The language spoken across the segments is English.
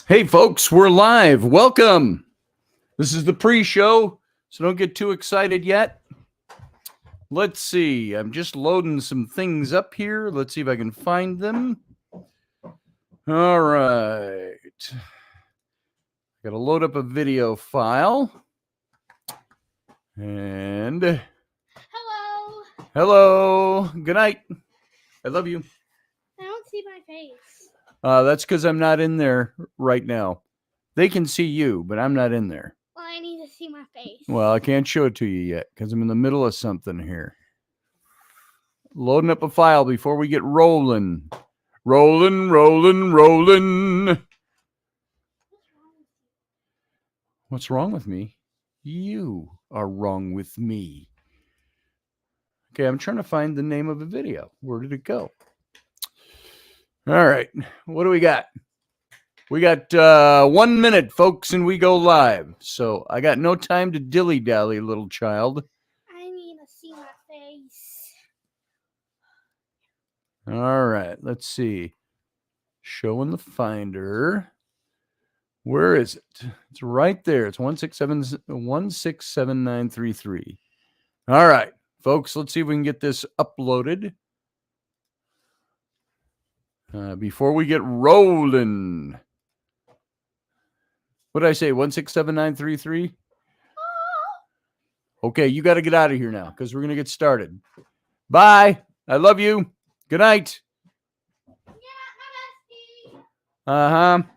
Hey, folks, we're live. Welcome. This is the pre-show, so don't get too excited yet. Let's see. I'm just loading some things up here. Let's see if I can find them. All right. Got to load up a video file. And hello. Good night. I love you. I don't see my face. That's because I'm not in there right now. They can see you, but I'm not in there. Well, I need to see my face. Well, I can't show it to you yet because I'm in the middle of something here. Loading up a file before we get rolling. Rolling. What's wrong with me? You are wrong with me. Okay, I'm trying to find the name of the video. Where did it go? All right, what do we got? We got 1 minute, folks, and we go live. So I got no time to dilly-dally, little child. I need to see my face. All right, let's see. Show in the Finder. Where is it? It's right there. It's 167933. All right, folks, let's see if we can get this uploaded. Before we get rolling. What did I say? 167933? Okay, you got to get out of here now because we're going to get started. Bye. I love you. Good night. Yeah, my bestie.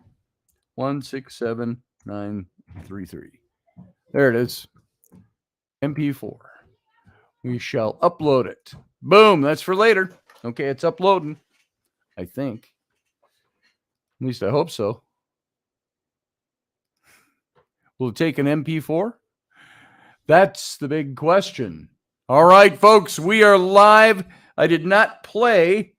167933. There it is. MP4. We shall upload it. Boom. That's for later. Okay, it's uploading. I think. At least I hope so. Will it take an MP4? That's the big question. All right, folks, we are live. I did not play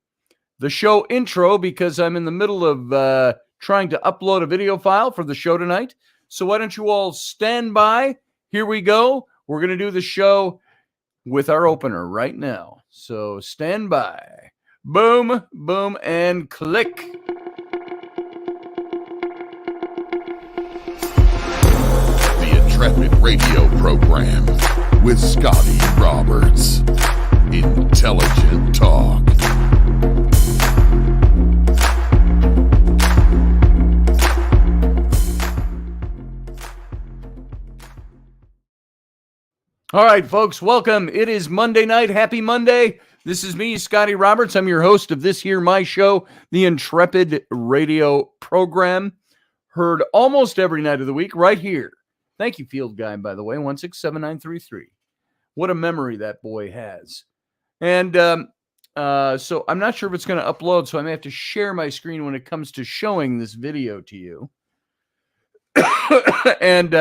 the show intro because I'm in the middle of trying to upload a video file for the show tonight. So why don't you all stand by? Here we go. We're going to do the show with our opener right now. So stand by. Boom, boom, and click. The Intrepid radio program with Scotty Roberts. Intelligent talk. All right, folks, welcome. It is Monday night. Happy Monday. This is me, Scotty Roberts. I'm your host of this here, my show, the Intrepid radio program. Heard almost every night of the week right here. Thank you, Field Guy, by the way, 167933. What a memory that boy has. And so I'm not sure if it's going to upload, so I may have to share my screen when it comes to showing this video to you. And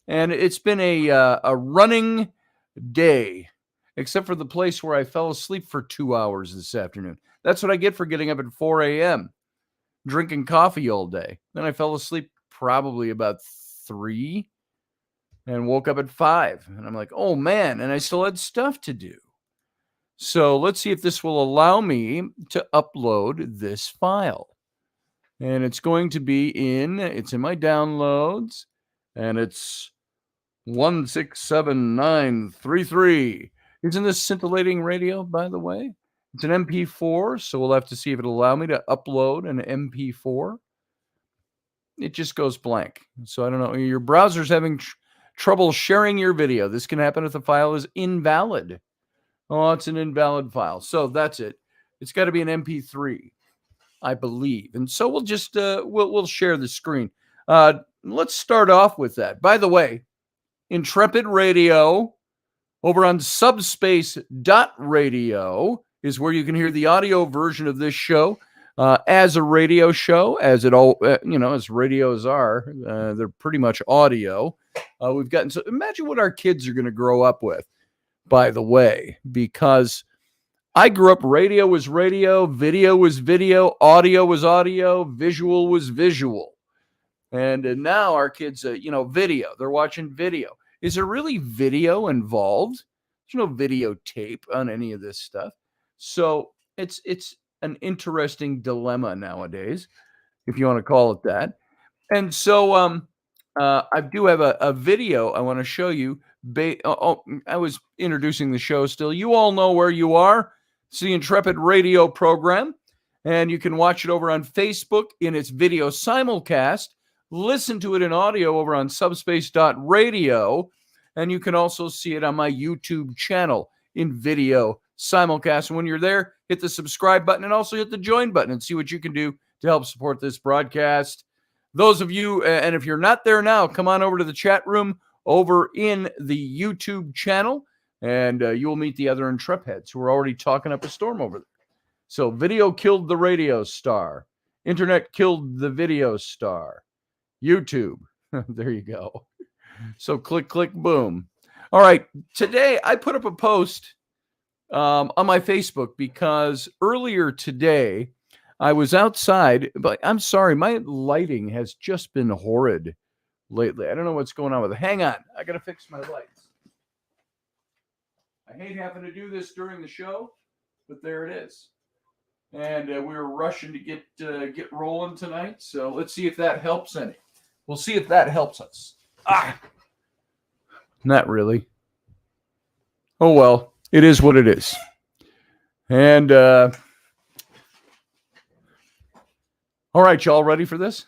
it's been a running day, except for the place where I fell asleep for 2 hours this afternoon. That's what I get for getting up at 4 a.m., drinking coffee all day. Then I fell asleep probably about 3 and woke up at 5. And I'm like, oh, man, and I still had stuff to do. So let's see if this will allow me to upload this file. And it's going to be it's in my downloads, and it's 167933. Isn't this scintillating radio, by the way? It's an MP4, so we'll have to see if it'll allow me to upload an MP4. It just goes blank. So I don't know. Your browser's having trouble sharing your video. This can happen if the file is invalid. Oh, it's an invalid file. So that's it. It's got to be an MP3, I believe. And so we'll just we'll share the screen. Let's start off with that. By the way, Intrepid Radio over on subspace.radio is where you can hear the audio version of this show as a radio show, as it all, as radios are. They're pretty much audio. We've gotten, so imagine what our kids are going to grow up with, by the way, because I grew up, radio was radio, video was video, audio was audio, visual was visual. And now our kids, video, they're watching video. Is there really video involved? There's no videotape on any of this stuff. So it's an interesting dilemma nowadays, if you want to call it that. And so I do have a video I want to show you. I was introducing the show still. You all know where you are. It's the Intrepid radio program, and you can watch it over on Facebook in its video simulcast. Listen to it in audio over on subspace.radio, and you can also see it on my YouTube channel in video simulcast. And when you're there, hit the subscribe button and also hit the join button and see what you can do to help support this broadcast. Those of you, and if you're not there now, come on over to the chat room over in the YouTube channel, and you will meet the other Intrepids who are already talking up a storm over there. So video killed the radio star. Internet killed the video star. YouTube. There you go. So click, click, boom. All right. Today, I put up a post on my Facebook because earlier today, I was outside, but I'm sorry, my lighting has just been horrid lately. I don't know what's going on with it. Hang on. I got to fix my lights. I hate having to do this during the show, but there it is. And we were rushing to get rolling tonight, so let's see if that helps any. We'll see if that helps us. Not really. Oh, well, it is what it is. And, all right, y'all ready for this?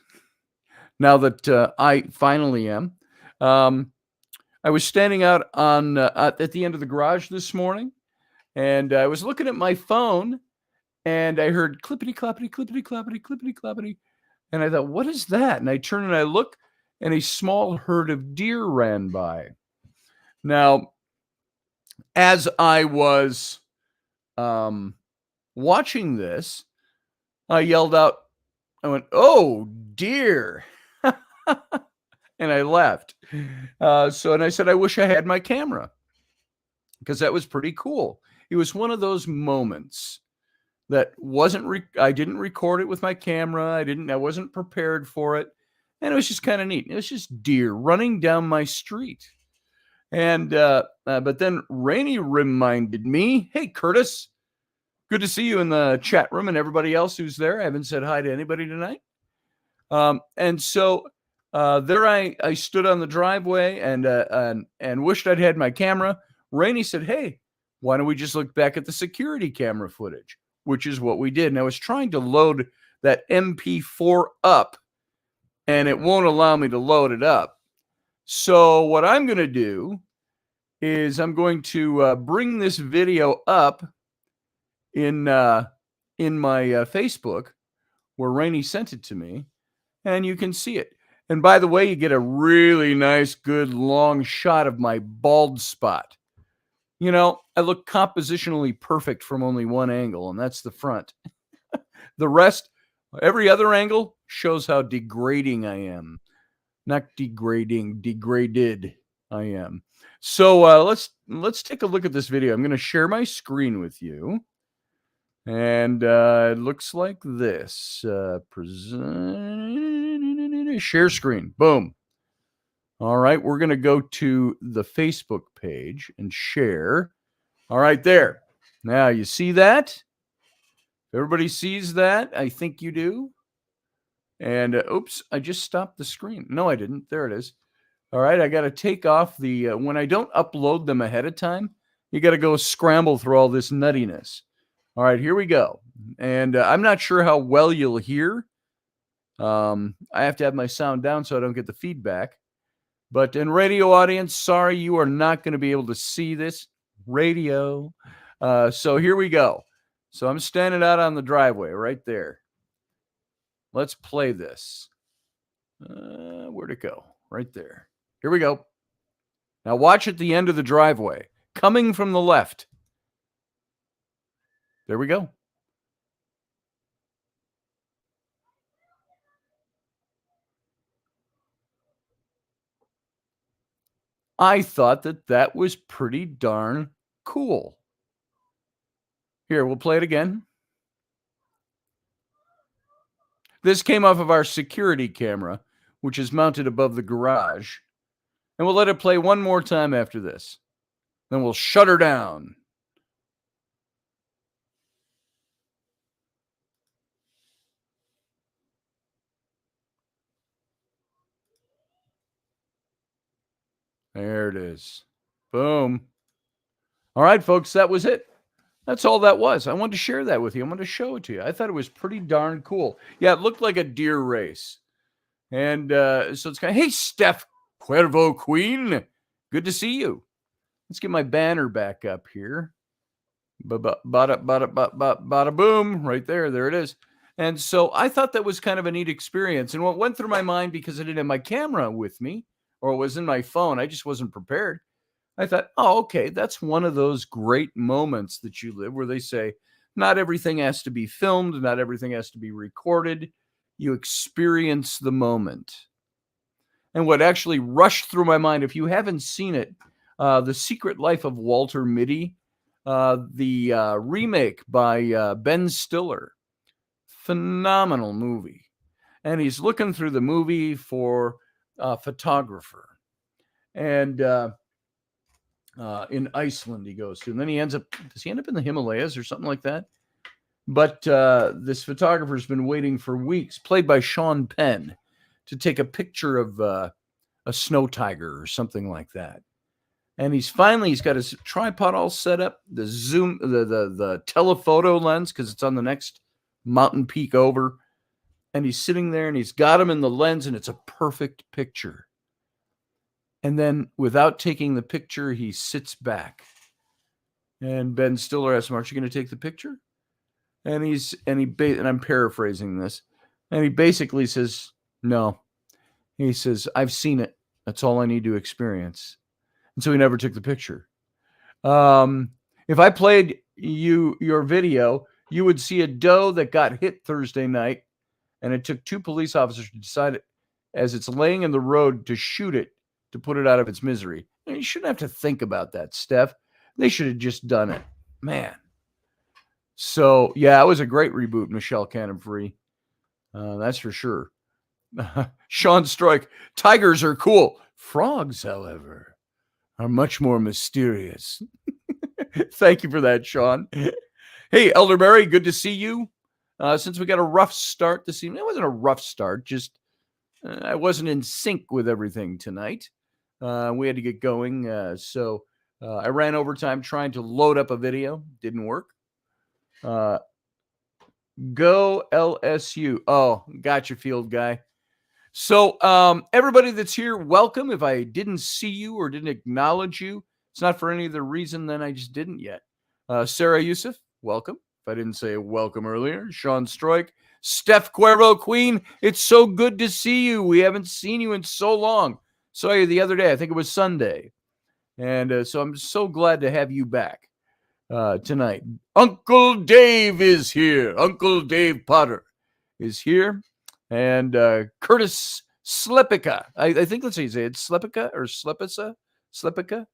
Now that I finally am. I was standing out on at the end of the garage this morning, and I was looking at my phone, and I heard clippity cloppity, clippity cloppity, clippity cloppity, and I thought, what is that? And I turn and I look, and a small herd of deer ran by. Now, as I was watching this, I yelled out, I went, "Oh, dear." And I laughed. And I said, I wish I had my camera because that was pretty cool. It was one of those moments that I didn't record it with my camera. I wasn't prepared for it. And it was just kind of neat. It was just deer running down my street. And, but then Rainey reminded me, hey, Curtis, good to see you in the chat room and everybody else who's there. I haven't said hi to anybody tonight. And so there I stood on the driveway and wished I'd had my camera. Rainey said, hey, why don't we just look back at the security camera footage, which is what we did. And I was trying to load that MP4 up, and it won't allow me to load it up. So what I'm going to do is I'm going to bring this video up in my Facebook where Rainey sent it to me, and you can see it. And by the way, you get a really nice, good, long shot of my bald spot. You know, I look compositionally perfect from only one angle, and that's the front. The rest, every other angle, shows how degrading I am. Not degrading, degraded I am. So let's take a look at this video. I'm going to share my screen with you. And it looks like this. Share screen. Boom. All right, we're going to go to the Facebook page and share. All right, there. Now, you see that? Everybody sees that? I think you do. And oops, I just stopped the screen. No, I didn't. There it is. All right, I got to take off the, when I don't upload them ahead of time, you got to go scramble through all this nuttiness. All right, here we go. And I'm not sure how well you'll hear. I have to have my sound down so I don't get the feedback. But in radio audience, sorry, you are not going to be able to see this radio. So here we go. So I'm standing out on the driveway right there. Let's play this. Where'd it go? Right there. Here we go. Now watch at the end of the driveway, coming from the left. There we go. I thought that was pretty darn cool. Here, we'll play it again. This came off of our security camera, which is mounted above the garage. And we'll let it play one more time after this. Then we'll shut her down. There it is. Boom. All right, folks, that was it. That's all that was. I wanted to share that with you. I wanted to show it to you. I thought it was pretty darn cool. Yeah, it looked like a deer race. And so it's kind of, hey, Steph Cuervo Queen, good to see you. Let's get my banner back up here. Bada boom, right there. There it is. And so I thought that was kind of a neat experience. And what went through my mind, because I didn't have my camera with me or it was in my phone, I just wasn't prepared. I thought, oh, okay, that's one of those great moments that you live where they say, not everything has to be filmed, not everything has to be recorded. You experience the moment. And what actually rushed through my mind, if you haven't seen it, The Secret Life of Walter Mitty, the remake by Ben Stiller. Phenomenal movie. And he's looking through the movie for a photographer. And in Iceland he goes to. And then does he end up in the Himalayas or something like that? But this photographer's been waiting for weeks, played by Sean Penn, to take a picture of a snow tiger or something like that. And he's got his tripod all set up, the zoom, the telephoto lens, because it's on the next mountain peak over. And he's sitting there and he's got him in the lens and it's a perfect picture. And then without taking the picture, he sits back. And Ben Stiller asks him, aren't you going to take the picture? And I'm paraphrasing this. And he basically says, no. He says, I've seen it. That's all I need to experience. And so he never took the picture. If I played your video, you would see a doe that got hit Thursday night. And it took 2 police officers to decide, as it's laying in the road, to shoot it, to put it out of its misery. And you shouldn't have to think about that, Steph. They should have just done it. Man. So, yeah, it was a great reboot, Michelle Cannon-Free. That's for sure. Sean Stroik, tigers are cool. Frogs, however, are much more mysterious. Thank you for that, Sean. Hey, Elderberry, good to see you. Since we got a rough start this evening, it wasn't a rough start, just I wasn't in sync with everything tonight. We had to get going, so I ran overtime trying to load up a video. Didn't work. Go LSU. Oh, gotcha, field guy. So everybody that's here, welcome. If I didn't see you or didn't acknowledge you, it's not for any other reason than I just didn't yet. Sarah Youssef, welcome. If I didn't say welcome earlier. Sean Stroik, Steph Cuervo Queen, it's so good to see you. We haven't seen you in so long. Saw you the other day. I think it was Sunday. And so I'm so glad to have you back tonight. Uncle Dave is here. Uncle Dave Potter is here. And Curtis Slepica. I think that's how you say it. Slepica or Slepica? Slepica?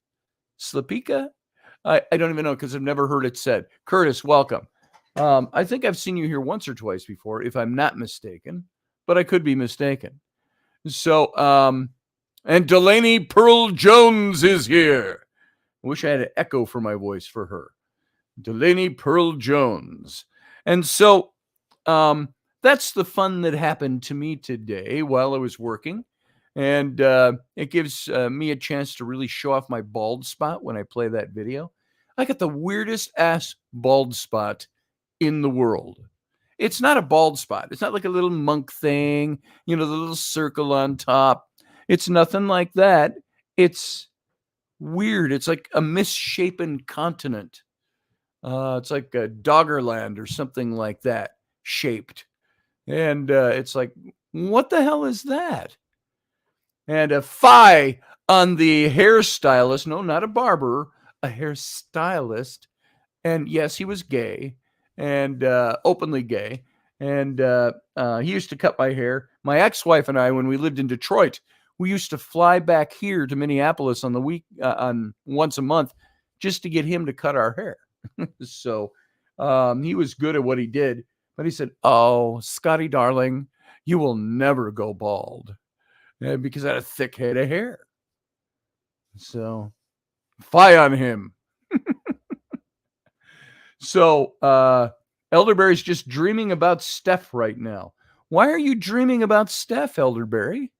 Slepica? I don't even know because I've never heard it said. Curtis, welcome. I think I've seen you here once or twice before, if I'm not mistaken, but I could be mistaken. So, and Delaney Pearl Jones is here. I wish I had an echo for my voice for her. Delaney Pearl Jones. And so, that's the fun that happened to me today while I was working. And it gives me a chance to really show off my bald spot when I play that video. I got the weirdest ass bald spot in the world. It's not a bald spot. It's not like a little monk thing, the little circle on top. It's nothing like that. It's weird. It's like a misshapen continent. It's like a Doggerland or something like that shaped. And it's like, what the hell is that? And a phi on the hairstylist. No, not a barber, a hairstylist. And yes, he was gay and openly gay. And he used to cut my hair. My ex-wife and I, when we lived in Detroit, we used to fly back here to Minneapolis on once a month just to get him to cut our hair. So he was good at what he did. But he said, oh, Scotty, darling, you will never go bald because I had a thick head of hair. So, fie on him. So, Elderberry's just dreaming about Steph right now. Why are you dreaming about Steph, Elderberry?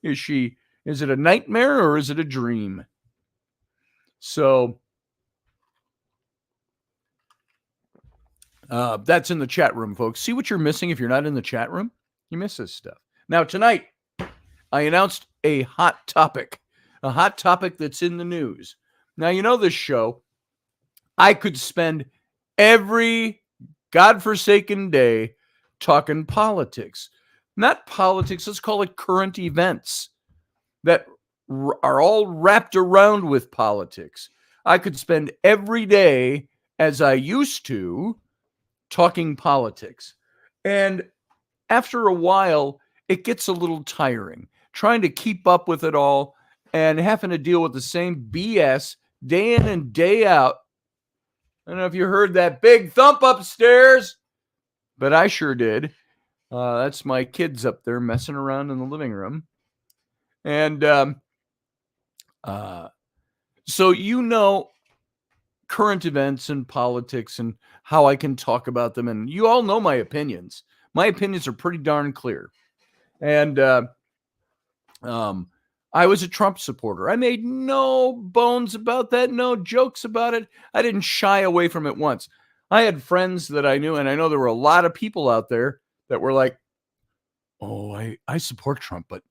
Is she Is it a nightmare or is it a dream? So that's in the chat room, folks. See what you're missing if you're not in the chat room? You miss this stuff. Now, tonight, I announced a hot topic that's in the news. Now, you know this show, I could spend every godforsaken day talking politics. Not politics, let's call it current events that are all wrapped around with politics. I could spend every day, as I used to, talking politics. And after a while, it gets a little tiring, trying to keep up with it all and having to deal with the same BS day in and day out. I don't know if you heard that big thump upstairs, but I sure did. That's my kids up there messing around in the living room. And so you know current events and politics and how I can talk about them. And you all know my opinions. My opinions are pretty darn clear. And I was a Trump supporter. I made no bones about that, no jokes about it. I didn't shy away from it once. I had friends that I knew, and I know there were a lot of people out there that were like, oh, I support Trump, but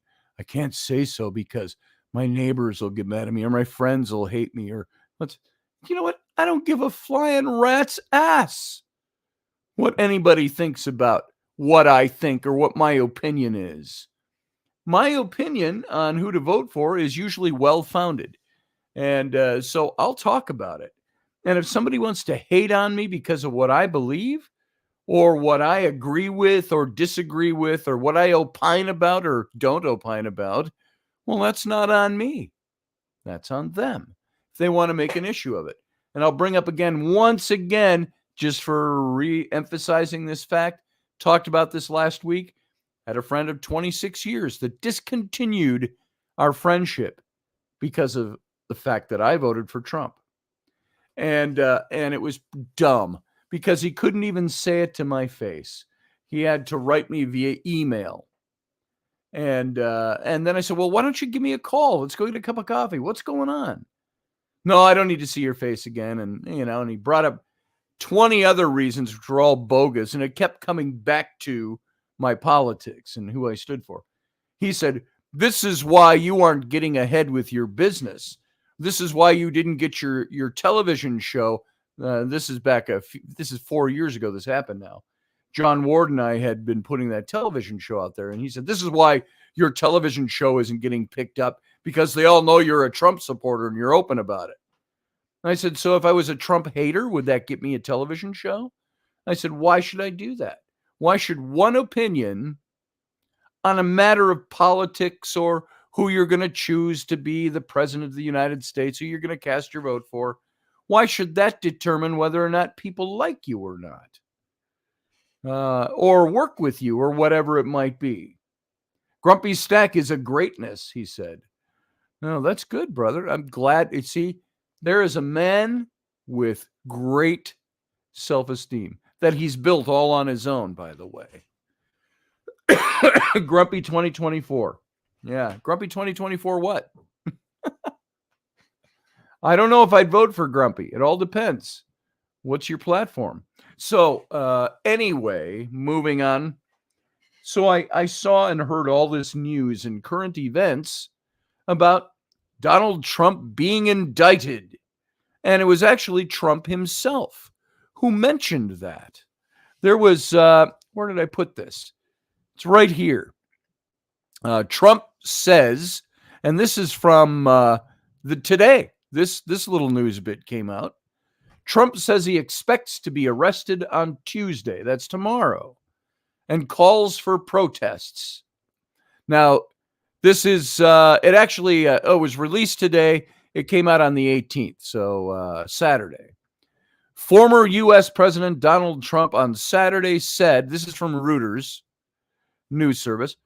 I can't say so because my neighbors will get mad at me or my friends will hate me. Or you know what? I don't give a flying rat's ass what anybody thinks about what I think or what my opinion is. My opinion on who to vote for is usually well-founded. And so I'll talk about it. And if somebody wants to hate on me because of what I believe or what I agree with or disagree with or what I opine about or don't opine about, well, that's not on me. That's on them if they want to make an issue of it. And I'll bring up once again, just for re-emphasizing this fact, talked about this last week, had a friend of 26 years that discontinued our friendship because of the fact that I voted for Trump. And it was dumb because he couldn't even say it to my face. He had to write me via email. And then I said, well, why don't you give me a call? Let's go get a cup of coffee. What's going on? No, I don't need to see your face again. And he brought up 20 other reasons, which were all bogus. And it kept coming back to my politics and who I stood for. He said, this is why you aren't getting ahead with your business. This is why you didn't get your television show. This is 4 years ago. This happened now. John Ward and I had been putting that television show out there. And he said, this is why your television show isn't getting picked up because they all know you're a Trump supporter and you're open about it. And I said, so if I was a Trump hater, would that get me a television show? I said, why should I do that? Why should one opinion on a matter of politics or who you're going to choose to be the president of the United States, who you're going to cast your vote for, why should that determine whether or not people like you or not? Or work with you or whatever it might be. Grumpy Stack is a greatness, he said. No, that's good, brother. I'm glad. See, there is a man with great self-esteem that he's built all on his own, by the way. Grumpy 2024. Yeah, Grumpy 2024 what? I don't know if I'd vote for Grumpy. It all depends. What's your platform? So anyway, moving on. So I saw and heard all this news and current events about Donald Trump being indicted. And it was actually Trump himself who mentioned that. There was, where did I put this? It's right here. Trump says, and this is from the today, this little news bit came out. Trump says he expects to be arrested on Tuesday, that's tomorrow, and calls for protests. Now, this is, it actually was released today. It came out on the 18th, so Saturday. Former U.S. President Donald Trump on Saturday said, this is from Reuters news service,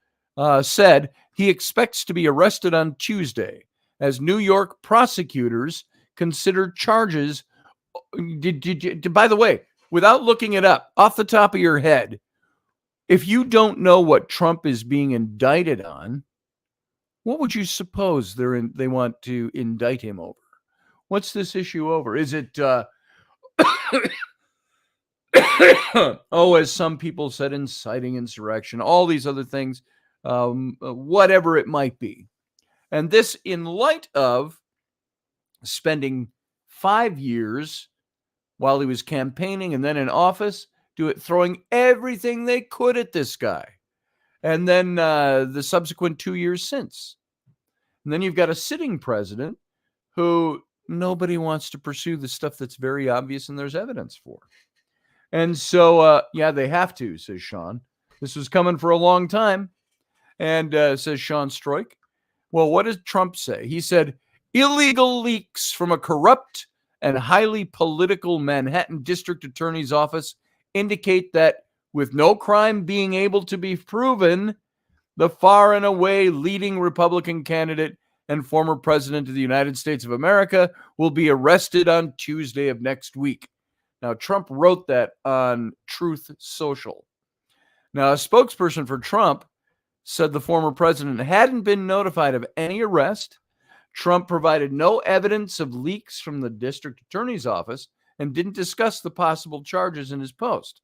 said he expects to be arrested on Tuesday as New York prosecutors consider charges. By the way, without looking it up, off the top of your head, if you don't know what Trump is being indicted on, What would you suppose they want to indict him over? What's this issue over? Is it, as some people said, inciting insurrection, all these other things, whatever it might be. And this in light of spending 5 years while he was campaigning and then in office, throwing everything they could at this guy. And then the subsequent 2 years since. And then you've got a sitting president who nobody wants to pursue the stuff that's very obvious and there's evidence for. And so, they have to, says Sean. This was coming for a long time. And says Sean Stroik. Well, what did Trump say? He said, illegal leaks from a corrupt and highly political Manhattan District Attorney's office indicate that with no crime being able to be proven, the far and away leading Republican candidate and former president of the United States of America will be arrested on Tuesday of next week. Now, Trump wrote that on Truth Social. Now, a spokesperson for Trump said the former president hadn't been notified of any arrest. Trump provided no evidence of leaks from the district attorney's office and didn't discuss the possible charges in his post.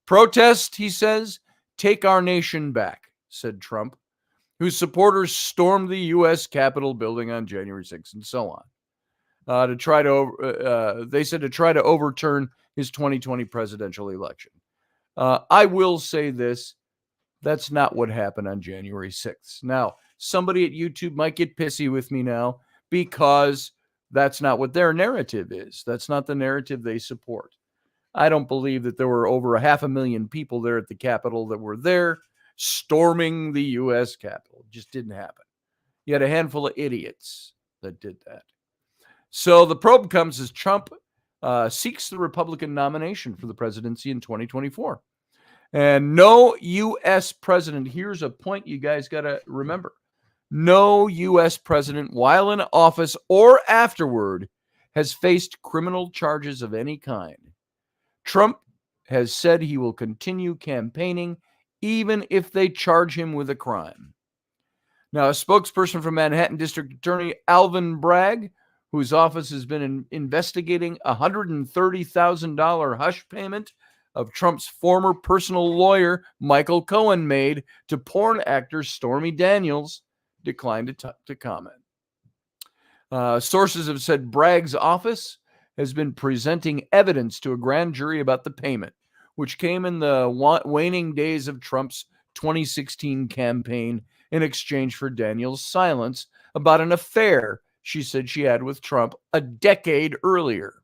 Protest, he says, take our nation back, said Trump, whose supporters stormed the U.S. Capitol building on January 6th and so on. They said to try to overturn his 2020 presidential election. I will say this, that's not what happened on January 6th. Now, somebody at YouTube might get pissy with me now because that's not what their narrative is. That's not the narrative they support. I don't believe that there were over 500,000 people there at the Capitol that were there storming the U.S. Capitol. It just didn't happen. You had a handful of idiots that did that. So the probe comes as Trump seeks the Republican nomination for the presidency in 2024. And no U.S. president, here's a point you guys got to remember. No U.S. president, while in office or afterward, has faced criminal charges of any kind. Trump has said he will continue campaigning even if they charge him with a crime. Now, a spokesperson for Manhattan District Attorney Alvin Bragg, whose office has been investigating a $130,000 hush payment of Trump's former personal lawyer, Michael Cohen, made to porn actor Stormy Daniels, declined to comment. Sources have said Bragg's office has been presenting evidence to a grand jury about the payment, which came in the waning days of Trump's 2016 campaign in exchange for Daniels' silence about an affair she said she had with Trump a decade earlier.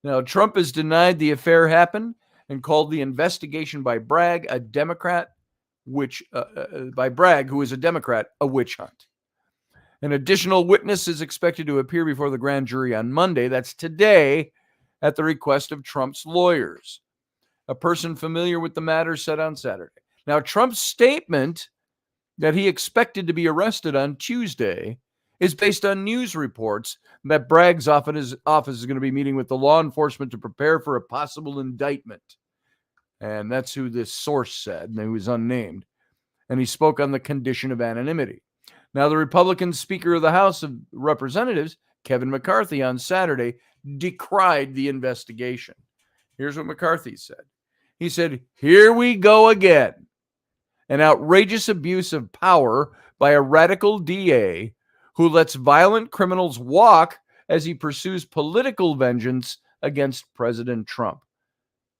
Now, Trump has denied the affair happened and called the investigation by Bragg, a Democrat, by Bragg, who is a Democrat, a witch hunt. An additional witness is expected to appear before the grand jury on Monday. That's today, at the request of Trump's lawyers. A person familiar with the matter said on Saturday. Now, Trump's statement that he expected to be arrested on Tuesday is based on news reports that Bragg's office is going to be meeting with the law enforcement to prepare for a possible indictment. And that's who this source said, and he was unnamed. And he spoke on the condition of anonymity. Now, the Republican Speaker of the House of Representatives, Kevin McCarthy, on Saturday decried the investigation. Here's what McCarthy said. He said, "Here we go again. An outrageous abuse of power by a radical DA who lets violent criminals walk as he pursues political vengeance against President Trump."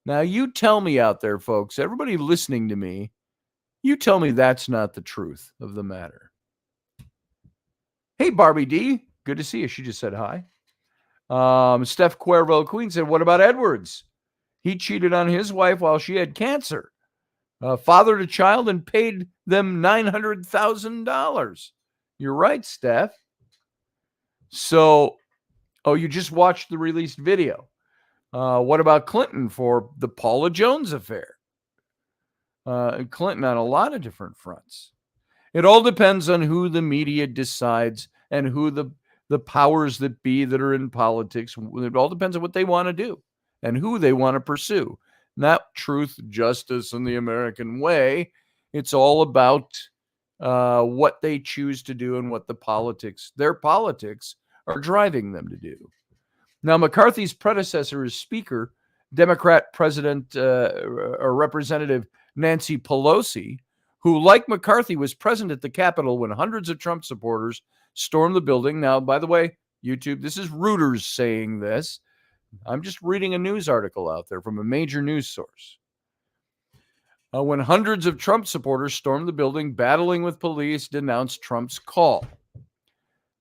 Now, you tell me out there, folks, everybody listening to me, you tell me that's not the truth of the matter. Hey, Barbie D, good to see you. She just said hi. Steph Cuervo Queen said, what about Edwards? He cheated on his wife while she had cancer. Fathered a child and paid them $900,000. You're right, Steph. So, you just watched the released video. What about Clinton for the Paula Jones affair? Clinton on a lot of different fronts. It all depends on who the media decides and who the powers that be that are in politics. It all depends on what they want to do and who they want to pursue. Not truth, justice, and the American way. It's all about what they choose to do and what their politics are driving them to do. Now, McCarthy's predecessor as Speaker, Democrat or Representative Nancy Pelosi, who, like McCarthy, was present at the Capitol when hundreds of Trump supporters stormed the building. Now, by the way, YouTube, this is Reuters saying this. I'm just reading a news article out there from a major news source. When hundreds of Trump supporters stormed the building, battling with police, denounced Trump's call.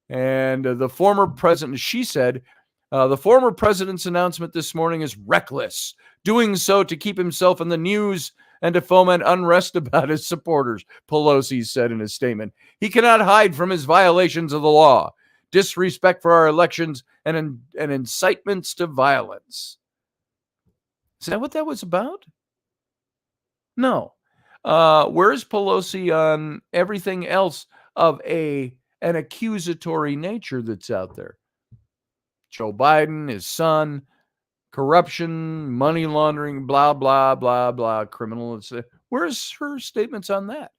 And the former president, she said, the former president's announcement this morning is reckless, doing so to keep himself in the news and to foment unrest about his supporters, Pelosi said in a statement. He cannot hide from his violations of the law, disrespect for our elections, and incitements to violence. Is that what that was about? No. Where's Pelosi on everything else of an accusatory nature that's out there? Joe Biden, his son, corruption, money laundering, blah, blah, blah, blah, criminal. Where's her statements on that?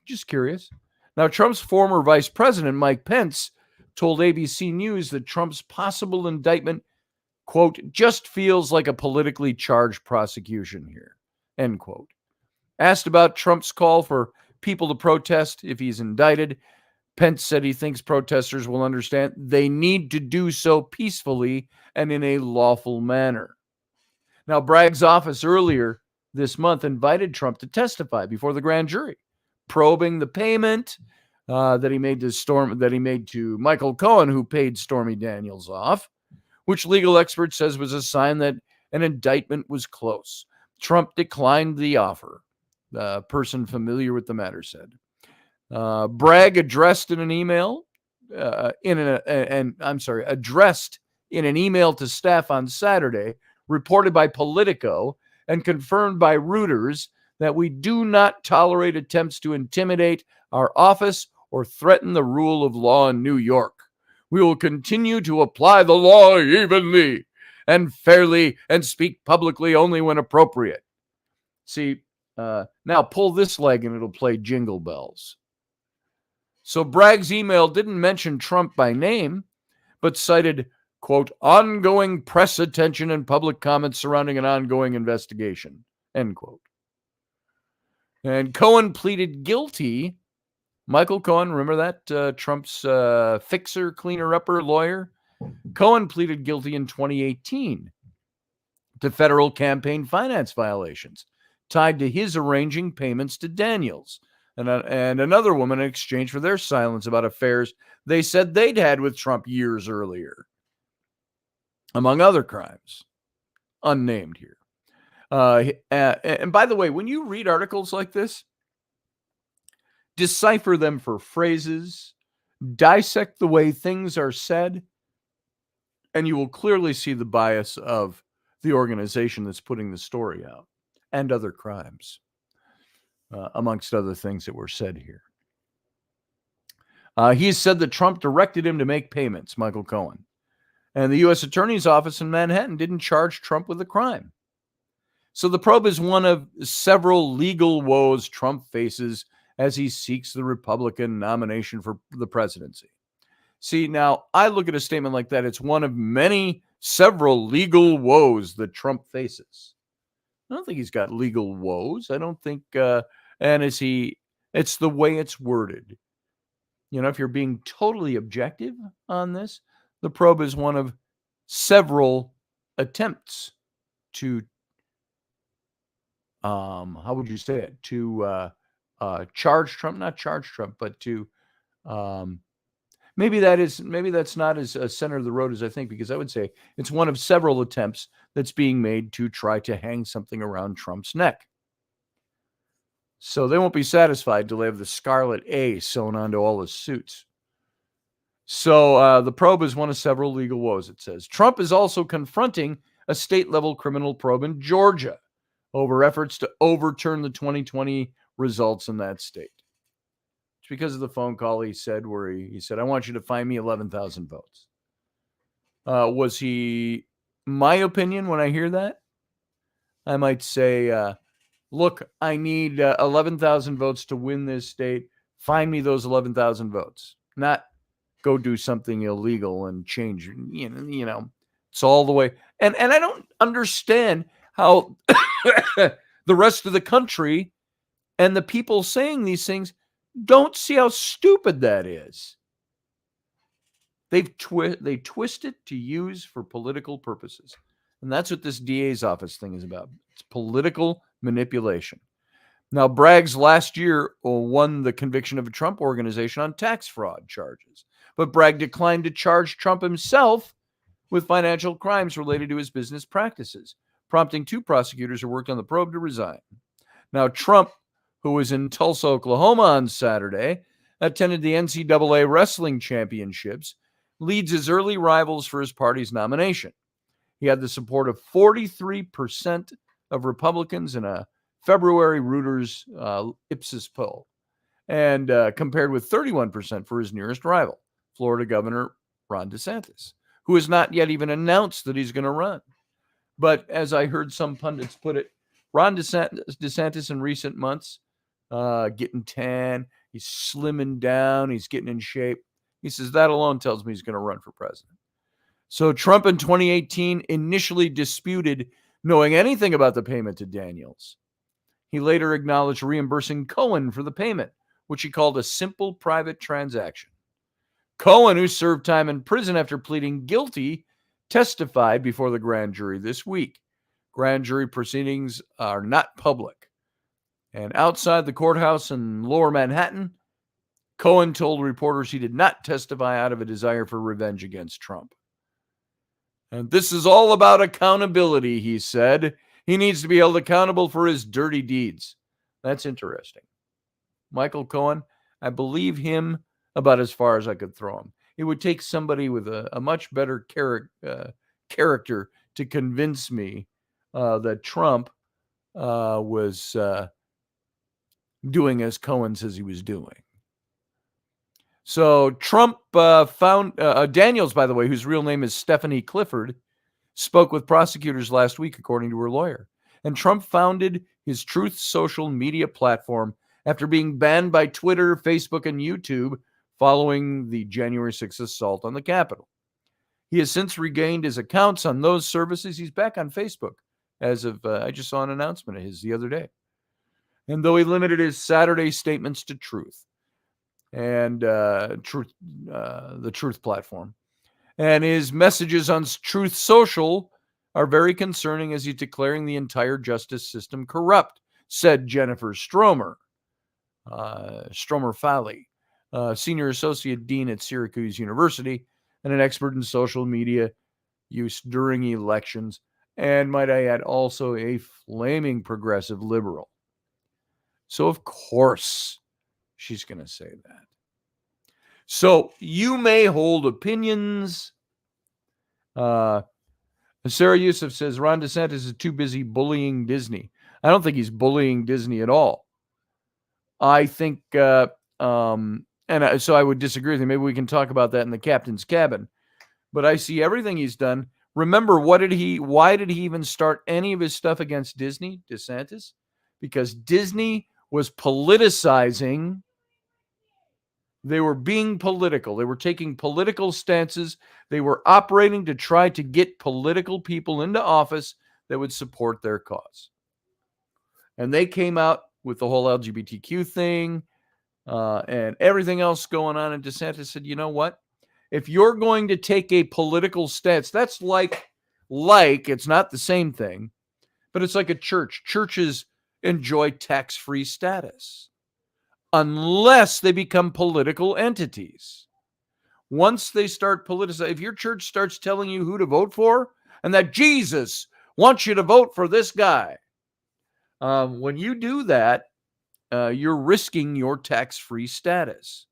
Just curious. Now, Trump's former vice president, Mike Pence, told ABC News that Trump's possible indictment, quote, just feels like a politically charged prosecution here, end quote. Asked about Trump's call for people to protest if he's indicted, Pence said he thinks protesters will understand they need to do so peacefully and in a lawful manner. Now, Bragg's office earlier this month invited Trump to testify before the grand jury, probing the payment that he made to Michael Cohen, who paid Stormy Daniels off, which legal experts says was a sign that an indictment was close. Trump declined the offer. A person familiar with the matter said. Bragg addressed in an email addressed in an email to staff on Saturday, reported by Politico and confirmed by Reuters, that we do not tolerate attempts to intimidate our office or threaten the rule of law in New York. We will continue to apply the law evenly and fairly and speak publicly only when appropriate. See, now pull this leg and it'll play Jingle Bells. So Bragg's email didn't mention Trump by name, but cited, quote, ongoing press attention and public comments surrounding an ongoing investigation, end quote. And Cohen pleaded guilty. Michael Cohen, remember that? Trump's fixer, cleaner-upper lawyer? Cohen pleaded guilty in 2018 to federal campaign finance violations tied to his arranging payments to Daniels and another woman in exchange for their silence about affairs they said they'd had with Trump years earlier, among other crimes, unnamed here. And by the way, when you read articles like this, decipher them for phrases, dissect the way things are said, and you will clearly see the bias of the organization that's putting the story out and other crimes. Amongst other things that were said here. He said that Trump directed him to make payments, Michael Cohen. And the U.S. Attorney's Office in Manhattan didn't charge Trump with a crime. So the probe is one of several legal woes Trump faces as he seeks the Republican nomination for the presidency. See, now, I look at a statement like that. It's one of several legal woes that Trump faces. I don't think he's got legal woes. I don't think... it's the way it's worded. You know, if you're being totally objective on this, the probe is one of several attempts to, how would you say it? To charge Trump, not charge Trump, but to, maybe that's not as center of the road as I think, because I would say it's one of several attempts that's being made to try to hang something around Trump's neck. So they won't be satisfied till they have the scarlet A sewn onto all his suits. So the probe is one of several legal woes, it says. Trump is also confronting a state-level criminal probe in Georgia over efforts to overturn the 2020 results in that state. It's because of the phone call he said where he said, I want you to find me 11,000 votes. Was he, my opinion, when I hear that, I might say... look, I need 11,000 votes to win this state. find me those 11,000 votes, not go do something illegal and change. It's all the way. And I don't understand how the rest of the country and the people saying these things don't see how stupid that is. They twist it to use for political purposes. And that's what this DA's office thing is about. It's political manipulation. Now, Bragg's last year won the conviction of a Trump organization on tax fraud charges. But Bragg declined to charge Trump himself with financial crimes related to his business practices, prompting 2 prosecutors who worked on the probe to resign. Now, Trump, who was in Tulsa, Oklahoma on Saturday, attended the NCAA wrestling championships, leads his early rivals for his party's nomination. He had the support of 43% of Republicans in a February Reuters Ipsos poll, and compared with 31% for his nearest rival, Florida Governor Ron DeSantis, who has not yet even announced that he's going to run. But as I heard some pundits put it, Ron DeSantis in recent months, getting tan, he's slimming down, he's getting in shape. He says that alone tells me he's going to run for president. So Trump in 2018 initially disputed knowing anything about the payment to Daniels. He later acknowledged reimbursing Cohen for the payment, which he called a simple private transaction. Cohen, who served time in prison after pleading guilty, testified before the grand jury this week. Grand jury proceedings are not public. And outside the courthouse in Lower Manhattan, Cohen told reporters he did not testify out of a desire for revenge against Trump. And this is all about accountability, he said. He needs to be held accountable for his dirty deeds. That's interesting. Michael Cohen, I believe him about as far as I could throw him. It would take somebody with a much better character to convince me that Trump was doing as Cohen says he was doing. So Trump found Daniels, by the way, whose real name is Stephanie Clifford, spoke with prosecutors last week, according to her lawyer. And Trump founded his Truth social media platform after being banned by Twitter, Facebook, and YouTube following the January 6th assault on the Capitol. He has since regained his accounts on those services. He's back on Facebook as of, I just saw an announcement of his the other day. And though he limited his Saturday statements to Truth and the Truth platform, and his messages on Truth Social are very concerning as he's declaring the entire justice system corrupt, said Jennifer Stromer Falley, senior associate dean at Syracuse University and an expert in social media use during elections, and might I add, also a flaming progressive liberal. So of course she's going to say that. So you may hold opinions. Sarah Yusuf says Ron DeSantis is too busy bullying Disney. I don't think he's bullying Disney at all. I think, so I would disagree with him. Maybe we can talk about that in the captain's cabin. But I see everything he's done. Remember, why did he even start any of his stuff against Disney, DeSantis? Because Disney was politicizing. They were being political. They were taking political stances. They were operating to try to get political people into office that would support their cause. And they came out with the whole LGBTQ thing and everything else going on. And DeSantis said, you know what? If you're going to take a political stance, that's like it's not the same thing, but it's like a church. Churches enjoy tax-free status unless they become political entities. Once they start politicizing, if your church starts telling you who to vote for and that Jesus wants you to vote for this guy, when you do that, you're risking your tax-free status.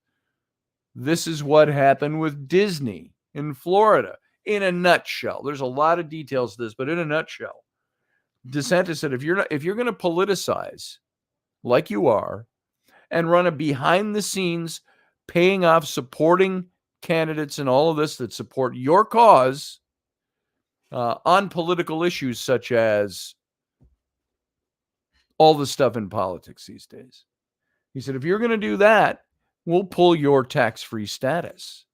This is what happened with Disney in Florida. In a nutshell, there's a lot of details to this, but in a nutshell, DeSantis said, if you're going to politicize like you are and run a behind the scenes, paying off, supporting candidates and all of this that support your cause on political issues such as all the stuff in politics these days. He said, if you're going to do that, will pull your tax-free status.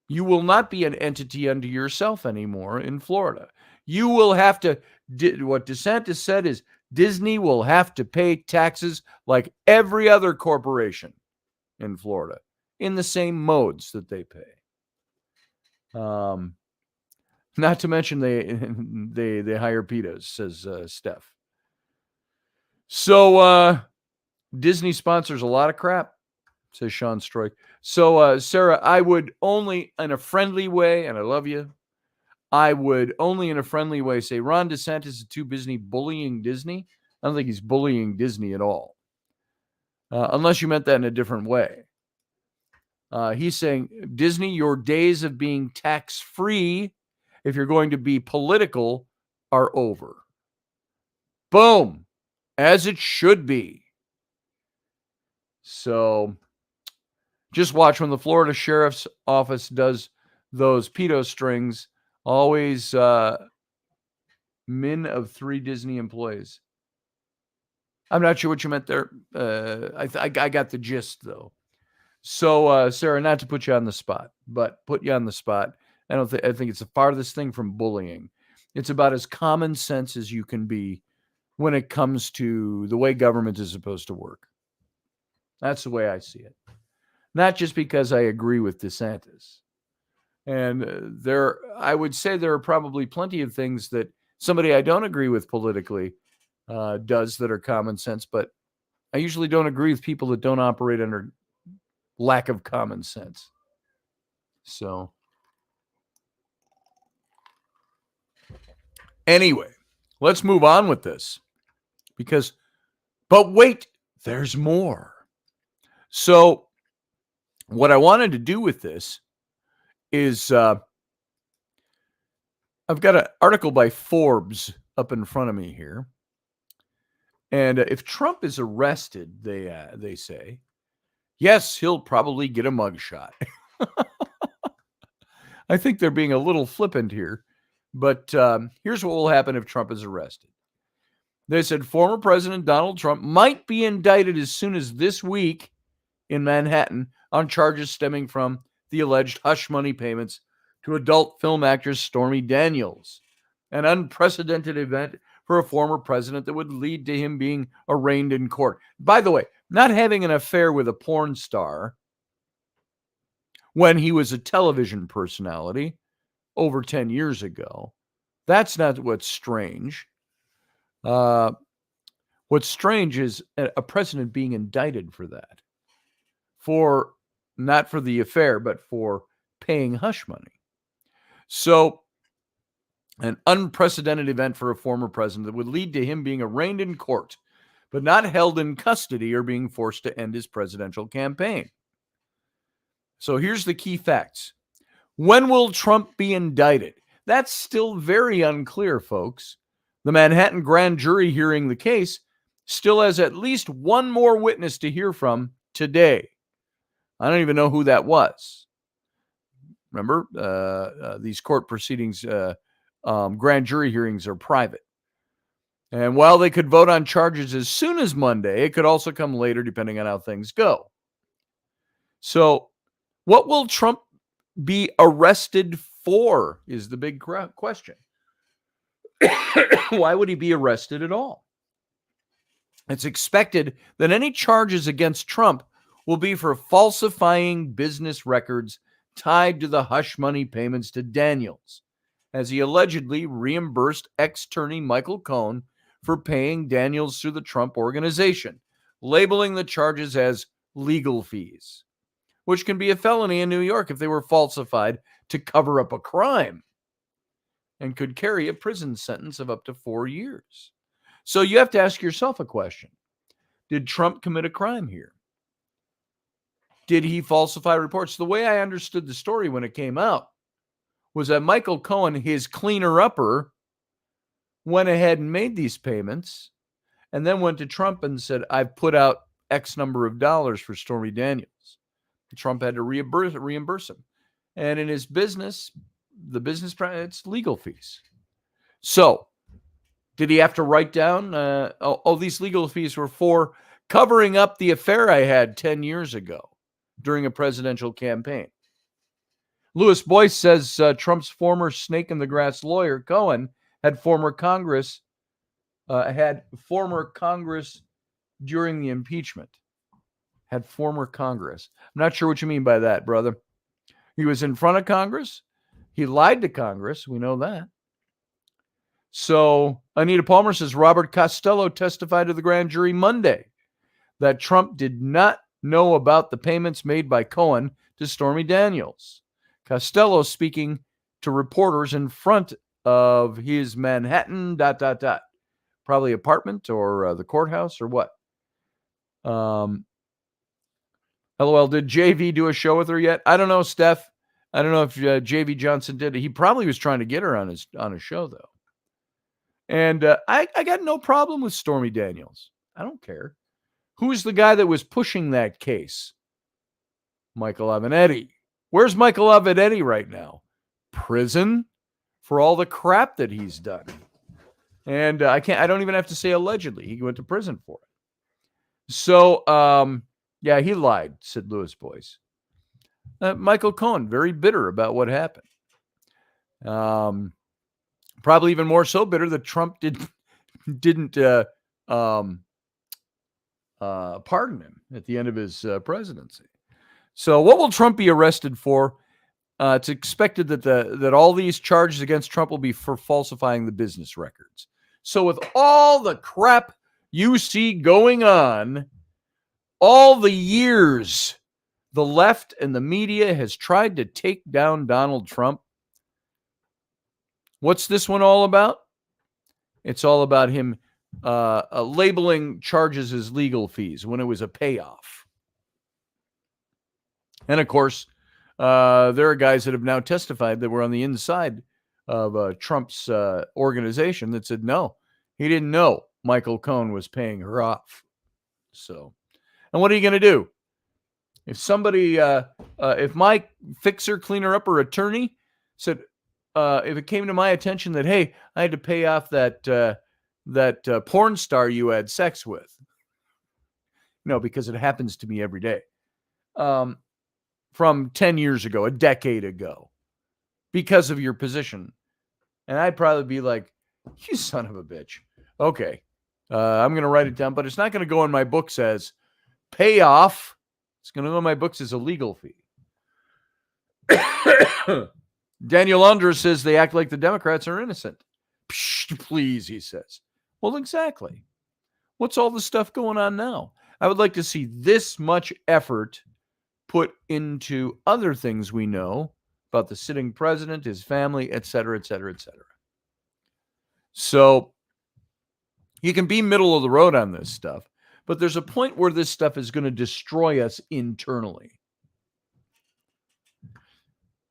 You will not be an entity unto yourself anymore in Florida. You will have to, what DeSantis said is Disney will have to pay taxes like every other corporation in Florida in the same modes that they pay. Not to mention they hire PETAs, says Steph. So Disney sponsors a lot of crap, says Sean Stroik. So Sarah, I would only in a friendly way, and I love you, I would only in a friendly way say Ron DeSantis is too busy bullying Disney. I don't think he's bullying Disney at all. Unless you meant that in a different way. He's saying, Disney, your days of being tax-free, if you're going to be political, are over. Boom. As it should be. So just watch when the Florida Sheriff's Office does those pedo strings. Always min of 3 Disney employees. I'm not sure what you meant there. I got the gist, though. So, Sarah, not to put you on the spot, but put you on the spot. I think it's the farthest thing from bullying. It's about as common sense as you can be when it comes to the way government is supposed to work. That's the way I see it. Not just because I agree with DeSantis. And I would say there are probably plenty of things that somebody I don't agree with politically does that are common sense, but I usually don't agree with people that don't operate under lack of common sense. So anyway, let's move on with this but wait, there's more. So what I wanted to do with this is I've got an article by Forbes up in front of me here. And if Trump is arrested, they say, yes, he'll probably get a mugshot. I think they're being a little flippant here, but here's what will happen if Trump is arrested. They said former President Donald Trump might be indicted as soon as this week in Manhattan on charges stemming from the alleged hush money payments to adult film actress Stormy Daniels, an unprecedented event for a former president that would lead to him being arraigned in court. By the way, not having an affair with a porn star when he was a television personality over 10 years ago, that's not what's strange. What's strange is a president being indicted for that. Not for the affair, but for paying hush money. So, an unprecedented event for a former president that would lead to him being arraigned in court, but not held in custody or being forced to end his presidential campaign. So here's the key facts. When will Trump be indicted? That's still very unclear, folks. The Manhattan grand jury hearing the case still has at least one more witness to hear from today. I don't even know who that was. Remember, these court proceedings, grand jury hearings are private. And while they could vote on charges as soon as Monday, it could also come later depending on how things go. So what will Trump be arrested for is the big question. Why would he be arrested at all? It's expected that any charges against Trump will be for falsifying business records tied to the hush money payments to Daniels, as he allegedly reimbursed ex-attorney Michael Cohen for paying Daniels through the Trump organization, labeling the charges as legal fees, which can be a felony in New York if they were falsified to cover up a crime and could carry a prison sentence of up to 4 years. So you have to ask yourself a question. Did Trump commit a crime here? Did he falsify reports? The way I understood the story when it came out was that Michael Cohen, his cleaner-upper, went ahead and made these payments and then went to Trump and said, I've put out X number of dollars for Stormy Daniels. Trump had to reimburse him. And in his business, it's legal fees. So, did he have to write down, these legal fees were for covering up the affair I had 10 years ago during a presidential campaign. Louis Boyce says Trump's former snake in the grass lawyer, Cohen, had former Congress during the impeachment. Had former Congress. I'm not sure what you mean by that, brother. He was in front of Congress. He lied to Congress. We know that. So Anita Palmer says Robert Costello testified to the grand jury Monday that Trump did not know about the payments made by Cohen to Stormy Daniels. Costello speaking to reporters in front of his Manhatten ... Probably apartment or the courthouse or what? LOL, did JV do a show with her yet? I don't know, Steph. I don't know if JV Johnson did. He probably was trying to get her on a show, though. And I got no problem with Stormy Daniels. I don't care. Who's the guy that was pushing that case? Michael Avenatti. Where's Michael Avenatti right now? Prison for all the crap that he's done. And I don't even have to say allegedly. He went to prison for it. So, yeah, he lied, said Louis Boyce. Michael Cohen, very bitter about what happened. Probably even more so bitter that Trump didn't pardon him at the end of his presidency. So what will Trump be arrested for? It's expected that all these charges against Trump will be for falsifying the business records. So with all the crap you see going on, all the years the left and the media has tried to take down Donald Trump, what's this one all about? It's all about him labeling charges as legal fees when it was a payoff. And of course, there are guys that have now testified that were on the inside of Trump's organization that said, no, he didn't know Michael Cohen was paying her off. So, and what are you going to do? If somebody, if my fixer, cleaner up, or attorney said, if it came to my attention that, hey, I had to pay off that porn star you had sex with, because it happens to me every day, from 10 years ago, a decade ago, because of your position. And I'd probably be like, you son of a bitch. Okay, I'm going to write it down, but it's not going to go in my books as payoff. It's going to go in my books as a legal fee. Daniel Andres says they act like the Democrats are innocent. Psh, please, he says. Well, exactly. What's all this stuff going on now? I would like to see this much effort put into other things we know about the sitting president, his family, et cetera, et cetera, et cetera. So you can be middle of the road on this stuff, but there's a point where this stuff is going to destroy us internally.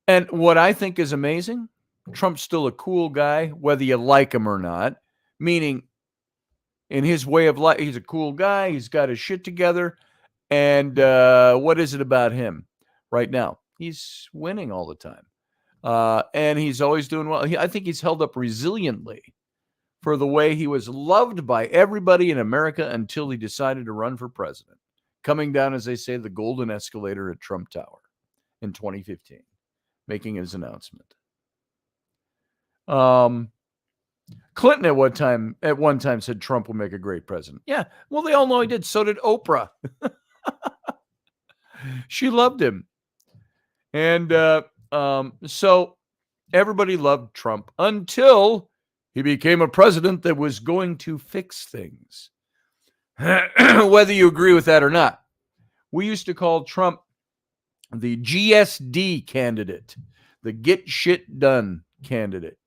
And what I think is amazing, Trump's still a cool guy, whether you like him or not, meaning in his way of life, he's a cool guy. He's got his shit together. And what is it about him right now? He's winning all the time. And he's always doing well. I think he's held up resiliently for the way he was loved by everybody in America until he decided to run for president, coming down, as they say, the golden escalator at Trump Tower in 2015, making his announcement. Clinton at one time said Trump will make a great president. Yeah, well, they all know he did. So did Oprah. She loved him. And so everybody loved Trump until he became a president that was going to fix things. Whether you agree with that or not. We used to call Trump the GSD candidate, the get shit done candidate.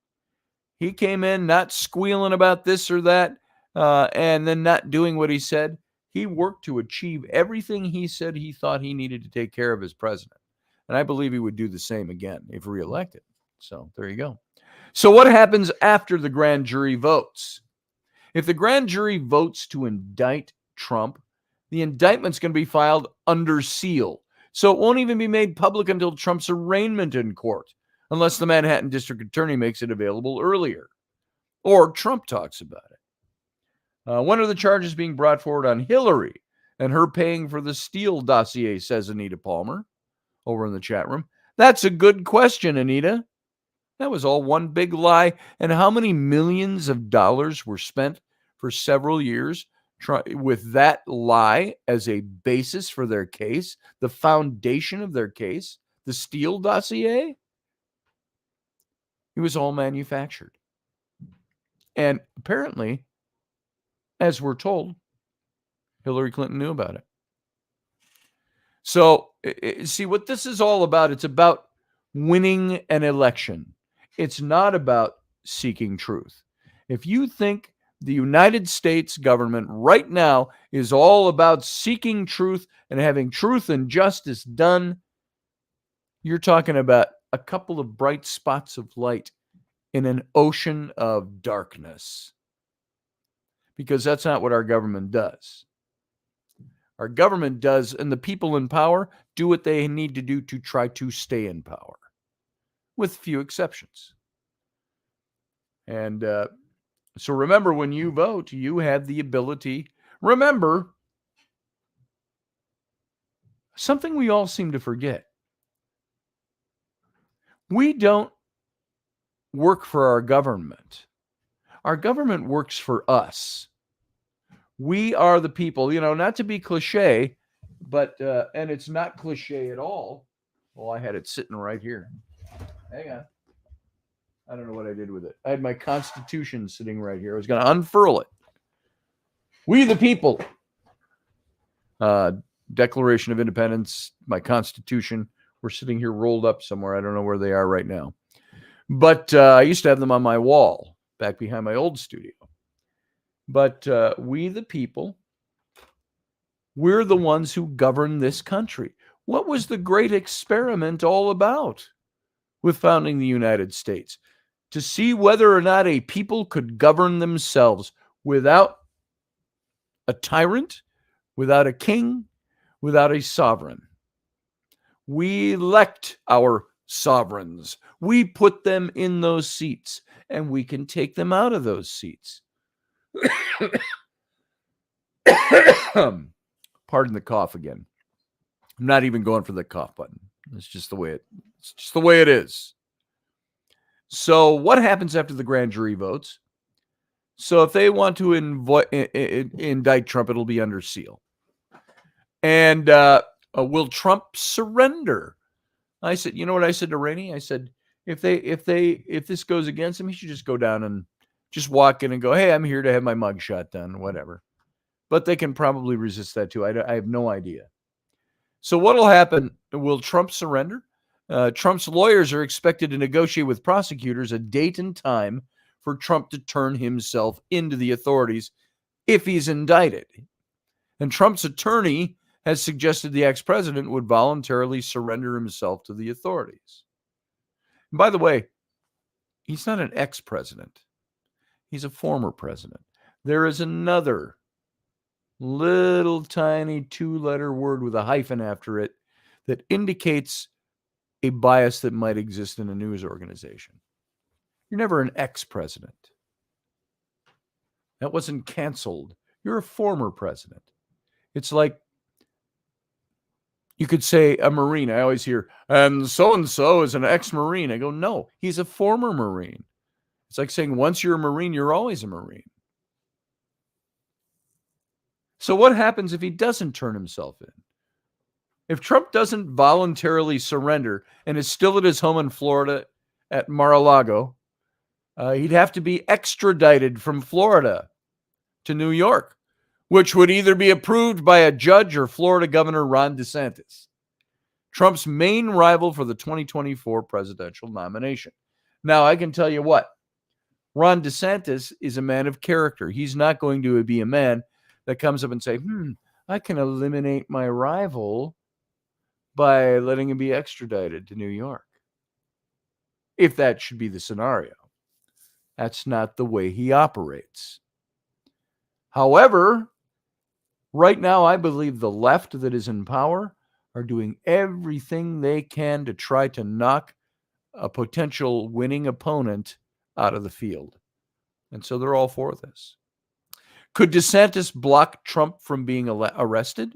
He came in not squealing about this or that, and then not doing what he said. He worked to achieve everything he said he thought he needed to take care of as president. And I believe he would do the same again if reelected. So there you go. So what happens after the grand jury votes? If the grand jury votes to indict Trump, the indictment's going to be filed under seal. So it won't even be made public until Trump's arraignment in court, unless the Manhattan District Attorney makes it available earlier, or Trump talks about it. When are the charges being brought forward on Hillary? and her paying for the Steele dossier, says Anita Palmer over in the chat room. That's a good question, Anita. That was all one big lie. And how many millions of dollars were spent for several years with that lie as a basis for their case, the foundation of their case, the Steele dossier? It was all manufactured. And apparently, as we're told, Hillary Clinton knew about it. So, see what this is all about. It's about winning an election. It's not about seeking truth. If you think the United States government right now is all about seeking truth and having truth and justice done, you're talking about a couple of bright spots of light in an ocean of darkness. Because that's not what our government does. Our government does, and the people in power do what they need to do to try to stay in power, with few exceptions. And so remember, when you vote, you have the ability. Remember, something we all seem to forget. We don't work for our government. Our government works for us. We are the people, not to be cliche, but, and it's not cliche at all. Well, I had it sitting right here. Hang on. I don't know what I did with it. I had my Constitution sitting right here. I was going to unfurl it. We the people. Declaration of Independence, my Constitution. We're sitting here rolled up somewhere. I don't know where they are right now. But I used to have them on my wall back behind my old studio. But we the people, we're the ones who govern this country. What was the great experiment all about with founding the United States? To see whether or not a people could govern themselves without a tyrant, without a king, without a sovereign. We elect our sovereigns. We put them in those seats, and we can take them out of those seats. Pardon the cough again. I'm not even going for the cough button. It's just the way it is. So what happens after the grand jury votes? So if they want to indict Trump, it'll be under seal. And will Trump surrender? I said, you know what I said to Rainey? I said, if this goes against him, he should just go down and just walk in and go, hey, I'm here to have my mugshot done, whatever. But they can probably resist that too. I have no idea. So what will happen? Will Trump surrender? Trump's lawyers are expected to negotiate with prosecutors a date and time for Trump to turn himself into the authorities if he's indicted. And Trump's attorney has suggested the ex-president would voluntarily surrender himself to the authorities. And by the way, he's not an ex-president. He's a former president. There is another little tiny 2-letter word with a hyphen after it that indicates a bias that might exist in a news organization. You're never an ex-president. That wasn't canceled. You're a former president. It's like you could say a Marine. I always hear, and so is an ex-Marine. I go, no, he's a former Marine. It's like saying once you're a Marine, you're always a Marine. So what happens if he doesn't turn himself in? If Trump doesn't voluntarily surrender and is still at his home in Florida at Mar-a-Lago, he'd have to be extradited from Florida to New York, which would either be approved by a judge or Florida Governor Ron DeSantis, Trump's main rival for the 2024 presidential nomination. Now, I can tell you what, Ron DeSantis is a man of character. He's not going to be a man that comes up and say, I can eliminate my rival by letting him be extradited to New York. If that should be the scenario. That's not the way he operates. However, right now, I believe the left that is in power are doing everything they can to try to knock a potential winning opponent out of the field. And so they're all for this. Could DeSantis block Trump from being arrested?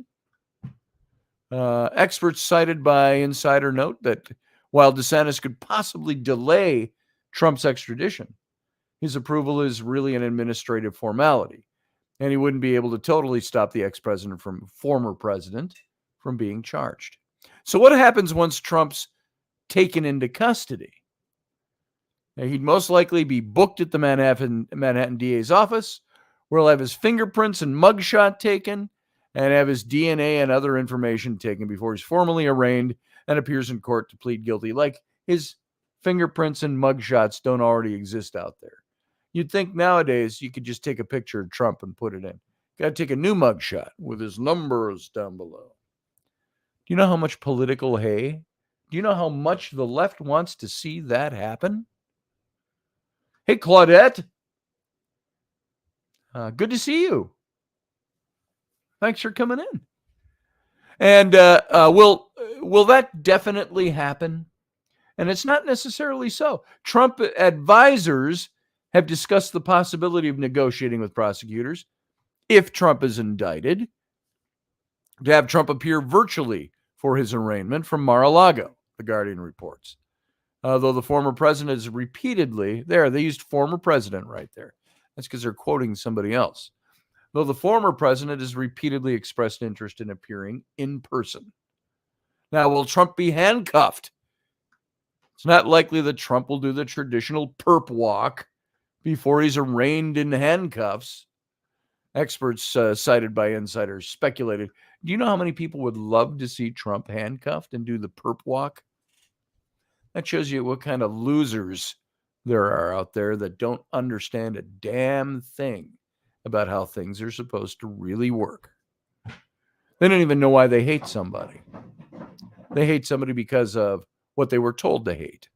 Experts cited by Insider note that while DeSantis could possibly delay Trump's extradition, his approval is really an administrative formality, and he wouldn't be able to totally stop the former president from being charged. So what happens once Trump's taken into custody? Now, he'd most likely be booked at the Manhattan DA's office, where he'll have his fingerprints and mugshot taken, and have his DNA and other information taken before he's formally arraigned and appears in court to plead guilty. Like his fingerprints and mugshots don't already exist out there. You'd think nowadays you could just take a picture of Trump and put it in. Got to take a new mugshot with his numbers down below. Do you know how much political hay? Do you know how much the left wants to see that happen? Hey, Claudette. Good to see you. Thanks for coming in. And will that definitely happen? And it's not necessarily so. Trump advisors have discussed the possibility of negotiating with prosecutors if Trump is indicted to have Trump appear virtually for his arraignment from Mar-a-Lago, The Guardian reports. Though the former president is repeatedly, they used former president right there. That's because they're quoting somebody else. Though the former president has repeatedly expressed interest in appearing in person. Now, will Trump be handcuffed? It's not likely that Trump will do the traditional perp walk before he's arraigned in handcuffs. Experts cited by insiders speculated. Do you know how many people would love to see Trump handcuffed and do the perp walk? That shows you what kind of losers there are out there that don't understand a damn thing about how things are supposed to really work. They don't even know why they hate somebody. They hate somebody because of what they were told to hate,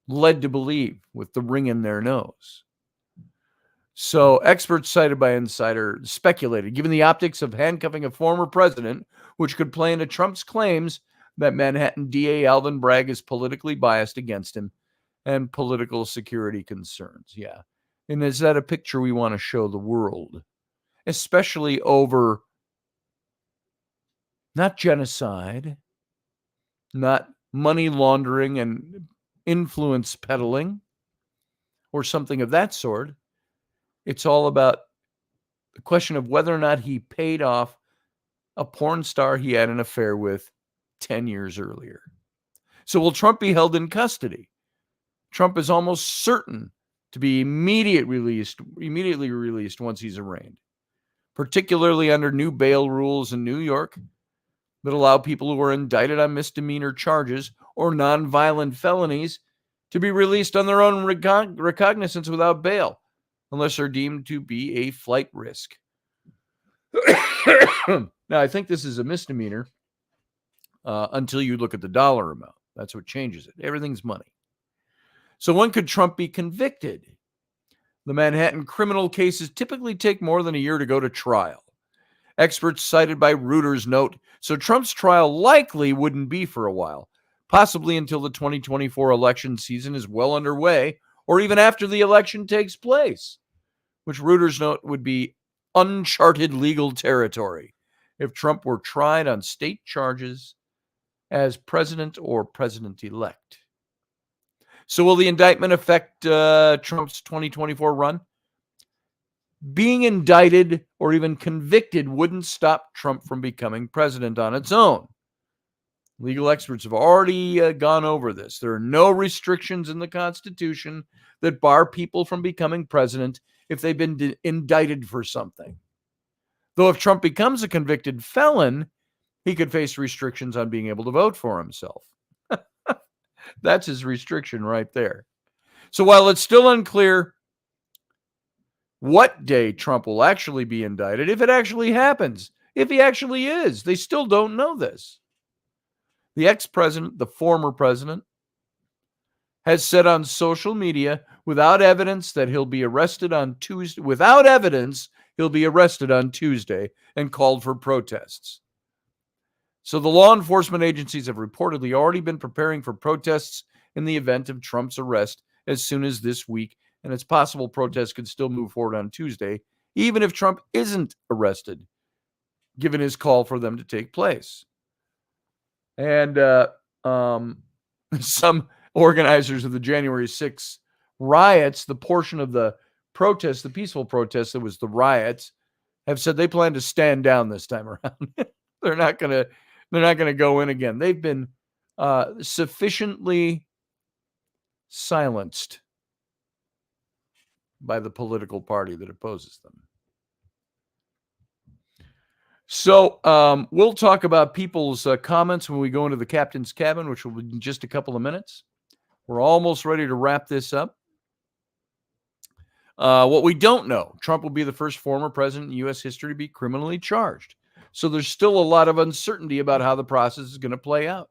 led to believe with the ring in their nose. So experts cited by Insider speculated, given the optics of handcuffing a former president, which could play into Trump's claims that Manhattan D.A. Alvin Bragg is politically biased against him and political security concerns. Yeah. And is that a picture we want to show the world? Especially over not genocide, not money laundering and influence peddling, or something of that sort. It's all about the question of whether or not he paid off a porn star he had an affair with 10 years earlier. So will Trump be held in custody? Trump is almost certain to be immediately released once he's arraigned, particularly under new bail rules in New York that allow people who are indicted on misdemeanor charges or nonviolent felonies to be released on their own recognizance without bail, unless they're deemed to be a flight risk. Now, I think this is a misdemeanor until you look at the dollar amount. That's what changes it. Everything's money. So when could Trump be convicted? The Manhattan criminal cases typically take more than a year to go to trial. Experts cited by Reuters note, so Trump's trial likely wouldn't be for a while, possibly until the 2024 election season is well underway, or even after the election takes place, which Reuters note would be uncharted legal territory if Trump were tried on state charges as president or president-elect. So will the indictment affect Trump's 2024 run? Being indicted or even convicted wouldn't stop Trump from becoming president on its own. Legal experts have already gone over this. There are no restrictions in the Constitution that bar people from becoming president if they've been indicted for something. Though if Trump becomes a convicted felon, he could face restrictions on being able to vote for himself. That's his restriction right there. So while it's still unclear what day Trump will actually be indicted, if it actually happens, if he actually is, they still don't know this. The ex-president, the former president, has said on social media, without evidence he'll be arrested on Tuesday, and called for protests. So the law enforcement agencies have reportedly already been preparing for protests in the event of Trump's arrest as soon as this week, and it's possible protests could still move forward on Tuesday even if Trump isn't arrested, given his call for them to take place. And some organizers of the January 6th riots, the portion of the protest, the peaceful protest that was the riots, have said they plan to stand down this time around. They're not gonna go in again. They've been sufficiently silenced by the political party that opposes them. So we'll talk about people's comments when we go into the captain's cabin, which will be in just a couple of minutes. We're almost ready to wrap this up. What we don't know, Trump will be the first former president in U.S. history to be criminally charged. So there's still a lot of uncertainty about how the process is going to play out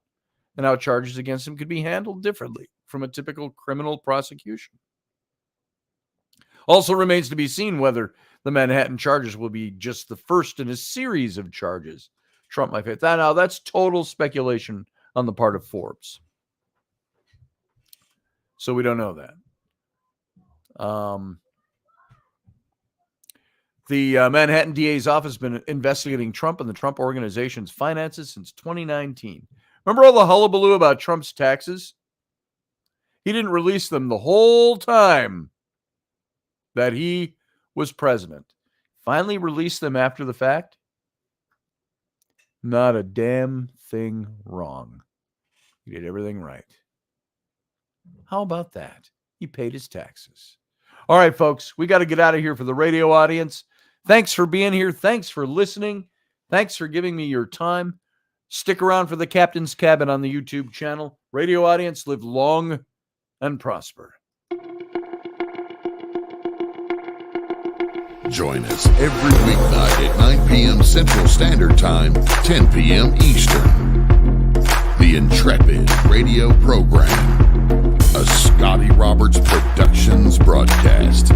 and how charges against him could be handled differently from a typical criminal prosecution. Also remains to be seen whether the Manhattan charges will be just the first in a series of charges Trump might face. Now, that's total speculation on the part of Forbes. So we don't know that. The Manhattan DA's office has been investigating Trump and the Trump Organization's finances since 2019. Remember all the hullabaloo about Trump's taxes? He didn't release them the whole time that he was president. Finally released them after the fact. Not a damn thing wrong. He did everything right. How about that? He paid his taxes. All right, folks, we got to get out of here for the radio audience. Thanks for being here. Thanks for listening. Thanks for giving me your time. Stick around for the Captain's Cabin on the YouTube channel. Radio audience, live long and prosper. Join us every weeknight at 9 p.m. Central Standard Time, 10 p.m. Eastern. The Intrepid radio program, a Scotty Roberts Productions broadcast.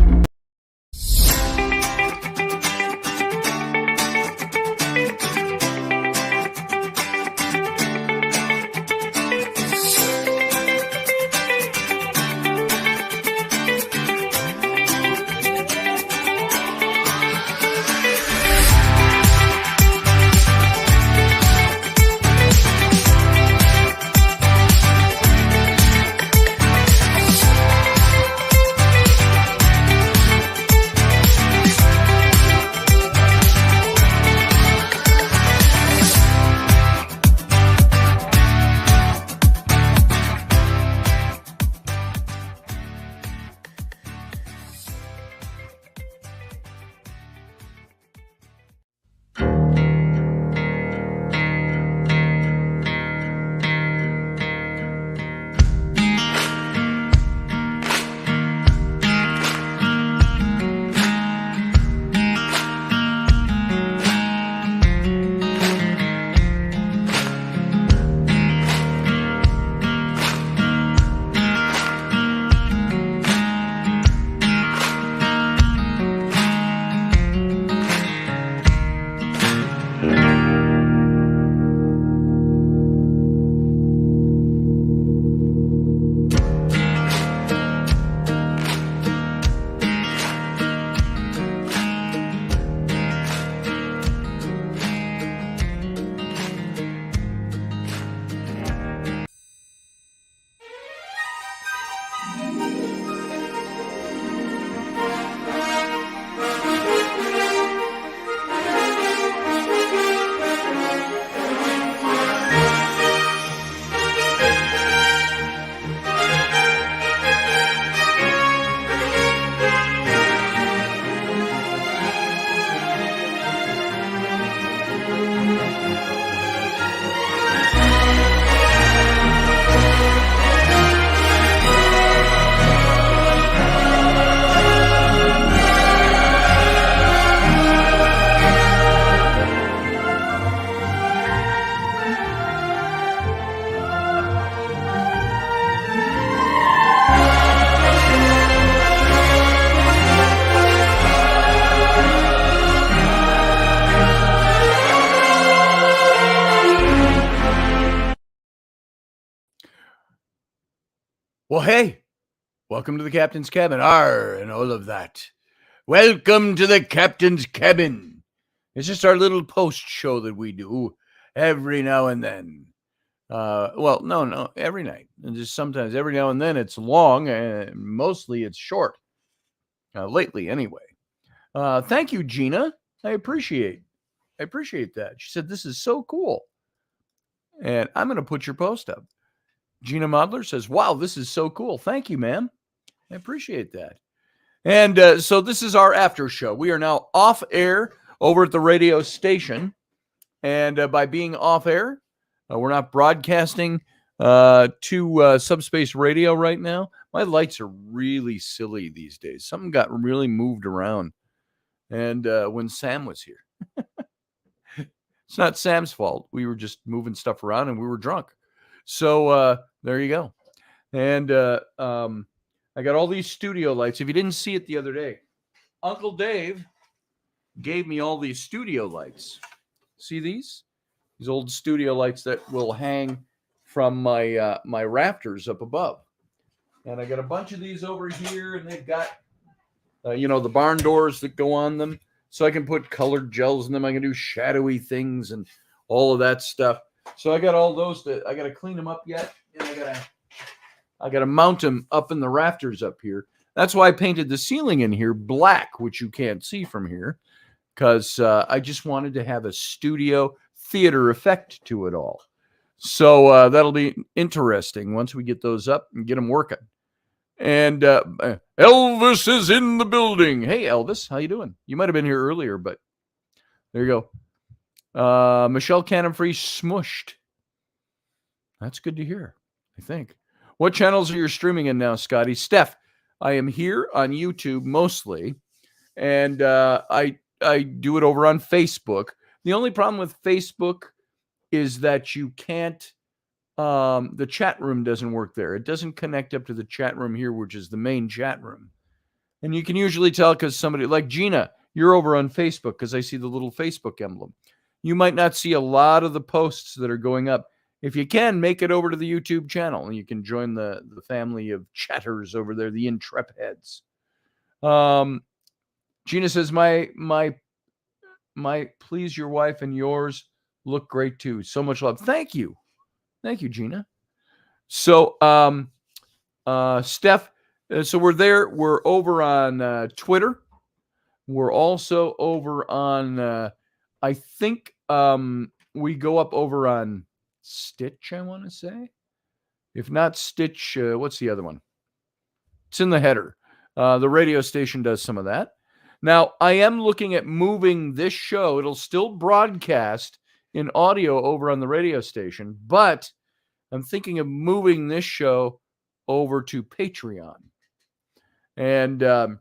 Well, hey, welcome to the Captain's Cabin. Arr, and all of that. Welcome to the captain's cabin. It's just our little post show that we do every now and then. Well, no, every night. And just sometimes every now and then it's long and mostly it's short. Lately, anyway. Thank you, Gina. I appreciate that. She said, this is so cool. And I'm going to put your post up. Gina Modler says, wow, this is so cool. Thank you, ma'am. I appreciate that. And so this is our after show. We are now off air over at the radio station. And by being off air, we're not broadcasting to Subspace Radio right now. My lights are really silly these days. Something got really moved around. And when Sam was here, it's not Sam's fault. We were just moving stuff around and we were drunk. So there you go. And I got all these studio lights. If you didn't see it the other day, Uncle Dave gave me all these studio lights. See these? These old studio lights that will hang from my my rafters up above. And I got a bunch of these over here, and they've got, the barn doors that go on them. So I can put colored gels in them. I can do shadowy things and all of that stuff. So I got all those. I got to clean them up yet. And I got to mount them up in the rafters up here. That's why I painted the ceiling in here black, which you can't see from here, because I just wanted to have a studio theater effect to it all. So that'll be interesting once we get those up and get them working. And Elvis is in the building. Hey, Elvis, how you doing? You might have been here earlier, but there you go. Michelle Cannon-Free smushed. That's good to hear, I think. What channels are you streaming in now, Scotty? Steph, I am here on YouTube mostly, and I do it over on Facebook. The only problem with Facebook is that you can't, the chat room doesn't work there. It doesn't connect up to the chat room here, which is the main chat room. And you can usually tell because somebody like Gina, you're over on Facebook because I see the little Facebook emblem. You might not see a lot of the posts that are going up. If you can, make it over to the YouTube channel and you can join the family of chatters over there, the Intrepids. Gina says, my please your wife and yours look great too. So much love. Thank you. Thank you, Gina. So, Steph, so we're there. We're over on Twitter. We're also over on, I think we go up over on Stitch, I want to say. If not Stitch, what's the other one? It's in the header. The radio station does some of that. Now, I am looking at moving this show. It'll still broadcast in audio over on the radio station, but I'm thinking of moving this show over to Patreon. And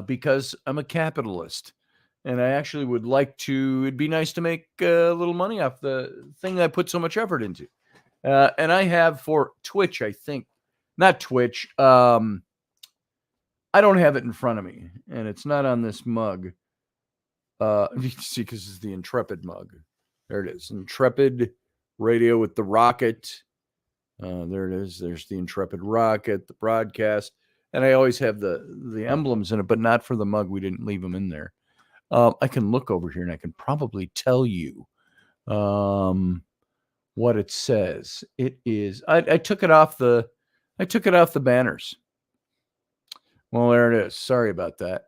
because I'm a capitalist, and I actually would like to, it'd be nice to make a little money off the thing I put so much effort into. And I have for Twitch, I think, not Twitch. I don't have it in front of me, and it's not on this mug. You can see because it's the Intrepid mug. There it is. Intrepid radio with the rocket. There it is. There's the Intrepid rocket, the broadcast. And I always have the emblems in it, but not for the mug. We didn't leave them in there. I can look over here and I can probably tell you what it says. It is. I took it off the banners. Well, there it is. Sorry about that.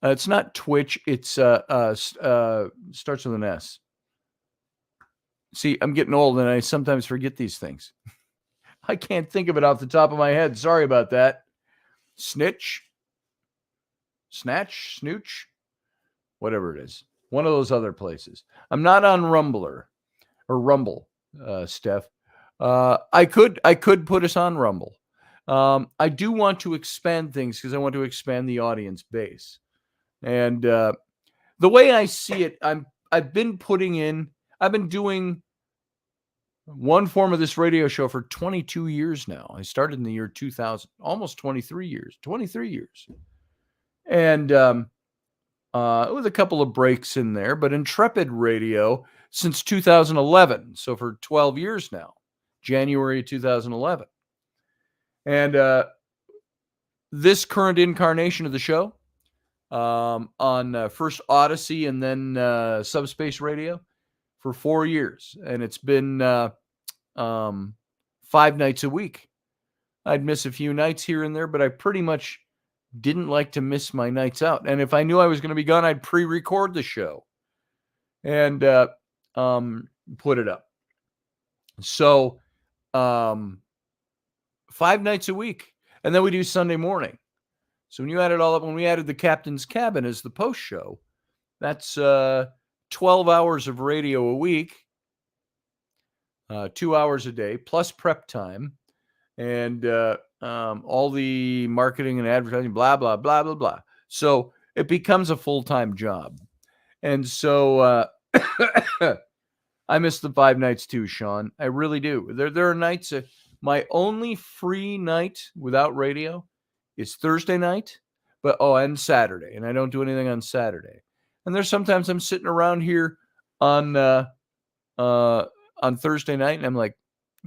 It's not Twitch. It's starts with an S. See, I'm getting old and I sometimes forget these things. I can't think of it off the top of my head. Sorry about that. Snitch, Snatch, Snooch, whatever it is. One of those other places. I'm not on Rumble, Steph. I could put us on Rumble. I do want to expand things because I want to expand the audience base. And the way I see it, I've been doing one form of this radio show for 22 years now. I started in the year 2000, almost 23 years. And with a couple of breaks in there, but Intrepid Radio since 2011. So for 12 years now, January 2011. And this current incarnation of the show, on first Odyssey and then Subspace Radio for 4 years. And it's been 5 nights a week. I'd miss a few nights here and there, but I pretty much didn't like to miss my nights out. And if I knew I was going to be gone, I'd pre-record the show and put it up. So 5 nights a week. And then we do Sunday morning. So when you add it all up, when we added the Captain's Cabin as the post show, that's 12 hours of radio a week, 2 hours a day, plus prep time, and all the marketing and advertising, blah, blah, blah, blah, blah. So it becomes a full-time job. And so I miss the 5 nights too, Sean. I really do. There are nights, my only free night without radio is Thursday night, and Saturday. And I don't do anything on Saturday. And there's sometimes I'm sitting around here on Thursday night, and I'm like,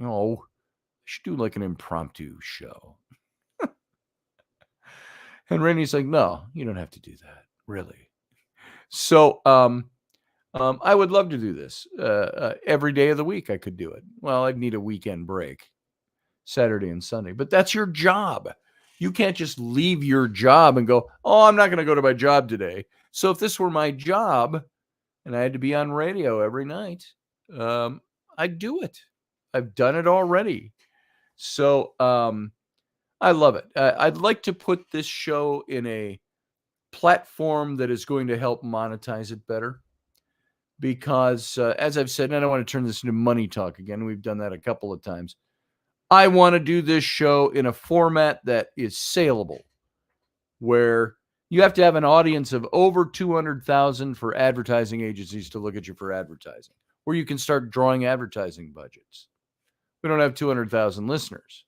oh, I should do like an impromptu show. And Randy's like, no, you don't have to do that, really. So I would love to do this every day of the week. I could do it. Well, I'd need a weekend break, Saturday and Sunday. But that's your job. You can't just leave your job and go, oh, I'm not going to go to my job today. So if this were my job and I had to be on radio every night, I'd do it. I've done it already. So I love it. I'd like to put this show in a platform that is going to help monetize it better. Because as I've said, and I don't want to turn this into money talk again. We've done that a couple of times. I want to do this show in a format that is saleable, where you have to have an audience of over 200,000 for advertising agencies to look at you for advertising, where you can start drawing advertising budgets. We don't have 200,000 listeners.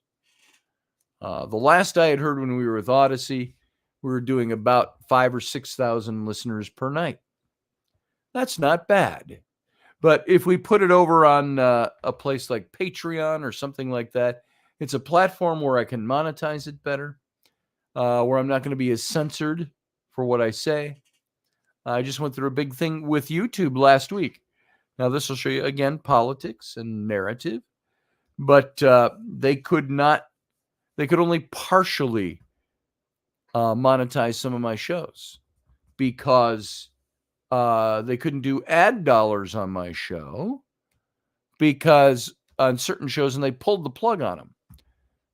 The last I had heard when we were with Odyssey, we were doing about 5,000 or 6,000 listeners per night. That's not bad. But if we put it over on a place like Patreon or something like that, it's a platform where I can monetize it better, where I'm not going to be as censored for what I say. I just went through a big thing with YouTube last week. Now, this will show you, again, politics and narrative. But they could only partially monetize some of my shows because they couldn't do ad dollars on my show because on certain shows, and they pulled the plug on them.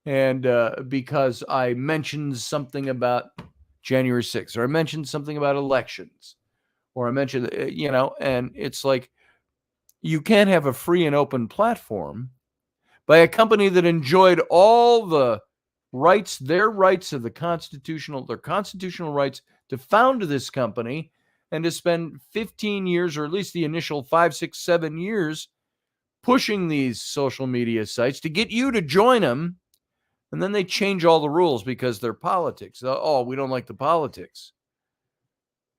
And because I mentioned something about January 6th, or I mentioned something about elections, or I mentioned, and it's like, you can't have a free and open platform by a company that enjoyed all the rights, their constitutional rights to found this company and to spend 15 years, or at least the initial 5, 6, 7 years, pushing these social media sites to get you to join them. And then they change all the rules because they're politics. Oh, we don't like the politics.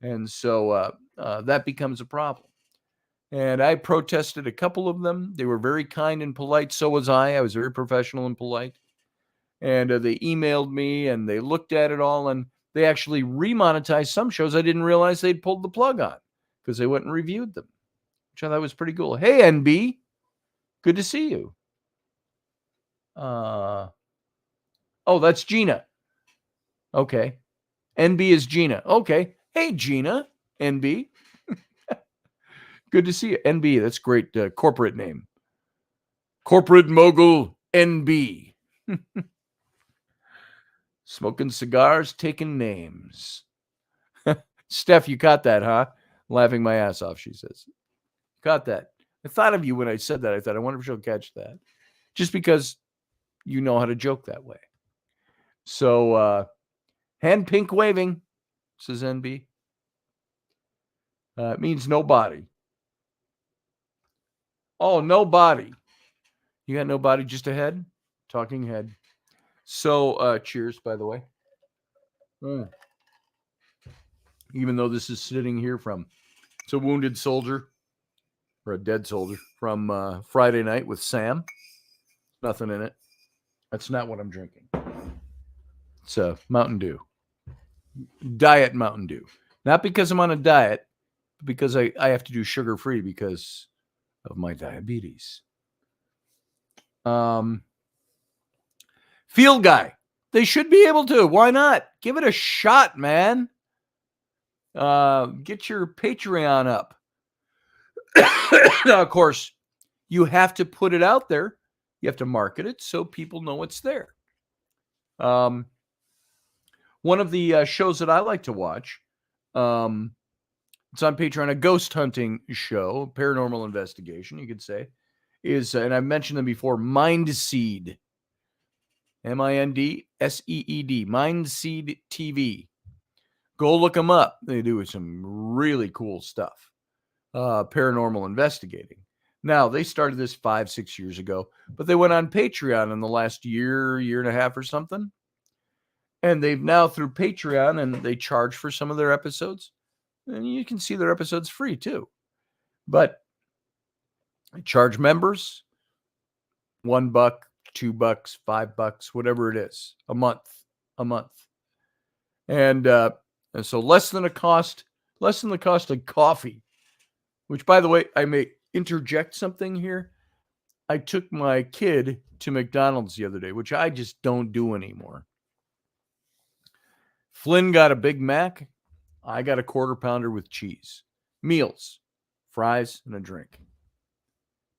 And so that becomes a problem. And I protested a couple of them. They were very kind and polite. So was I. I was very professional and polite. And they emailed me and they looked at it all. And they actually remonetized some shows I didn't realize they'd pulled the plug on because they went and reviewed them, which I thought was pretty cool. Hey, NB. Good to see you. Oh, that's Gina. Okay. NB is Gina. Okay. Hey, Gina. NB. Good to see you. NB. That's great corporate name. Corporate mogul NB. Smoking cigars, taking names. Steph, you caught that, huh? Laughing my ass off, she says. Caught that. I thought of you when I said that. I thought, I wonder if she'll catch that. Just because you know how to joke that way. So, hand pink waving, says NB. It means no body. Oh, no body. You got no body, just a head? Talking head. So, cheers, by the way. Even though this is sitting here from, it's a wounded soldier, or a dead soldier, from Friday night with Sam. Nothing in it. That's not what I'm drinking. It's Mountain Dew. Diet Mountain Dew. Not because I'm on a diet, but because I have to do sugar-free because of my diabetes. Field Guy. They should be able to. Why not? Give it a shot, man. Get your Patreon up. Now, of course, you have to put it out there. You have to market it so people know it's there. One of the shows that I like to watch, it's on Patreon, a ghost hunting show, paranormal investigation, you could say, is, and I've mentioned them before, Mindseed. Mindseed. Mindseed TV. Go look them up. They do some really cool stuff. Paranormal investigating. Now, they started this 5-6 years ago, but they went on Patreon in the last year and a half or something. And they've now, through Patreon, and they charge for some of their episodes. And you can see their episodes free, too. But they charge members $1, $2, $5, whatever it is, a month. And so less than the cost of coffee, which, by the way, I may interject something here. I took my kid to McDonald's the other day, which I just don't do anymore. Flynn got a Big Mac. I got a quarter pounder with cheese. Meals, fries, and a drink.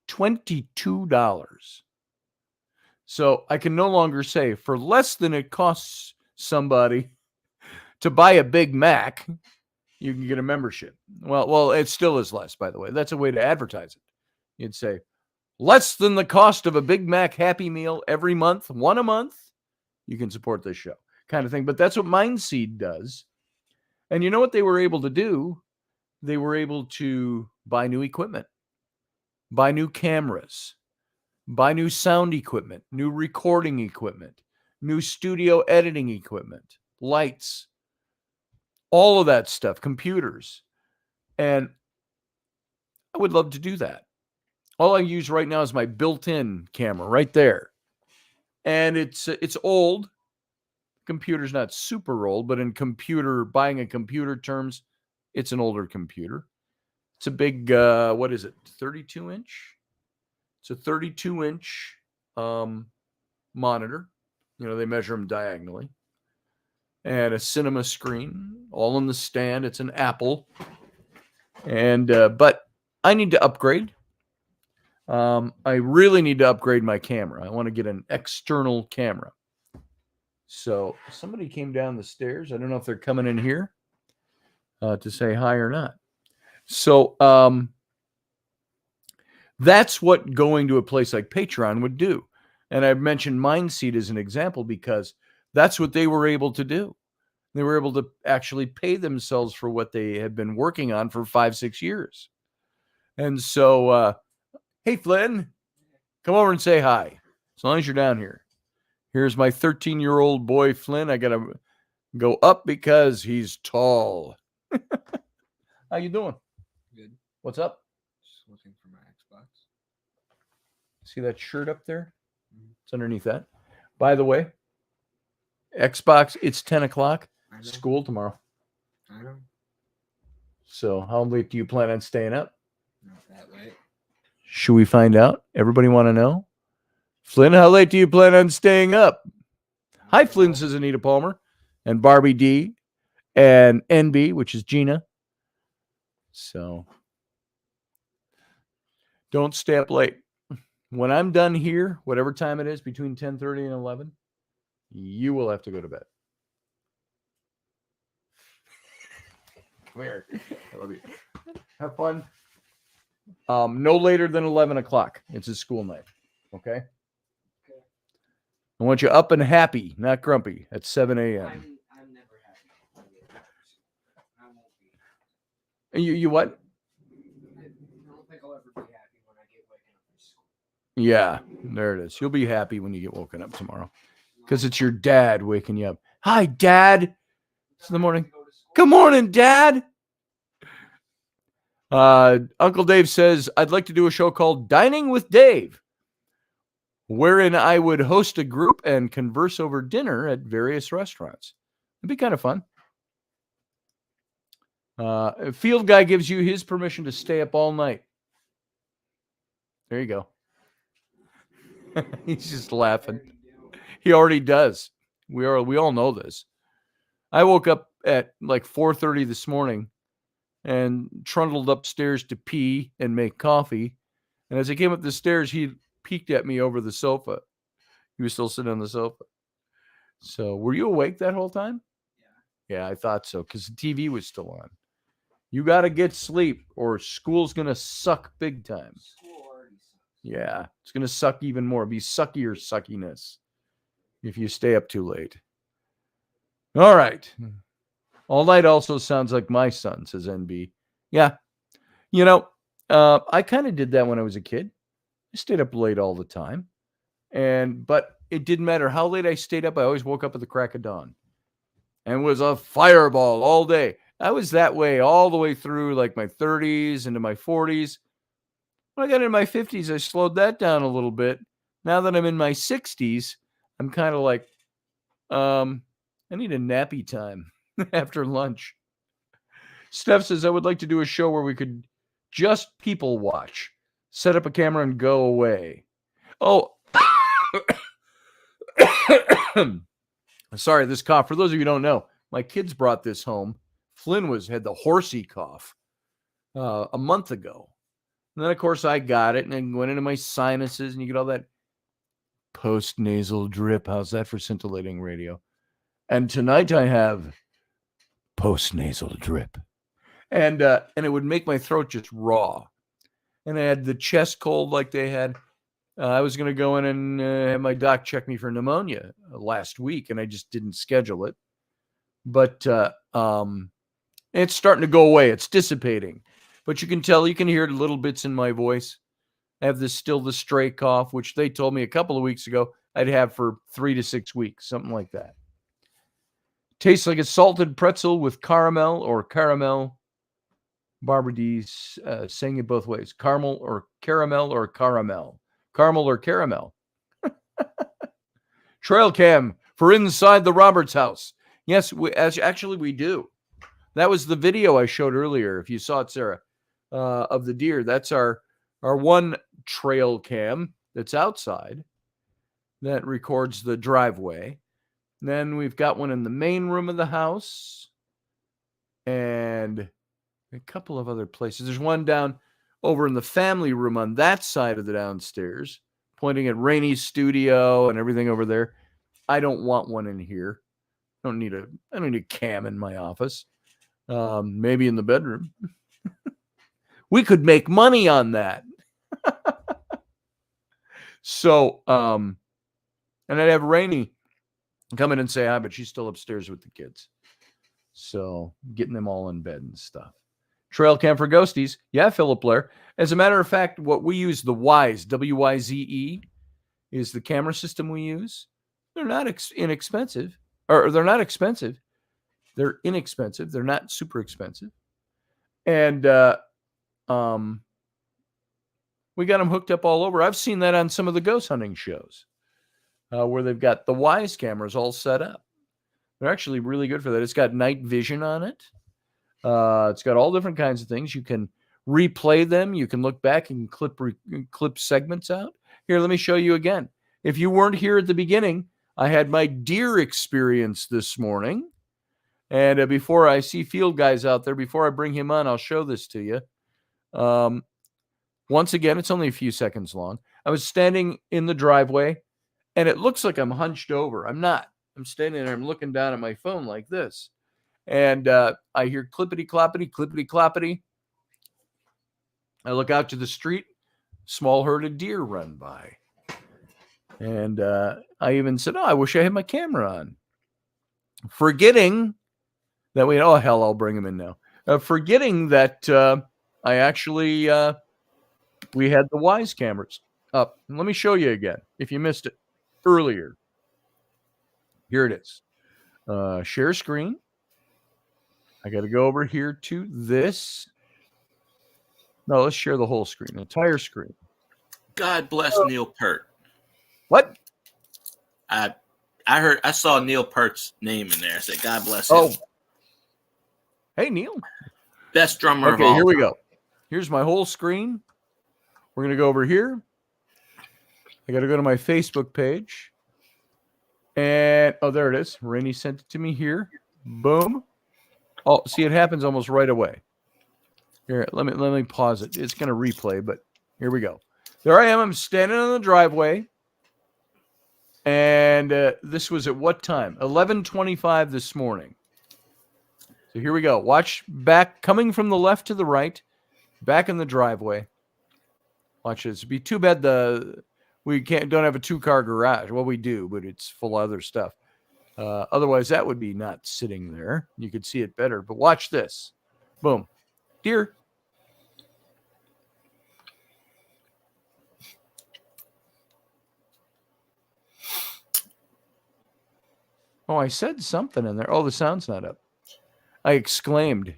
$22. So I can no longer say for less than it costs somebody to buy a Big Mac, you can get a membership. Well, it still is less, by the way. That's a way to advertise it. You'd say less than the cost of a Big Mac Happy Meal every month, one a month, you can support this show, kind of thing. But that's what Mindseed does. And you know what they were able to do? They were able to buy new equipment, buy new cameras, buy new sound equipment, new recording equipment, new studio editing equipment, lights, all of that stuff, computers. And I would love to do that. All I use right now is my built-in camera right there. And it's old. Computer's not super old, but in buying a computer terms, it's an older computer. It's a big, 32-inch? It's a 32-inch monitor. You know, they measure them diagonally. And a cinema screen, all in the stand. It's an Apple. And but I need to upgrade. I really need to upgrade my camera. I want to get an external camera. So somebody came down the stairs. I don't know if they're coming in here to say hi or not. So that's what going to a place like Patreon would do. And I've mentioned Mindseed as an example because that's what they were able to do. They were able to actually pay themselves for what they had been working on for 5-6 years. And so, hey, Flynn, come over and say hi. As long as you're down here. Here's my 13-year-old boy, Flynn. I got to go up because he's tall. How you doing? Good. What's up? Just looking for my Xbox. See that shirt up there? Mm-hmm. It's underneath that. By the way, Xbox, it's 10 o'clock. I know. School tomorrow. I know. So how late do you plan on staying up? Not that late. Should we find out? Everybody want to know? Flynn, how late do you plan on staying up? Hi, Flynn, says Anita Palmer. And Barbie D. And NB, which is Gina. So don't stay up late. When I'm done here, whatever time it is, between 10:30 and 11, you will have to go to bed. Come here. I love you. Have fun. No later than 11 o'clock. It's a school night. Okay? I want you up and happy, not grumpy, at 7 a.m. I'm never happy. I won't be. You what? I don't think I'll ever be happy when I get waken up from school. Yeah, there it is. You'll be happy when you get woken up tomorrow. Because it's your dad waking you up. Hi, Dad. It's in the morning. Good morning, Dad. Uncle Dave says, I'd like to do a show called Dining with Dave, wherein I would host a group and converse over dinner at various restaurants. It'd be kind of fun. Field guy gives you his permission to stay up all night. There you go. He's just laughing. He already does. We all know this. I woke up at like 4:30 this morning and trundled upstairs to pee and make coffee. And as I came up the stairs, he peeked at me over the sofa. He was still sitting on the sofa. So were you awake that whole time? Yeah, I thought so, because the TV was still on. You got to get sleep or school's going to suck big time. School already sucks. Yeah, it's going to suck even more. Be suckier suckiness if you stay up too late. All right. All night also sounds like my son, says NB. Yeah. You know, I kind of did that when I was a kid. I stayed up late all the time. But it didn't matter how late I stayed up. I always woke up at the crack of dawn and was a fireball all day. I was that way all the way through like my 30s into my 40s. When I got into my 50s, I slowed that down a little bit. Now that I'm in my 60s, I'm kind of like, I need a nappy time after lunch. Steph says, I would like to do a show where we could just people watch, set up a camera and go away. Oh, sorry, this cough. For those of you who don't know, my kids brought this home. Flynn had the horsey cough a month ago. And then, of course, I got it and then went into my sinuses and you get all that post-nasal drip. How's that for scintillating radio? And tonight I have post-nasal drip. And it would make my throat just raw. And I had the chest cold like they had. I was going to go in and have my doc check me for pneumonia last week, and I just didn't schedule it. But it's starting to go away. It's dissipating. But you can tell, you can hear little bits in my voice. I have still the stray cough, which they told me a couple of weeks ago I'd have for 3 to 6 weeks, something like that. Tastes like a salted pretzel with caramel or caramel. Barbara D's saying it both ways. Caramel or caramel or caramel. Caramel or caramel. Trail cam for inside the Roberts house. Yes, actually we do. That was the video I showed earlier. If you saw it, Sarah, of the deer. That's our one trail cam that's outside that records the driveway. Then we've got one in the main room of the house and a couple of other places. There's one down over in the family room on that side of the downstairs, pointing at Rainey's studio and everything over there. I don't want one in here. I don't need a cam in my office. Maybe in the bedroom. We could make money on that. So, and I'd have Rainey come in and say hi, but she's still upstairs with the kids. So getting them all in bed and stuff. Trail cam for ghosties. Yeah, Philip Blair. As a matter of fact, what we use, the Wyze, W-Y-Z-E, is the camera system we use. They're not inexpensive. Or they're not expensive. They're inexpensive. They're not super expensive. And we got them hooked up all over. I've seen that on some of the ghost hunting shows where they've got the Wyze cameras all set up. They're actually really good for that. It's got night vision on it. It's got all different kinds of things. You can replay them. You can look back and clip segments out. Here, let me show you again. If you weren't here at the beginning, I had my deer experience this morning. And before I see field guys out there, before I bring him on, I'll show this to you. Once again, it's only a few seconds long. I was standing in the driveway, and it looks like I'm hunched over. I'm not. I'm standing there. I'm looking down at my phone like this. And I hear clippity-cloppity, clippity-cloppity. I look out to the street. Small herd of deer run by. And I even said, I wish I had my camera on. Forgetting that I'll bring him in now. Forgetting that I actually, we had the Wyze cameras up. And let me show you again, if you missed it earlier. Here it is. Share screen. I got to go over here to this. No, let's share the whole screen, entire screen. God bless Neil Peart. What? I saw Neil Peart's name in there. I said, God bless him. Oh. Hey, Neil. Best drummer of Okay, all. here we go. Here's my whole screen. We're going to go over here. I got to go to my Facebook page. And, oh, there it is. Rainey sent it to me here. Boom. Oh, see, it happens almost right away. Here, let me pause it. It's going to replay, but here we go. There I am. I'm standing on the driveway. And this was at what time? 11:25 this morning. So here we go. Watch back, coming from the left to the right, back in the driveway. Watch this. It'd be too bad we don't have a 2-car garage. Well, we do, but it's full of other stuff. Otherwise, that would be not sitting there. You could see it better. But watch this. Boom. Deer. Oh, I said something in there. Oh, the sound's not up. I exclaimed.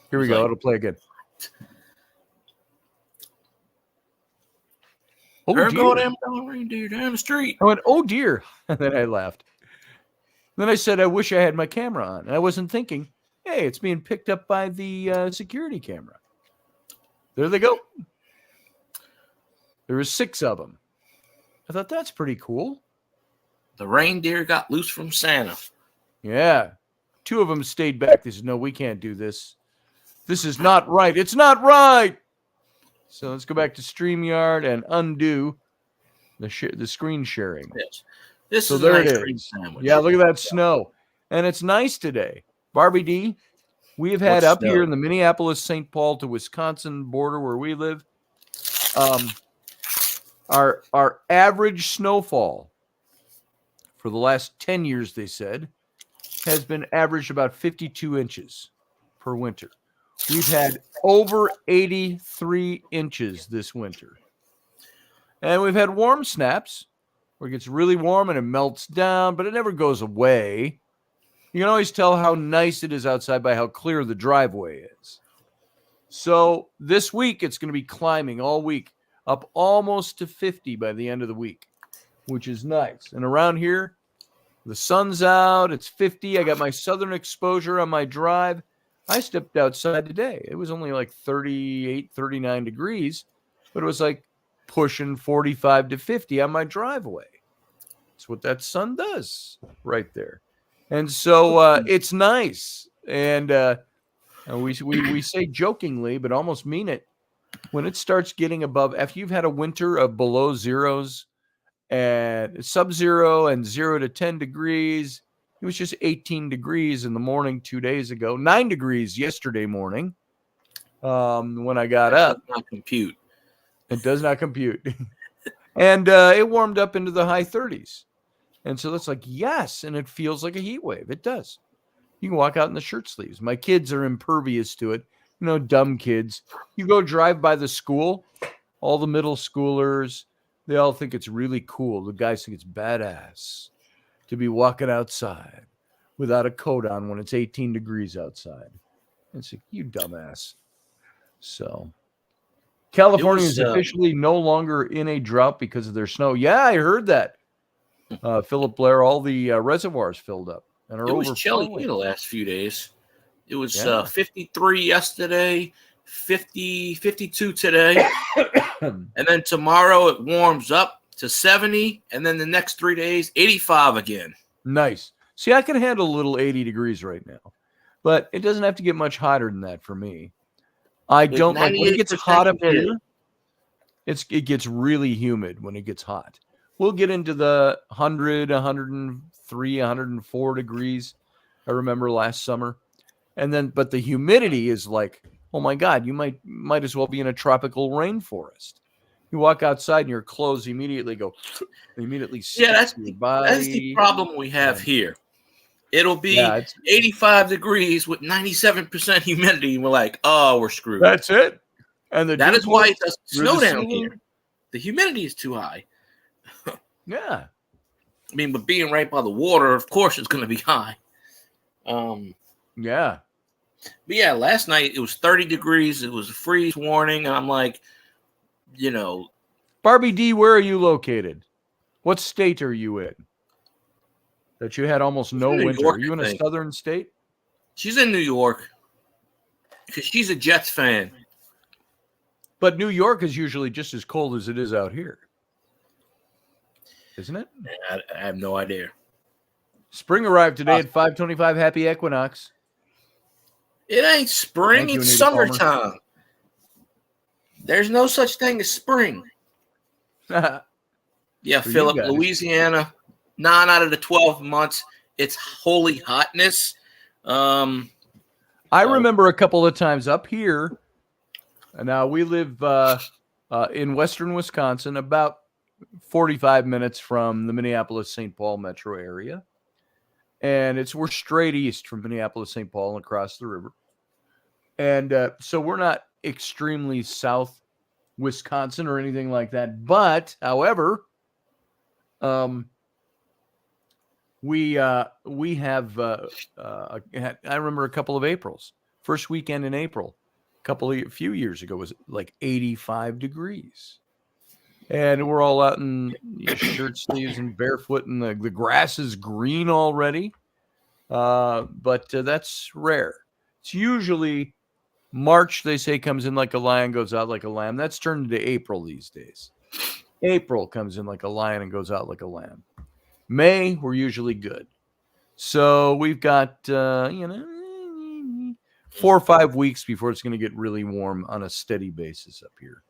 Here we go. It'll play again. Oh, There go dear. them reindeer down the street. I went, oh, dear. And then I laughed. Then I said, I wish I had my camera on. And I wasn't thinking, hey, it's being picked up by the security camera. There they go. There were 6 of them. I thought that's pretty cool. The reindeer got loose from Santa. Yeah. 2 of them stayed back. They said, no, we can't do this. This is not right. It's not right. So let's go back to StreamYard and undo the screen sharing. Yes. This So is there an it ice cream is. sandwich. Yeah, look at that snow. And it's nice today. Barbie D, we have had What's up snow? here in the Minneapolis-St. Paul to Wisconsin border where we live, our average snowfall for the last 10 years, they said, has been averaged about 52 inches per winter. We've had over 83 inches this winter. And we've had warm snaps where it gets really warm and it melts down, but it never goes away. You can always tell how nice it is outside by how clear the driveway is. So this week, it's going to be climbing all week, up almost to 50 by the end of the week, which is nice. And around here, the sun's out. It's 50. I got my southern exposure on my drive. I stepped outside today. It was only like 38, 39 degrees, but it was like pushing 45 to 50 on my driveway. That's what that sun does right there. And so it's nice. And we say jokingly, but almost mean it. When it starts getting above, after you've had a winter of below zeros and sub-zero and 0 to 10 degrees, it was just 18 degrees in the morning 2 days ago, 9 degrees yesterday morning when I got up. Does not compute. It does not compute. And it warmed up into the high 30s. And so that's like, yes, and it feels like a heat wave. It does. You can walk out in the shirt sleeves. My kids are impervious to it. You know, dumb kids. You go drive by the school, all the middle schoolers, they all think it's really cool. The guys think it's badass to be walking outside without a coat on when it's 18 degrees outside. It's like, you dumbass. So California is officially no longer in a drought because of their snow. Yeah, I heard that. Philip Blair, all the reservoirs filled up and are It was overflowing. chilly the last few days. It was 53 yesterday, 52 today. And then tomorrow it warms up to 70. And then the next 3 days, 85 again. Nice. See, I can handle a little 80 degrees right now, but it doesn't have to get much hotter than that for me. I don't like when it gets hot up here. It gets really humid when it gets hot. We'll get into the 100, 103, 104 degrees. I remember last summer. And then, but the humidity is like, oh my God, you might as well be in a tropical rainforest. You walk outside and your clothes immediately go, immediately. Yeah, that's the problem we have here. It'll be 85 degrees with 97% humidity. And we're like, oh, we're screwed. That's it. And that is why it doesn't snow down here. The humidity is too high. Yeah. I mean, but being right by the water, of course, it's going to be high. Yeah. But yeah, last night it was 30 degrees. It was a freeze warning. And I'm like, you know. Barbie D, where are you located? What state are you in? That you had almost no winter. Are you in a southern state? She's in New York. Because she's a Jets fan. But New York is usually just as cold as it is out here. Isn't it? I have no idea. Spring arrived today at 5:25. Happy equinox. It ain't spring, Thank you, it's Anita Palmer. summertime. There's no such thing as spring. Yeah, For you Philip, guys. Louisiana, 9 out of the 12 months, it's holy hotness. I remember a couple of times up here. And now we live in western Wisconsin, about 45 minutes from the Minneapolis-St. Paul metro area. And we're straight east from Minneapolis-St. Paul and across the river. And so we're not extremely south Wisconsin or anything like that. But, however, we have, I remember a couple of Aprils. First weekend in April, a few years ago, was like 85 degrees. And we're all out in shirt sleeves and barefoot, and the grass is green already. But that's rare. It's usually March, they say, comes in like a lion, goes out like a lamb. That's turned into April these days. April comes in like a lion and goes out like a lamb. May, we're usually good. So we've got, 4 or 5 weeks before it's going to get really warm on a steady basis up here.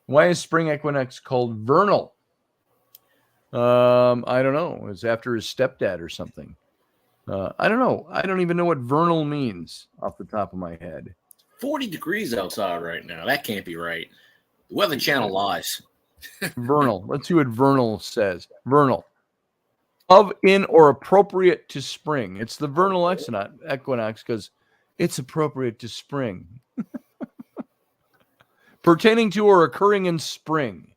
Why is spring equinox called vernal? I don't know. It's after his stepdad or something. I don't know. I don't even know what vernal means off the top of my head. 40 degrees outside right now. That can't be right. The Weather Channel lies. Vernal. Let's see what vernal says. Vernal. Of, in, or appropriate to spring. It's the vernal equinox because it's appropriate to spring. Pertaining to or occurring in spring.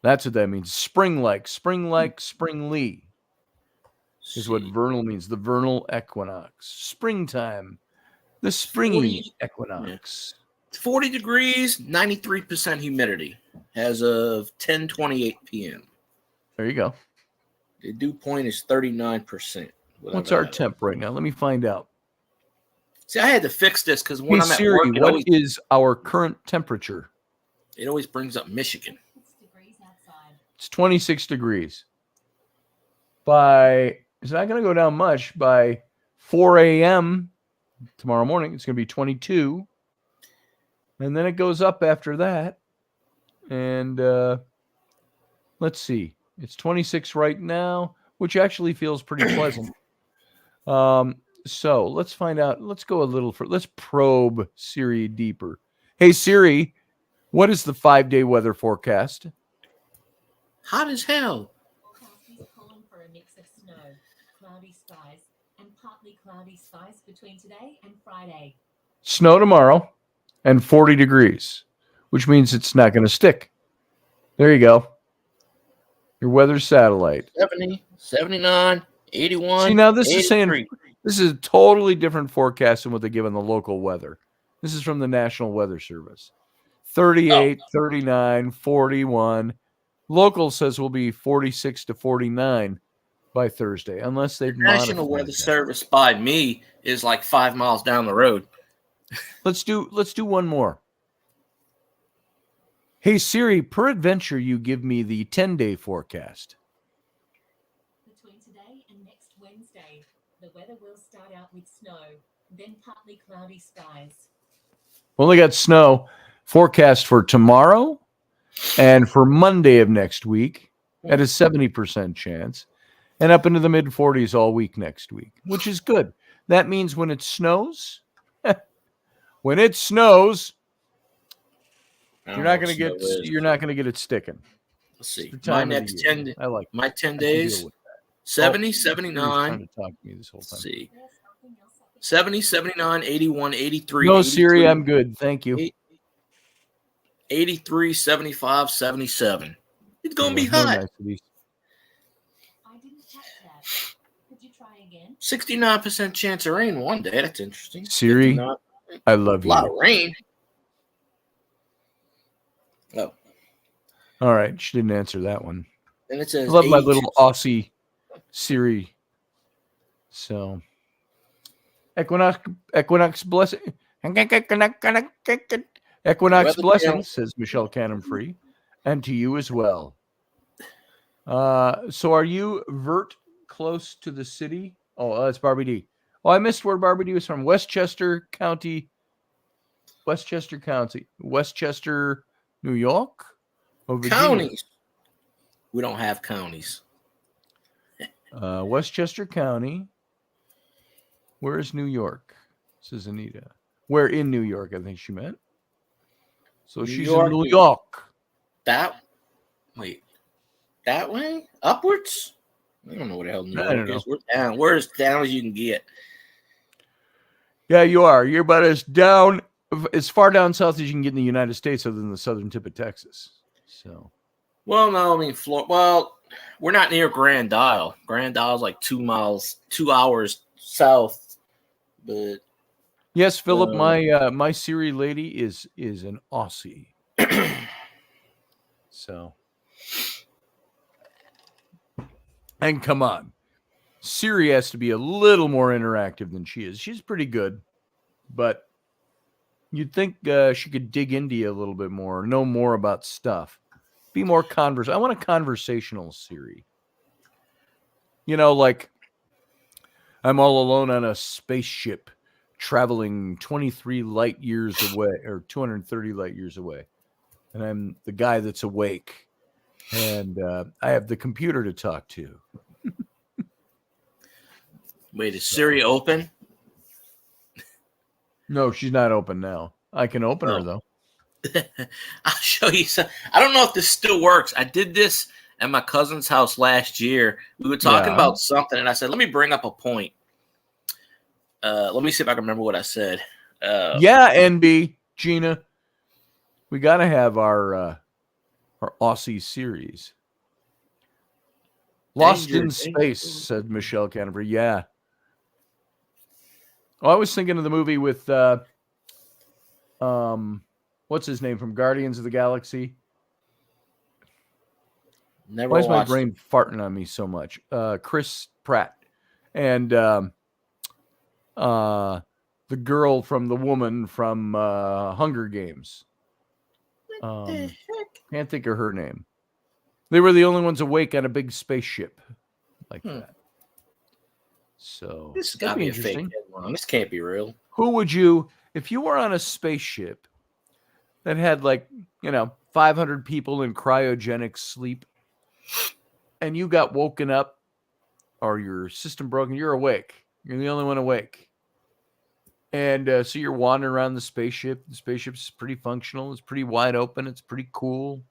That's what that means. Spring-like, springly is what vernal means. The vernal equinox. Springtime. The springy equinox. It's 40 degrees, 93% humidity as of 10:28 p.m. There you go. The dew point is 39%. What's our temp right now? Let me find out. See, I had to fix this because when Hey I'm at Siri, work, what is our current temperature? it always brings up Michigan. It's 26 degrees. It's not going to go down much. By 4 a.m. tomorrow morning, it's going to be 22. And then it goes up after that. And let's see. It's 26 right now, which actually feels pretty pleasant. So let's find out. Let's go a little further. Let's probe Siri deeper. Hey, Siri, what is the 5-day weather forecast? Hot as hell. Forecast is calling for a mix of snow, cloudy skies, and partly cloudy skies between today and Friday. Snow tomorrow and 40 degrees, which means it's not going to stick. There you go. Your weather satellite. 70, 79, 81. See, now this is 83. saying this is a totally different forecast than what they give on the local weather. This is from the National Weather Service. 38, 39, 41. Local says will be 46 to 49 by Thursday, unless they've National modified Weather that. Service by me is like 5 miles down the road. Let's do one more. Hey Siri, peradventure you give me the 10-day forecast. Between today and next Wednesday, the weather will start out with snow, then partly cloudy skies. Only got snow forecast for tomorrow and for Monday of next week at a 70% chance, and up into the mid-40s all week next week, which is good. That means when it snows, you're not going to get it sticking. Let's see. It's the time My of next the year. 10 I like my 10 I can days, deal with that. 70, Siri's trying 79. to talk to me this whole time. Let's see. 70, 79, 81, 83. No, 82, Siri, I'm good. Thank you. 83, 75, 77. It's going to be No hot. niceties. I didn't catch that. Could you try again? 69% chance of rain one day. That's interesting. Siri, 59. I love A lot of you. rain. Oh, All right, she didn't answer that one. and it I says love my 82. little Aussie Siri. So Equinox blessing. Equinox Weather blessing, channel. says Michelle Cannon Free, and to you as well. So are you Vert close to the city? Oh, that's Barbie D. Oh, I missed where Barbie D was from. Westchester County, New York? Or Virginia? Counties. We don't have counties. Westchester County. Where is New York? Says Anita. Where in New York, I think she meant. So New she's York, in New York. That way? Upwards? I don't know what the hell New I York don't is. We're down. We're as down as you can get. Yeah, you are. You're about as far down south as you can get in the United States, other than the southern tip of Texas. So, Well, no, I mean, well, we're not near Grand Isle. Grand Isle's like 2 hours south. But yes, Philip, my Siri lady is an Aussie. So, and come on, Siri has to be a little more interactive than she is. She's pretty good, but you'd think she could dig into you a little bit more, know more about stuff, be more I want a conversational Siri. You know, like I'm all alone on a spaceship traveling 23 light years away, or 230 light years away, and I'm the guy that's awake, and I have the computer to talk to. wait, is Siri open? No, she's not open now. I can open her, though. I'll show you some. I don't know if this still works. I did this at my cousin's house last year. We were talking about something, and I said, let me bring up a point. Let me see if I can remember what I said. Yeah, NB, Gina. We got to have our Aussie series. Lost in Space, said Michelle Canterbury. Yeah. Oh, I was thinking of the movie with, what's his name from Guardians of the Galaxy? Never Why is my watched brain farting on me so much? Chris Pratt and the girl from the woman from Hunger Games. Can't think of her name. They were the only ones awake on a big spaceship like that. So This has that'd got to be be a fake interesting. headline. This can't be real. Who would you, if you were on a spaceship that had 500 people in cryogenic sleep, and you got woken up or your system broken, you're awake. You're the only one awake. And so you're wandering around the spaceship. The spaceship's pretty functional. It's pretty wide open. It's pretty cool,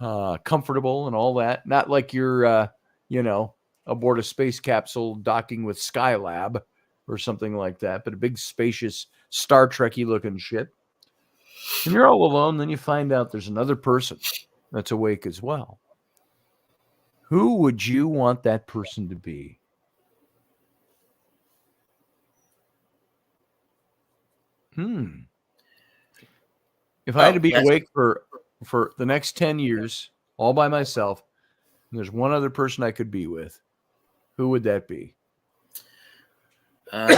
comfortable and all that. Not like you're, aboard a space capsule docking with Skylab or something like that, but a big spacious Star Trek-y looking ship. And you're all alone. Then you find out there's another person that's awake as well. Who would you want that person to be? If I had to be awake for the next 10 years, all by myself, and there's one other person I could be with, who would that be? Yeah,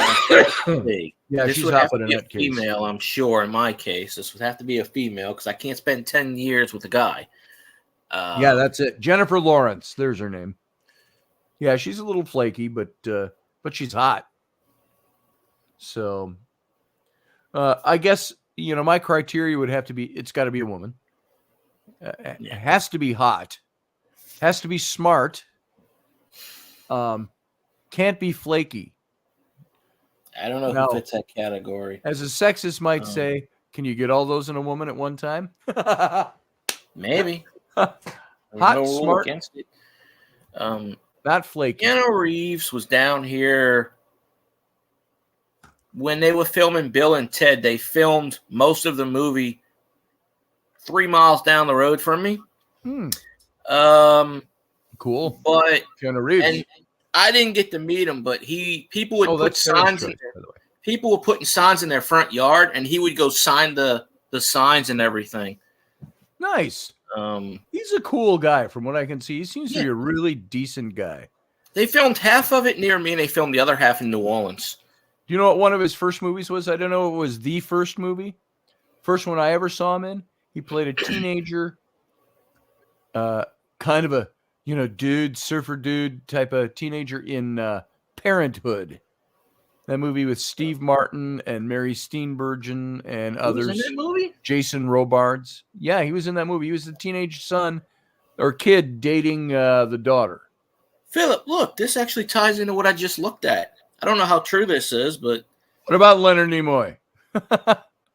This she's would hot, have to be a female, I'm sure. In my case, this would have to be a female because I can't spend 10 years with a guy. Yeah, that's it. Jennifer Lawrence. There's her name. Yeah, she's a little flaky, but she's hot. So, I guess my criteria would have to be: it's got to be a woman. It has to be hot. Has to be smart. Can't be flaky. I don't know who fits that category. As a sexist might say, can you get all those in a woman at one time? Maybe. Hot, smart, against it. not flaky. Keanu Reeves was down here when they were filming Bill and Ted. They filmed most of the movie 3 miles down the road from me. Cool. But Keanu Reeves. And I didn't get to meet him, but people would put signs. By the way. People were putting signs in their front yard, and he would go sign the signs and everything. Nice. He's a cool guy from what I can see. He seems to be a really decent guy. They filmed half of it near me, and they filmed the other half in New Orleans. Do you know what one of his first movies was? I don't know if it was the first movie. First one I ever saw him in. He played a teenager, kind of a, surfer dude type of teenager in Parenthood. That movie with Steve Martin and Mary Steenburgen and others. Was in that movie? Jason Robards. Yeah, he was in that movie. He was the teenage son or kid dating the daughter. Philip, look, this actually ties into what I just looked at. I don't know how true this is, but What about Leonard Nimoy?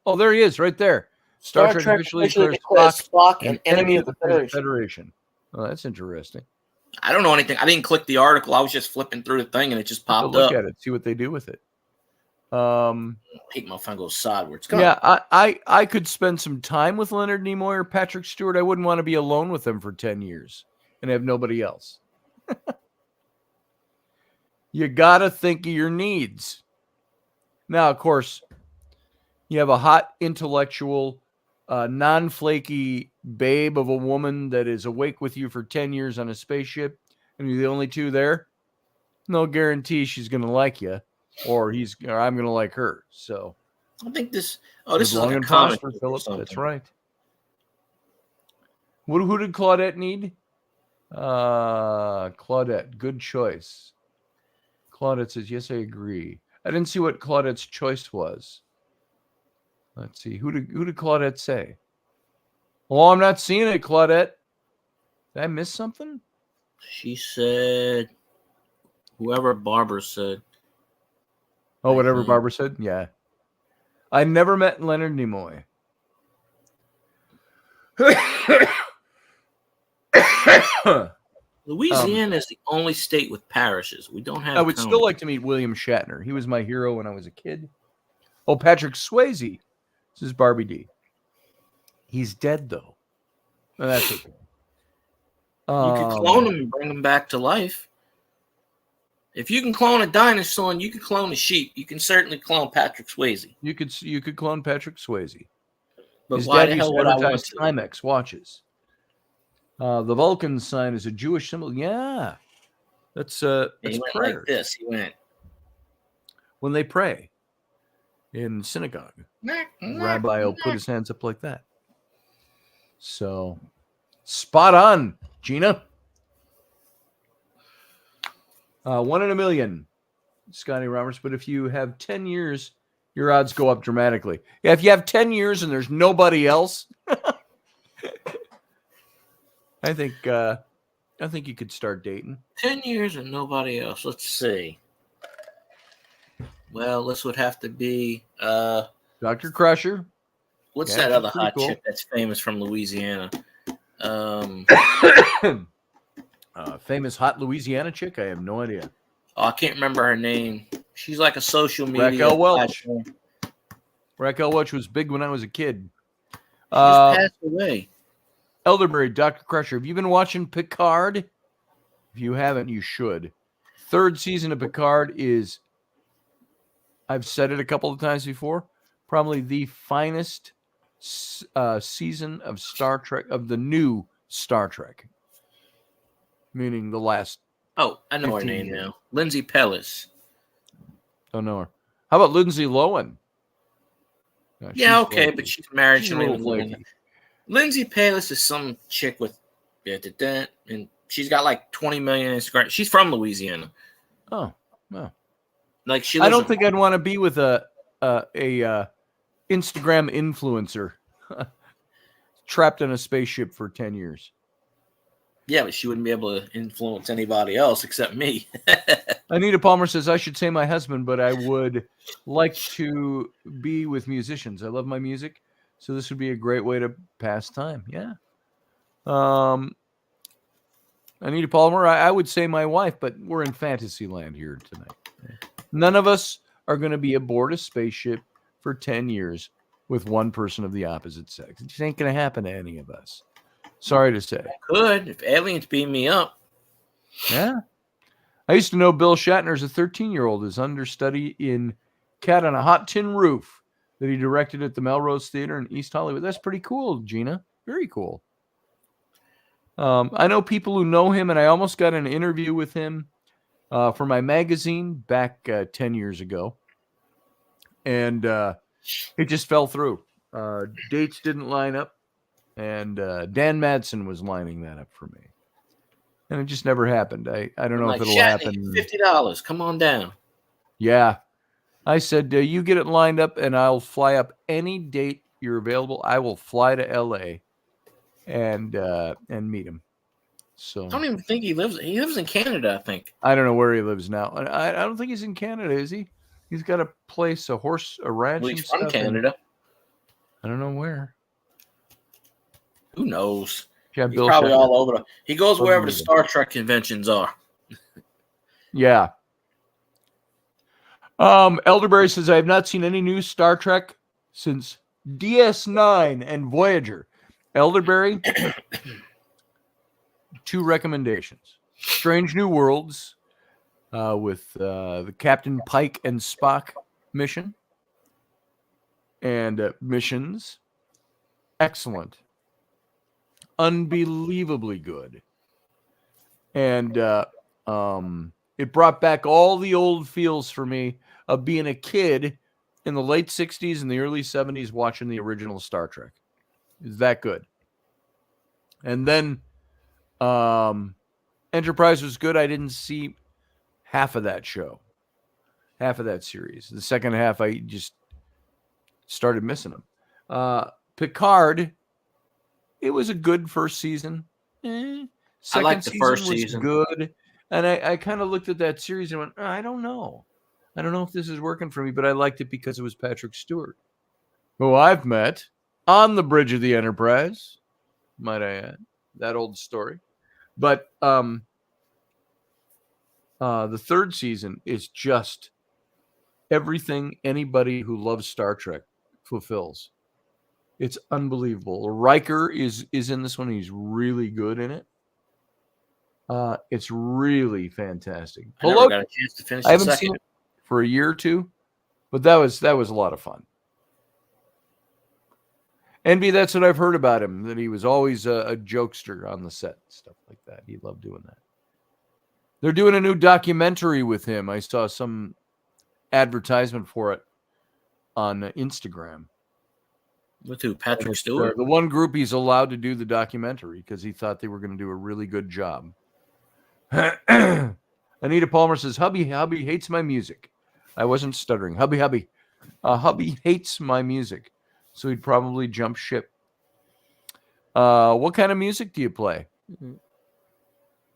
Oh, there he is, right there. Star Trek officially declares Spock an enemy of the Federation. Oh, that's interesting. I don't know anything. I didn't click the article. I was just flipping through the thing, and it just popped Look up. at it, see what they do with it. I hate my phone goes sideways. Yeah, I could spend some time with Leonard Nimoy or Patrick Stewart. I wouldn't want to be alone with them for 10 years and have nobody else. You got to think of your needs. Now, of course, you have a hot, intellectual, non-flaky babe of a woman that is awake with you for 10 years on a spaceship, and you're the only two there. No guarantee she's going to like you, or I'm going to like her. So I think this. Oh, this is long like a and comic prosper, book or Philip. something. That's right. Who did Claudette need? Claudette, good choice. Claudette says, yes, I agree. I didn't see what Claudette's choice was. Let's see. Who did Claudette say? Oh, I'm not seeing it, Claudette. Did I miss something? She said, whoever Barbara said. Oh, whatever Barbara said? Yeah. I never met Leonard Nimoy. Louisiana is the only state with parishes. We don't have. I would still like to meet William Shatner. He was my hero when I was a kid. Oh, Patrick Swayze. This is Barbie D. He's dead, though. Oh, that's okay. You could clone him and bring him back to life. If you can clone a dinosaur and you can clone a sheep, you can certainly clone Patrick Swayze. You could clone Patrick Swayze. But His why dad the used hell to would I advertise want to? Timex watches. The Vulcan sign is a Jewish symbol. Yeah, that's He went prayer. like this. He went When they pray in synagogue. Rabbi will put his hands up like that. So, spot on, Gina. 1 in a million, Scotty Roberts. But if you have 10 years, your odds go up dramatically. Yeah, if you have 10 years and there's nobody else, I think you could start dating. 10 years and nobody else. Let's see. Well, this would have to be Dr. Crusher. what's Yeah, that other pretty hot cool. chick that's famous from Louisiana? Famous hot Louisiana chick. I have no idea. Oh, I can't remember her name. She's like a social media. Raquel Welch. platform. Raquel Welch was big when I was a kid. She just passed away. Elderberry, Dr. Crusher. Have you been watching Picard? If you haven't, you should. Third season of Picard is, I've said it a couple of times before, probably the finest season of Star Trek, of the new Star Trek. Meaning the last. Oh, I know her 15 name years. now. Lindsay Pellis. Don't know her. How about Lindsay Lohan? No, Yeah, she's okay, flaky. but she's married. She's She a don't little even live in flaky. Lindsay Pellis is some chick with and she's got like 20 million Instagram. She's from Louisiana. Oh, no. Like she. I lives don't in- think I'd want to be with a Instagram influencer trapped in a spaceship for 10 years. Yeah, but she wouldn't be able to influence anybody else except me. Anita Palmer says, I should say my husband, but I would like to be with musicians. I love my music, so this would be a great way to pass time. Yeah. Anita Palmer, I would say my wife, but we're in fantasy land here tonight. None of us are going to be aboard a spaceship for 10 years with one person of the opposite sex. It just ain't going to happen to any of us. Sorry to say. Could if aliens beam me up. Yeah. I used to know Bill Shatner as a 13-year-old, his understudy in Cat on a Hot Tin Roof that he directed at the Melrose Theater in East Hollywood. That's pretty cool, Gina. Very cool. I know people who know him, and I almost got an interview with him for my magazine back 10 years ago. and it just fell through. Dates didn't line up, and Dan Madsen was lining that up for me, and it just never happened. I don't know if it'll happen. $50. Come on down. Yeah, I said you get it lined up, and I'll fly up any date you're available. I will fly to L.A. and meet him. So I don't even think he lives in Canada, I think. I don't know where he lives now. I don't think he's in Canada, is he? He's got a place, a ranch. Well, he's from Canada. I don't know where. Who knows? Yeah, He's Bill probably Shatner. all over. He goes wherever the Star Trek conventions are. Yeah. Elderberry says, I have not seen any new Star Trek since DS9 and Voyager. Elderberry, 2 recommendations. Strange New Worlds with the Captain Pike and Spock mission. And missions. Excellent. Unbelievably good. And it brought back all the old feels for me of being a kid in the late 60s and the early 70s watching the original Star Trek. Is that good? And then Enterprise was good. I didn't see half of that show, half of that series. The second half, I just started missing them. Picard, it was a good first season. Second I liked the first season. Good. And I kind of looked at that series and went, I don't know. I don't know if this is working for me, but I liked it because it was Patrick Stewart, who I've met on the bridge of the Enterprise, might I add. That old story. But the third season is just everything anybody who loves Star Trek fulfills. It's unbelievable. Riker is in this one. He's really good in it. It's really fantastic. I never got a chance to finish. I haven't seen it for a year or two, but that was a lot of fun. Envy, that's what I've heard about him, that he was always a jokester on the set, stuff like that. He loved doing that. They're doing a new documentary with him. I saw some advertisement for it on Instagram. With who? Patrick Stewart? The one group he's allowed to do the documentary because he thought they were going to do a really good job. Anita Palmer says, Hubby hates my music. I wasn't stuttering. Hubby hates my music. So he'd probably jump ship. What kind of music do you play?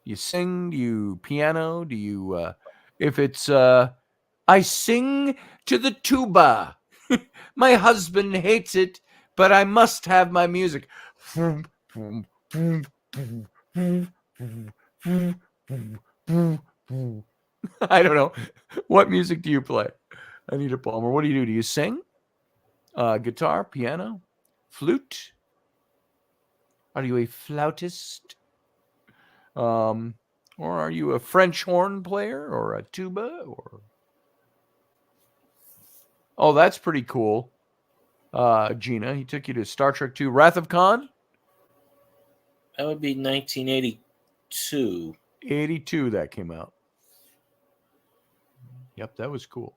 You sing? Do you piano? Do you, if it's, I sing to the tuba. My husband hates it, but I must have my music. I don't know. What music do you play? Anita Palmer. What do? Do you sing? Guitar, piano, flute? Are you a flautist? Or are you a French horn player or a tuba? Or oh, that's pretty cool. Gina, he took you to Star Trek II, Wrath of Khan? That would be 1982. 82 that came out. Yep, that was cool.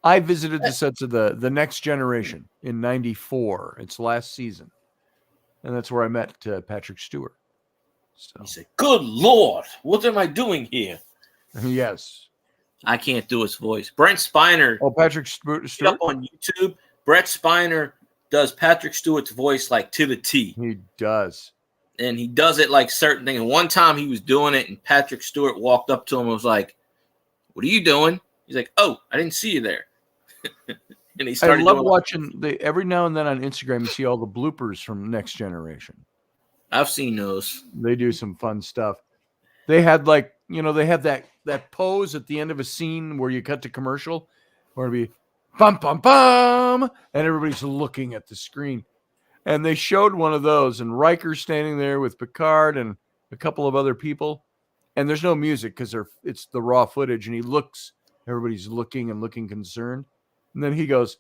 I visited the sets of the Next Generation in 94. It's last season. And that's where I met Patrick Stewart. So. He said, good Lord, what am I doing here? Yes. I can't do his voice. Brent Spiner. Oh, Patrick Stewart? Up on YouTube, Brett Spiner does Patrick Stewart's voice like to the T. He does. And he does it like certain things. And one time he was doing it, and Patrick Stewart walked up to him and was like, what are you doing? He's like, oh, I didn't see you there. And he started. I love watching every now and then on Instagram. You see all the bloopers from Next Generation. I've seen those. They do some fun stuff. They had they have that pose at the end of a scene where you cut to commercial, where it'd be bum bum bum, and everybody's looking at the screen. And they showed one of those, and Riker's standing there with Picard and a couple of other people, and there's no music because it's the raw footage, and he looks. Everybody's looking and looking concerned. And then he goes,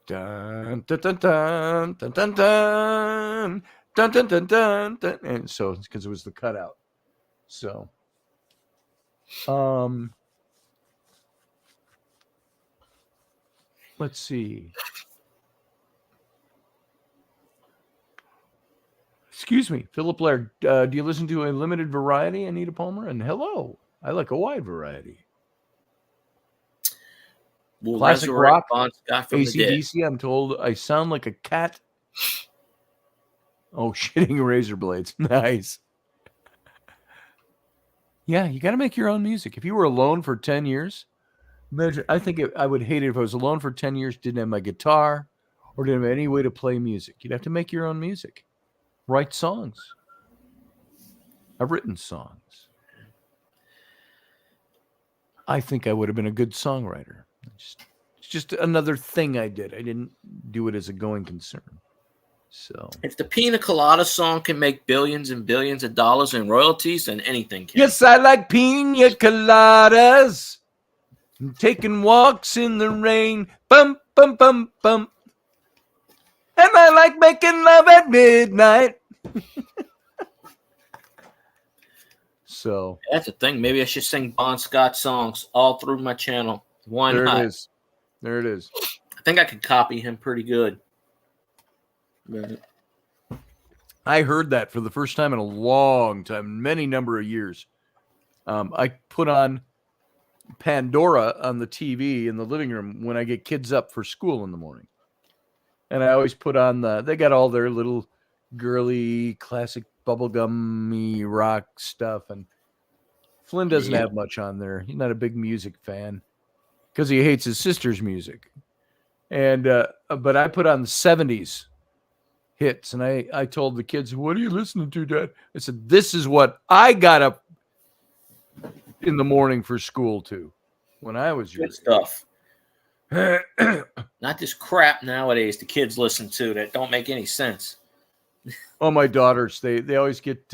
dun, dun, dun, dun, dun, dun, dun, dun, dun, dun, dun, dun. And so it's because it was the cutout. So, Let's see. Excuse me, Philip Blair. Do you listen to a limited variety, Anita Palmer? And hello, I like a wide variety. We'll Classic resurrect rock, Bon Scott from the dead. AC/DC. I'm told I sound like a cat. Oh, shitting razor blades. Nice. Yeah, you got to make your own music. If you were alone for 10 years, imagine, I would hate it if I was alone for 10 years, didn't have my guitar, or didn't have any way to play music. You'd have to make your own music. Write songs. I've written songs. I think I would have been a good songwriter. It's just another thing I did. I didn't do it as a going concern. So if the Pina Colada song can make billions and billions of dollars in royalties, then anything can. Yes, I like pina coladas. I'm taking walks in the rain. Bum, bum, bum, bum. And I like making love at midnight. So that's the thing. Maybe I should sing Bon Scott songs all through my channel. Why there not? it is. There it is. I think I could copy him pretty good. I heard that for the first time in a long time, many number of years. I put on Pandora on the TV in the living room when I get kids up for school in the morning. And I always put on they got all their little girly classic bubblegummy rock stuff. And Flynn doesn't have much on there. He's not a big music fan because he hates his sister's music. And, but I put on the 70s hits. And I told the kids, what are you listening to, Dad? I said, this is what I got up in the morning for school to when I was your good stuff. Not this crap nowadays the kids listen to that don't make any sense. Oh, my daughters, they always get,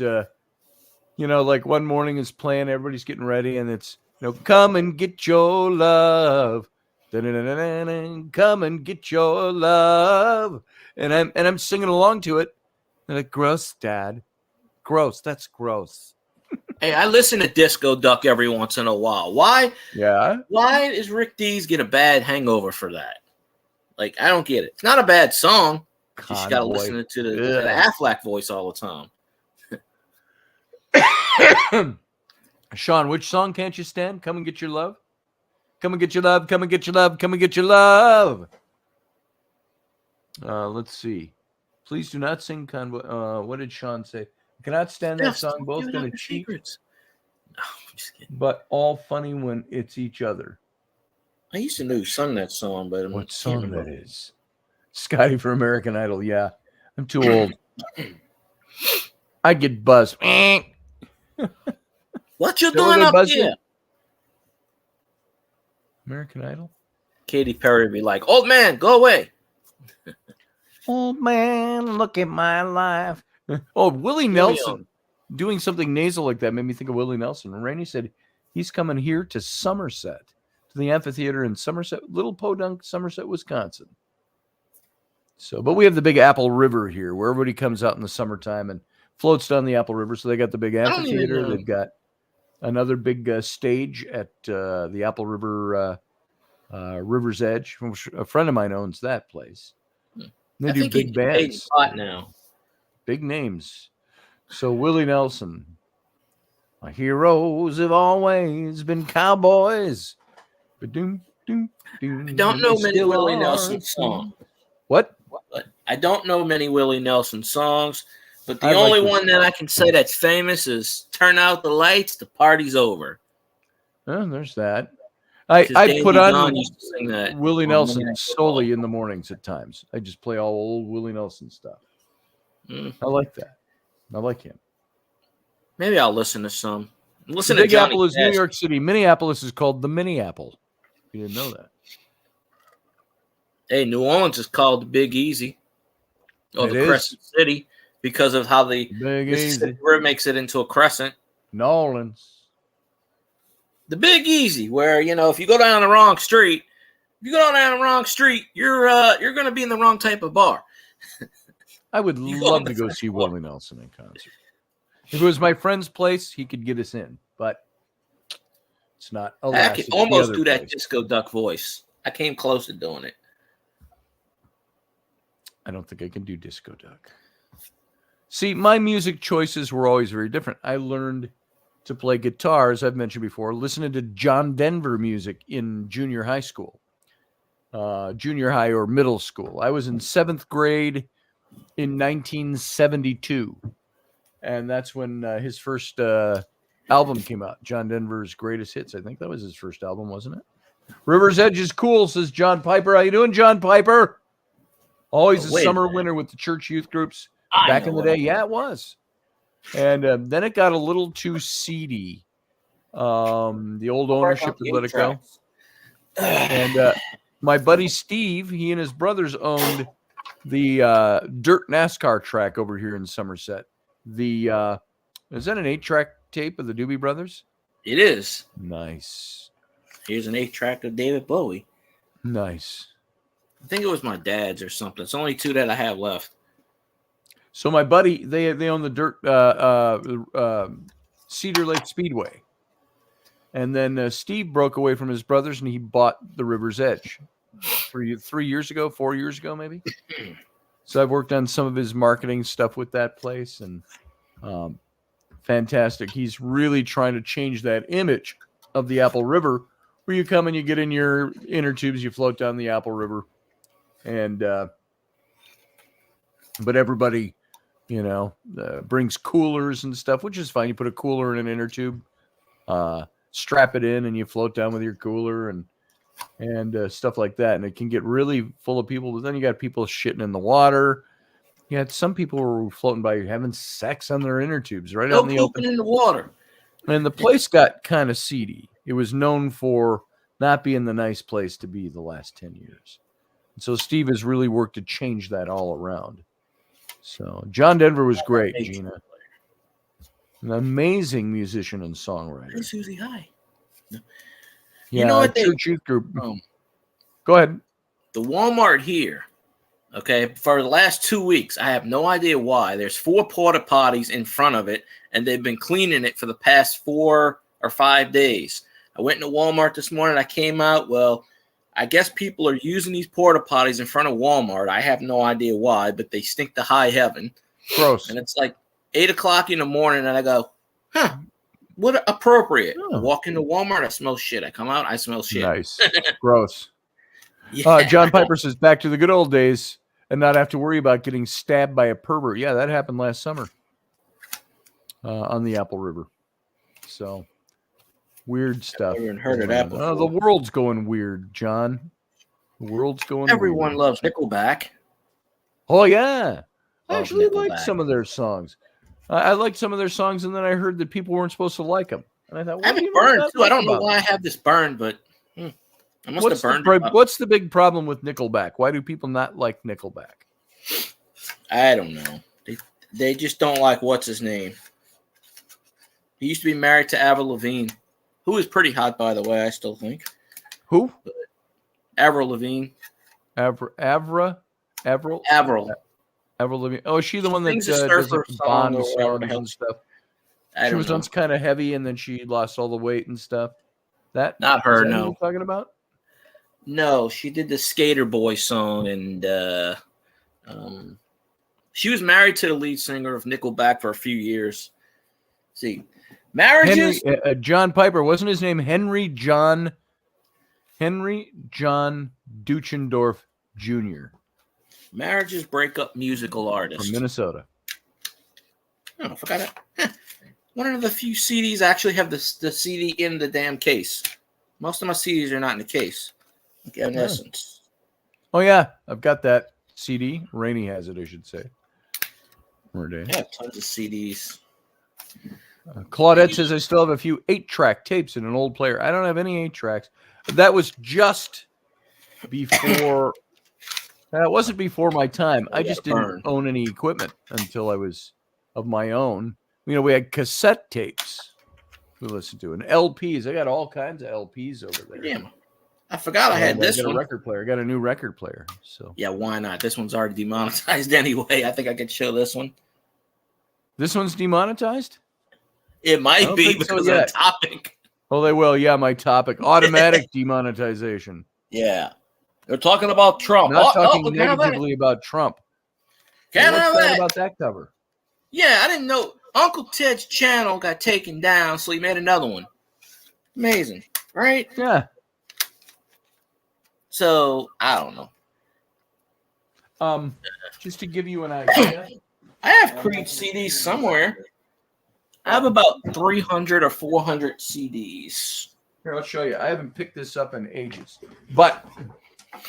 like one morning is playing, everybody's getting ready, and it's, come and get your love. Come and get your love. And I'm singing along to it. They're like, gross, Dad. Gross. That's gross. Hey, I listen to Disco Duck every once in a while. Why? Yeah. Why is Rick Dees get a bad hangover for that? Like, I don't get it. It's not a bad song. You just got to listen to the Affleck voice all the time. Sean, which song can't you stand? Come and get your love. Come and get your love. Come and get your love. Come and get your love. Let's see. Please do not sing Convoy. What did Sean say? I cannot stand that song. Both going to cheat. No, I'm just kidding. But all funny when it's each other. I used to know who sung that song, but what song that is? Scotty for American Idol. Yeah, I'm too old. I get buzzed. What you doing up here? American Idol? Katy Perry would be like, old man, go away. Old man, look at my life. Oh, Willie Nelson doing something nasal like that made me think of Willie Nelson. And Rainey said he's coming here to Somerset, to the amphitheater in Somerset, Little Podunk, Somerset, Wisconsin. So, but we have the big Apple River here where everybody comes out in the summertime and floats down the Apple River. So they got the big amphitheater. They've got another big stage at the Apple River, River's Edge. A friend of mine owns that place. They do big bands. Now. Big names. So Willie Nelson. My heroes have always been cowboys. I don't know many Willie Nelson songs. What? I don't know many Willie Nelson songs, but the only one that I can say that's famous is "Turn Out the Lights, the Party's Over." Oh, there's that. I put on Willie Nelson solely in the mornings at times. I just play all old Willie Nelson stuff. I like that. I like him. Maybe I'll listen to some. Listen to Big Apple is New York City. Minneapolis is called the Mini Apple. You didn't know that. Hey, New Orleans is called the Big Easy. Or the Crescent City because of how the Mississippi River makes it into a crescent. New Orleans. The Big Easy, where, if you go down the wrong street, you're going to be in the wrong type of bar. I would love to go see Willie Nelson in concert. If it was my friend's place, he could get us in, but it's not. I could almost do that Disco Duck voice. I came close to doing it. I don't think I can do Disco Duck. See, my music choices were always very different. I learned to play guitar, as I've mentioned before, listening to John Denver music in junior high school, junior high or middle school. I was in 7th grade in 1972, and that's when his first album came out, John Denver's Greatest Hits. I think that was his first album, wasn't it? River's Edge is cool, says John Piper. How you doing, John Piper? Always a summer winner with the church youth groups back in the day. Yeah, it was. And then it got a little too seedy. The old ownership would let it go. And my buddy Steve, he and his brothers owned the dirt NASCAR track over here in Somerset. Is that an 8-track tape of the Doobie Brothers? It is. Nice. Here's an 8-track of David Bowie. Nice. I think it was my dad's or something. It's only 2 that I have left. So my buddy, they own the dirt Cedar Lake Speedway. And then Steve broke away from his brothers and he bought the River's Edge 4 years ago, maybe. So I've worked on some of his marketing stuff with that place, and fantastic. He's really trying to change that image of the Apple River, where you come and you get in your inner tubes, you float down the Apple River, and but everybody, brings coolers and stuff, which is fine. You put a cooler in an inner tube, strap it in, and you float down with your cooler and stuff like that. And it can get really full of people. But then you got people shitting in the water. You had some people who were floating by having sex on their inner tubes right out in the open. In the water. And the place got kind of seedy. It was known for not being the nice place to be the last 10 years. And so Steve has really worked to change that all around. So John Denver was great, Gina. An amazing musician and songwriter. Hey, Susie, hi. Yeah, you know what? Church youth group. Go ahead. The Walmart here, okay, for the last 2 weeks, I have no idea why. There's 4 porta potties in front of it, and they've been cleaning it for the past 4 or 5 days. I went into Walmart this morning. I came out. Well, I guess people are using these porta potties in front of Walmart. I have no idea why, but they stink to high heaven. Gross. And it's like 8 o'clock in the morning, and I go, what appropriate. I walk into Walmart, I smell shit. I come out, I smell shit. Nice. Gross. Yeah. John Piper says, back to the good old days and not have to worry about getting stabbed by a pervert. Yeah, that happened last summer on the Apple River. So, weird stuff. I've never heard of that before. The world's going weird, John. The world's going Everyone weird. loves Nickelback. Oh, yeah. I Love actually Nickelback. liked some of their songs. I liked some of their songs, and then I heard that people weren't supposed to like them. And I thought, I have it burned, too. I don't know why I have this burned, but I must have burned it up. What's the big problem with Nickelback? Why do people not like Nickelback? I don't know. They just don't like what's his name. He used to be married to Avril Lavigne, who is pretty hot, by the way, I still think. Who? Avril Lavigne. Avril Lavigne. Oh, is she the one that does Bond songs and stuff? She was once kind of heavy, and then she lost all the weight and stuff. That not her. Is that No, what you're talking about. No, she did the Skater Boy song, and she was married to the lead singer of Nickelback for a few years. See, marriages. John Piper, wasn't his name Henry John Duchendorf Jr. Marriages break up musical artists from Minnesota. Oh, I forgot it. One of the few CDs actually have the CD in the damn case. Most of my CDs are not in the case. Like Evanescence. Oh yeah, I've got that CD. Rainey has it, I should say. I have tons of CDs. Claudette says I still have a few 8-track tapes in an old player. I don't have any 8 tracks. That was just before. That wasn't before my time. I just didn't own any equipment until I was of my own. We had cassette tapes we listened to and LPs. I got all kinds of LPs over there. Damn. I forgot I had this one. A record player. I got a new record player. So yeah, why not? This one's already demonetized anyway. I think I could show this one. This one's demonetized? It might be because of the topic. Oh, they will. Yeah, my topic. Automatic demonetization. Yeah. They're talking about Trump. Not talking negatively about Trump. Can't What's have bad that. about that cover? Yeah, I didn't know Uncle Ted's channel got taken down, so he made another one. Amazing, right? Yeah. So I don't know. Just to give you an idea. I have Creed CDs somewhere. I have about 300 or 400 CDs. Here, I'll show you. I haven't picked this up in ages. But,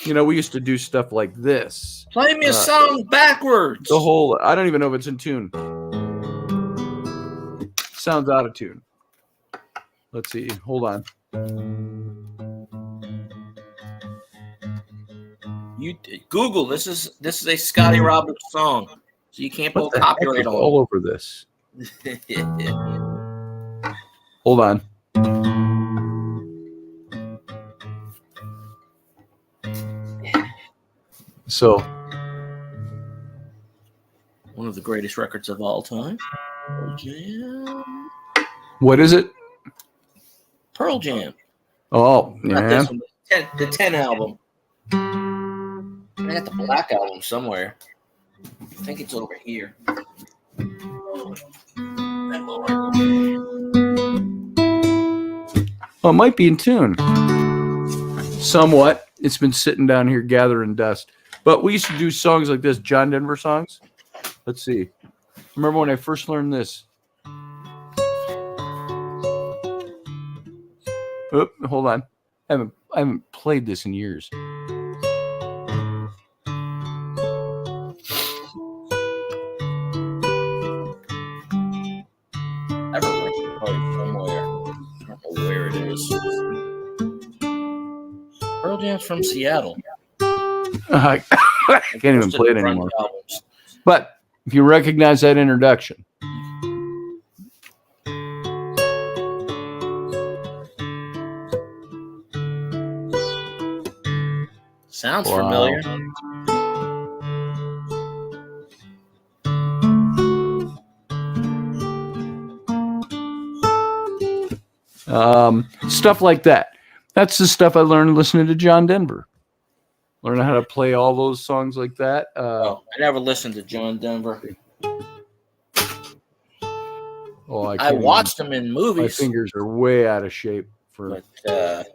we used to do stuff like this. Play me a song backwards. The whole, I don't even know if it's in tune. Sounds out of tune. Let's see. Hold on. You Google this is a Scotty Roberts song, so you can't What put the heck copyright is on all over this? it. Hold on. So, One of the greatest records of all time. Pearl Jam. what is it? Pearl Jam. Oh, Not yeah. this one, the 10 album. I got the Black album somewhere. I think it's over here. Oh, it might be in tune. Somewhat. It's been sitting down here gathering dust. But we used to do songs like this, John Denver songs. Let's see. Remember when I first learned this? Oop, hold on. I haven't played this in years. I have a record player somewhere. I don't know where it is. Pearl Jam's from Seattle. I can't even play it Grunge anymore. albums. But if you recognize that introduction, Sounds Wow. familiar. stuff like that. That's the stuff I learned listening to John Denver. Learn how to play all those songs like that. Oh, I never listened to John Denver. I can't watched him in even- movies. My fingers are way out of shape for. But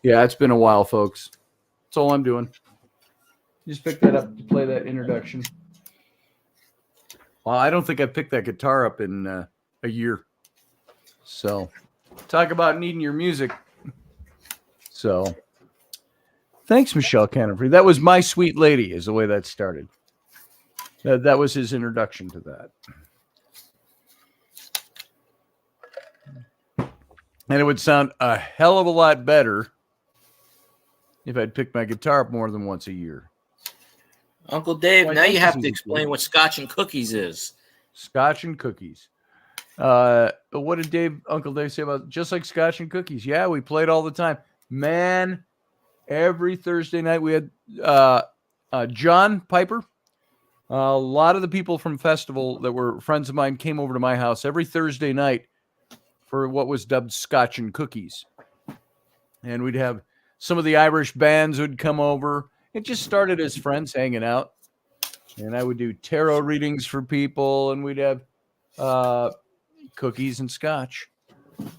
Yeah, it's been a while, folks. That's all I'm doing. Just pick that up to play that introduction. Well, I don't think I picked that guitar up in a year. So, talk about needing your music. So, thanks, Michelle Canterbury. That was My Sweet Lady, is the way that started. That was his introduction to that. And it would sound a hell of a lot better if I'd picked my guitar up more than once a year. Uncle Dave, Why now don't you you have do to this, explain Dave? what Scotch and cookies is. Scotch and cookies. What did Uncle Dave say about just like Scotch and cookies? Yeah, we played all the time. Man, every Thursday night we had John Piper. A lot of the people from festival that were friends of mine came over to my house every Thursday night for what was dubbed Scotch and cookies. And we'd have some of the Irish bands would come over. It just started as friends hanging out. And I would do tarot readings for people, and we'd have cookies and scotch.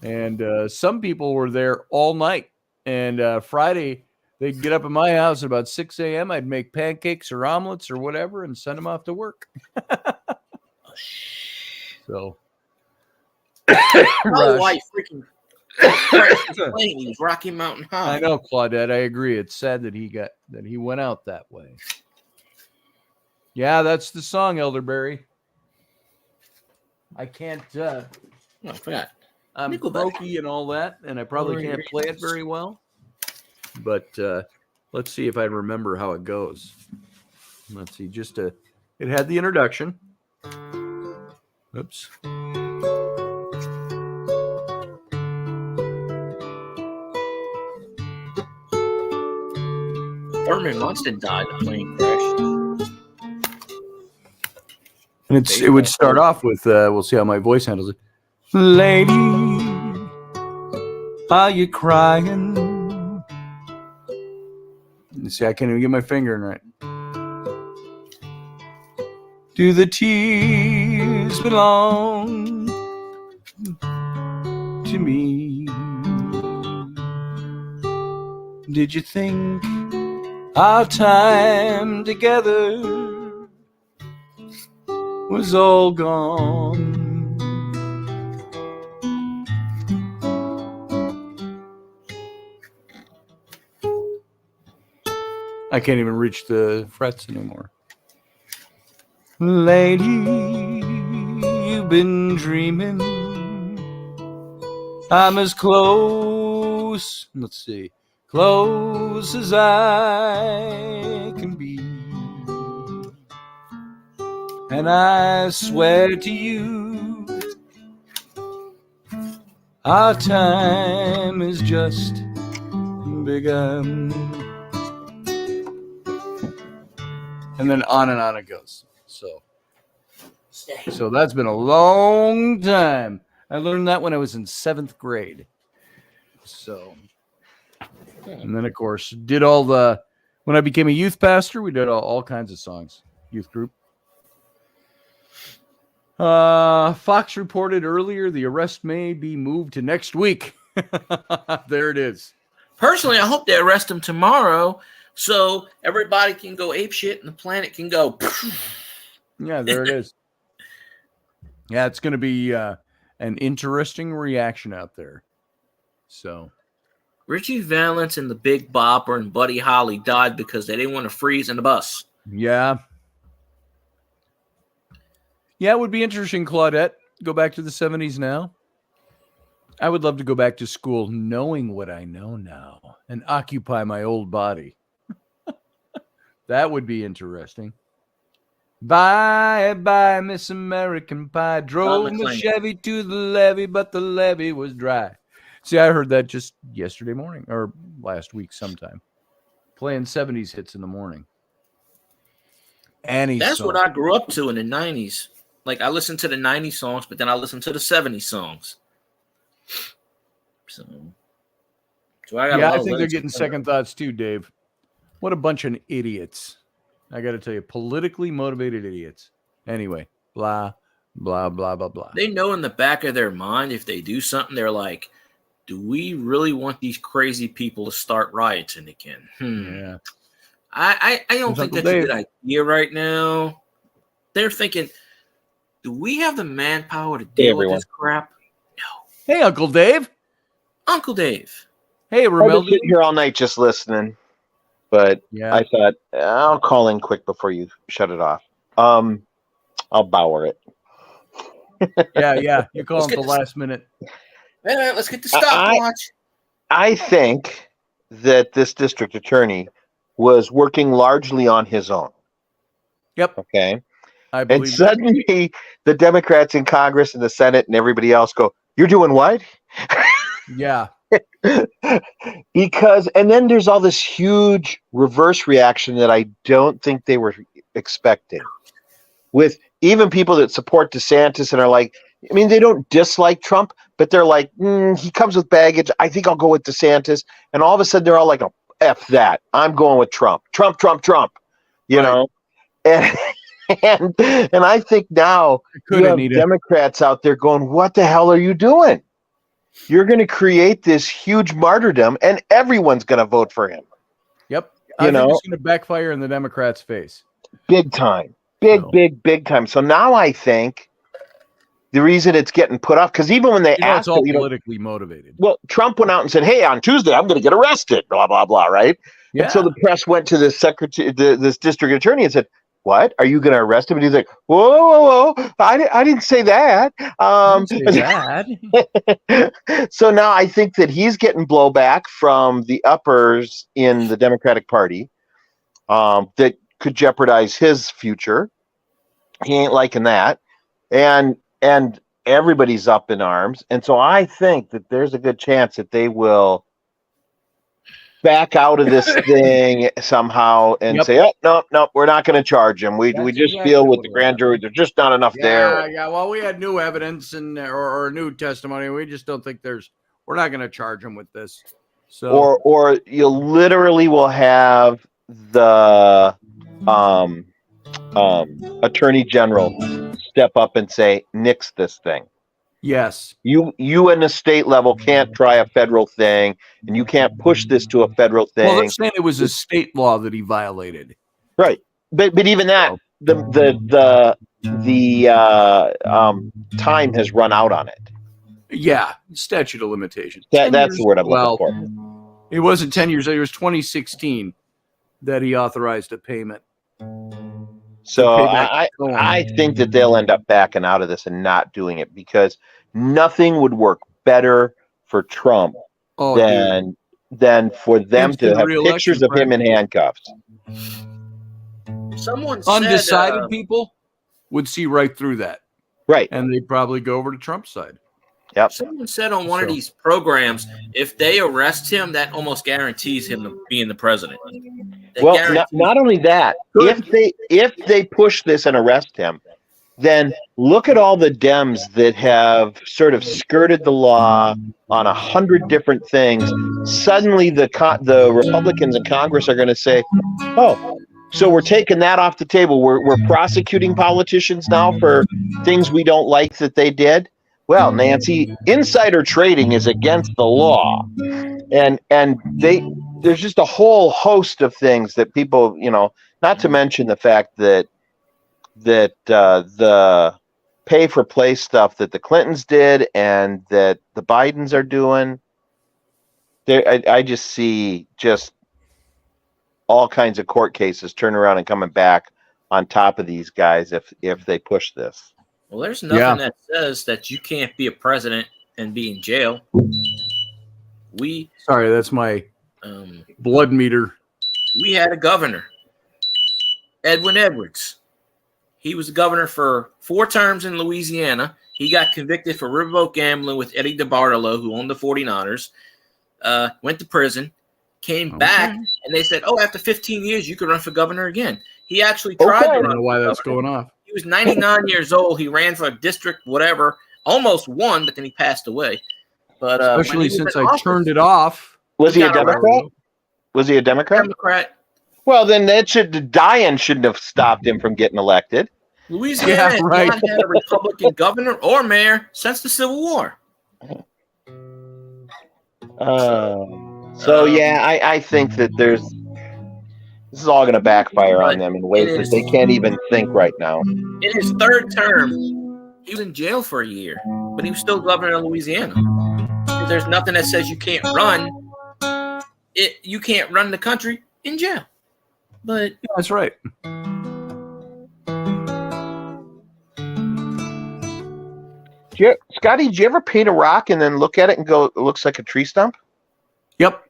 And some people were there all night. And Friday, they'd get up at my house at about 6 a.m. I'd make pancakes or omelets or whatever and send them off to work. So. Oh, why you freaking playing these Rocky Mountain High? I know, Claudette. I agree. It's sad that he went out that way. Yeah, that's the song, Elderberry. I can't. Oh, I forgot. I'm Nickelback. croaky and all that, and I probably can't play it very well. But let's see if I remember how it goes. Let's see. It had the introduction. Oops. Thurman Munson died in a plane crash. And it would start off with, we'll see how my voice handles it. Lady, Are you crying? You see, I can't even get my finger in right. Do the tears belong to me? Did you think our time together was all gone? I can't even reach the frets anymore. Lady, you've been dreaming. I'm as close, let's see, close as I can be. And I swear to you, our time is just begun. And then on it goes. So that's been a long time. I learned that when I was in 7th grade. So, and then of course did all the, when I became a youth pastor, we did all kinds of songs. Youth group. Fox reported earlier the arrest may be moved to next week. There it is. Personally, I hope they arrest him tomorrow so everybody can go apeshit and the planet can go. Yeah, there it is. Yeah, it's going to be an interesting reaction out there. So, Richie Valens and the Big Bopper and Buddy Holly died because they didn't want to freeze in the bus. yeah. Yeah, it would be interesting, Claudette. Go back to the 70s now. I would love to go back to school knowing what I know now and occupy my old body. That would be interesting. Bye, bye, Miss American Pie. Drove the Chevy to the levee, but the levee was dry. See, I heard that just yesterday morning or last week sometime. Playing 70s hits in the morning. Annie's That's song. what I grew up to in the 90s. Like, I listened to the 90s songs, but then I listened to the 70s songs. So I got I think they're getting second thoughts too, Dave. What a bunch of idiots. I got to tell you, politically motivated idiots. Anyway, blah, blah, blah, blah, blah. They know in the back of their mind, if they do something, they're like, do we really want these crazy people to start rioting again? Yeah. I don't think that's a good idea right now. They're thinking, do we have the manpower to deal with this crap? No. Hey, Uncle Dave. Uncle Dave. Hey, I've been Romeldi. sitting here all night just listening, but Yeah. I thought I'll call in quick before you shut it off. I'll Bauer it. Yeah. You call him at the last minute. Man, let's get the stopwatch. I think that this district attorney was working largely on his own. Yep. Okay. I And believe suddenly the Democrats in Congress and the Senate and everybody else go, "You're doing what?" Yeah. Because, and then there's all this huge reverse reaction that I don't think they were expecting. With even people that support DeSantis and are like, I mean, they don't dislike Trump, but they're like, he comes with baggage. I think I'll go with DeSantis. And all of a sudden they're all like, oh, F that. I'm going with Trump. Trump. You know? And I think now you have Democrats out there going, what the hell are you doing? You're going to create this huge martyrdom, and everyone's going to vote for him. Yep. I think it's going to backfire in the Democrats' face. Big time. Big time. So now I think the reason it's getting put off, because even when they asked, it's all politically motivated. Well, Trump went out and said, "Hey, on Tuesday, I'm going to get arrested." Blah blah blah. Right? Yeah. And so the press went to the secretary, this district attorney, and said, "What? Are you going to arrest him?" And he's like, "Whoa! I didn't say that." So now I think that he's getting blowback from the uppers in the Democratic Party that could jeopardize his future. He ain't liking that, and everybody's up in arms. And so I think that there's a good chance that they will back out of this thing somehow and say, "Oh, no, we're not going to charge him. We just feel with the grand jury, there's just not enough there." Yeah. Well, we had new evidence or new testimony. We just don't think we're we're not going to charge him with this. So, or you literally will have the attorney general step up and say, nix this thing. yes. You in the state level can't try a federal thing, and you can't push this to a federal thing. Well, they're saying it was a state law that he violated. Right. But even that, the time has run out on it. Yeah, statute of limitations. That's the word I'm looking for. It wasn't 10 years. It was 2016 that he authorized a payment. So Pay back to Cohen. I think that they'll end up backing out of this and not doing it, because nothing would work better for Trump than for them to Instant have re-election pictures of him in handcuffs. Someone Undecided said, people would see right through that, Right. and they'd probably go over to Trump's side. Yep. someone said on one of these programs, if they arrest him, that almost guarantees him being the president. They Well, guarantee- not only that, if they push this and arrest him, then look at all the Dems that have sort of skirted the law on 100 different things. Suddenly, the Republicans in Congress are going to say, "Oh, so we're taking that off the table. We're prosecuting politicians now for things we don't like that they did." Well, Nancy, insider trading is against the law, and there's just a whole host of things that people, not to mention the fact that the pay for play stuff that the Clintons did and that the Bidens are doing. I just see just all kinds of court cases turning around and coming back on top of these guys if they push this. Well, there's nothing that says that you can't be a president and be in jail. Sorry, that's my blood meter. We had a governor, Edwin Edwards. He was the governor for 4 terms in Louisiana. He got convicted for riverboat gambling with Eddie DeBartolo, who owned the 49ers. Went to prison, came back, and they said, after 15 years, you could run for governor again. He actually tried to I run. don't know why for that's governor. going off. He was 99 years old. He ran for a district, whatever, almost won, but then he passed away. But Especially since I turned it off. Was he a got Democrat? Was he a Democrat? Democrat. Well, then dying shouldn't have stopped him from getting elected. Louisiana has not had a Republican governor or mayor since the Civil War. I think that this is all going to backfire on them in ways that they can't even think right now. In his 3rd term, he was in jail for a year, but he was still governor of Louisiana. There's nothing that says you can't run. You can't run the country in jail. But that's right. Scotty, did you ever paint a rock and then look at it and go, it looks like a tree stump? Yep.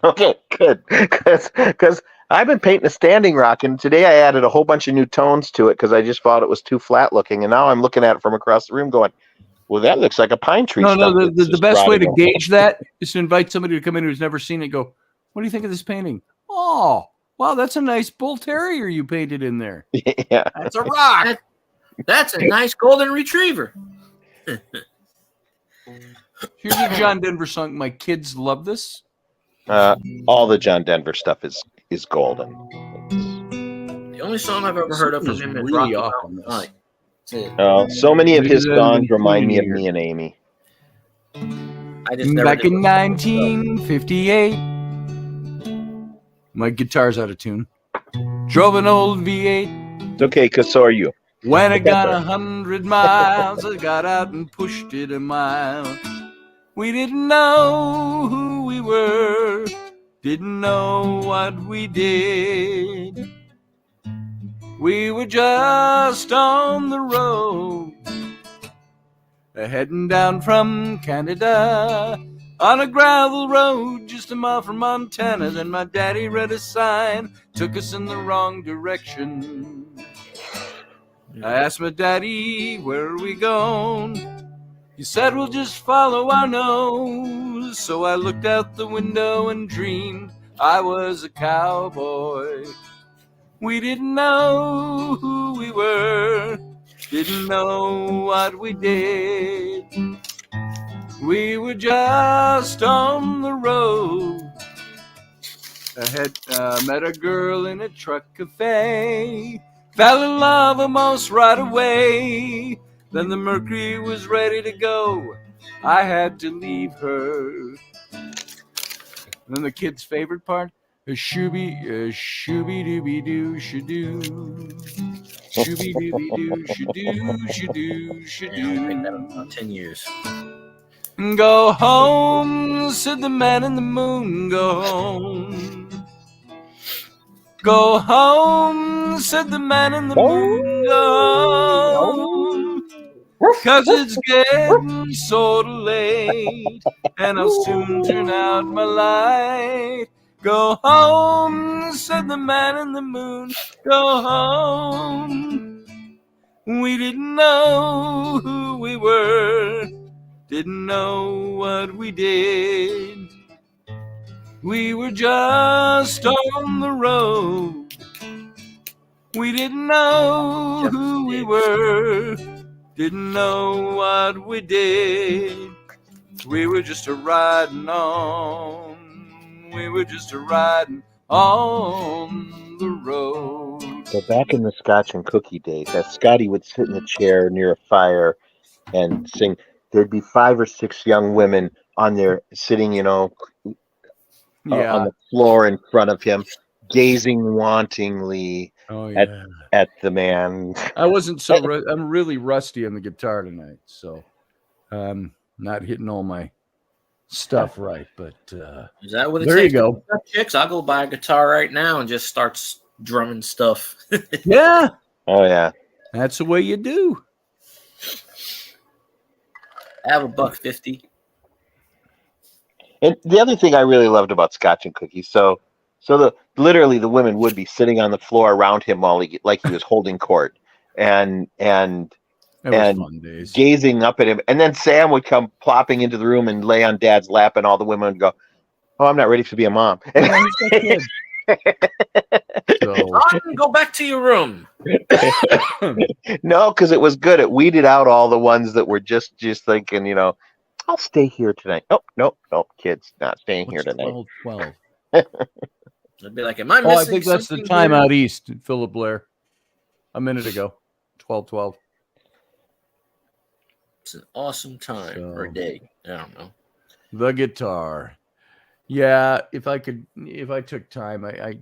Okay, good. Because I've been painting a standing rock, and today I added a whole bunch of new tones to it because I just thought it was too flat looking. And now I'm looking at it from across the room going, well, that looks like a pine tree stump. No, that's the best way to rotting. gauge that is to invite somebody to come in who's never seen it and go, what do you think of this painting? Oh, wow, that's a nice bull terrier you painted in there. Yeah. that's a rock. That's a nice golden retriever. Here's a John Denver song. My kids love this. All the John Denver stuff is golden. The only song I've ever heard of from him is really Rocky off on Mountain this. High. That's it. So many of his He's songs remind me of here. me and Amy. I just never Back did in listen to 1958, my guitar's out of tune. Drove an old V8. It's okay, because so are you. When I got 100 miles, I got out and pushed it a mile. We didn't know who we were, didn't know what we did. We were just on the road, heading down from Canada on a gravel road just a mile from Montana. Then my daddy read a sign, took us in the wrong direction. I asked my daddy, where are we going? He said, we'll just follow our nose. So I looked out the window and dreamed I was a cowboy. We didn't know who we were, didn't know what we did. We were just on the road. I had met a girl in a truck cafe. Fell in love almost right away. Then the Mercury was ready to go. I had to leave her. And then the kid's favorite part, a shooby dooby doo shadoo. Shooby dooby doo shadoo shadoo Yeah, I'll take that in shadoo. about 10 years. Go home, said the man in the moon, go home. Go home, said the man in the moon, go home. 'Cause it's getting sort of late, and I'll soon turn out my light. Go home, said the man in the moon, go home. We didn't know who we were, didn't know what we did. We were just on the road. We didn't know who we were, didn't know what we did. We were just a riding on. We were just a riding on the road. So back in the Scotch and cookie days, as Scotty would sit in a chair near a fire and sing, there'd be 5 or 6 young women on there sitting, on the floor in front of him, gazing wantingly at the man. I wasn't so. I'm really rusty on the guitar tonight, so I'm not hitting all my stuff right. But Is that what it there takes? you go. Chicks, I'll go buy a guitar right now and just start drumming stuff. Yeah, Oh yeah. that's the way you do. I have $1.50. And the other thing I really loved about Scotch and cookies, so literally the women would be sitting on the floor around him while he was holding court, and It was fun days. gazing up at him, and then Sam would come plopping into the room and lay on Dad's lap, and all the women would go, "Oh, I'm not ready to be a mom." So, Go back to your room. No, because it was good. It weeded out all the ones that were just thinking, I'll stay here tonight. Nope, kids not staying here tonight. 12. I'd be like, am I missing I think that's the something time here? out east, Philip Blair. A minute ago, 12:12. It's an awesome time or So- day. I don't know. The guitar. Yeah, if I took time, I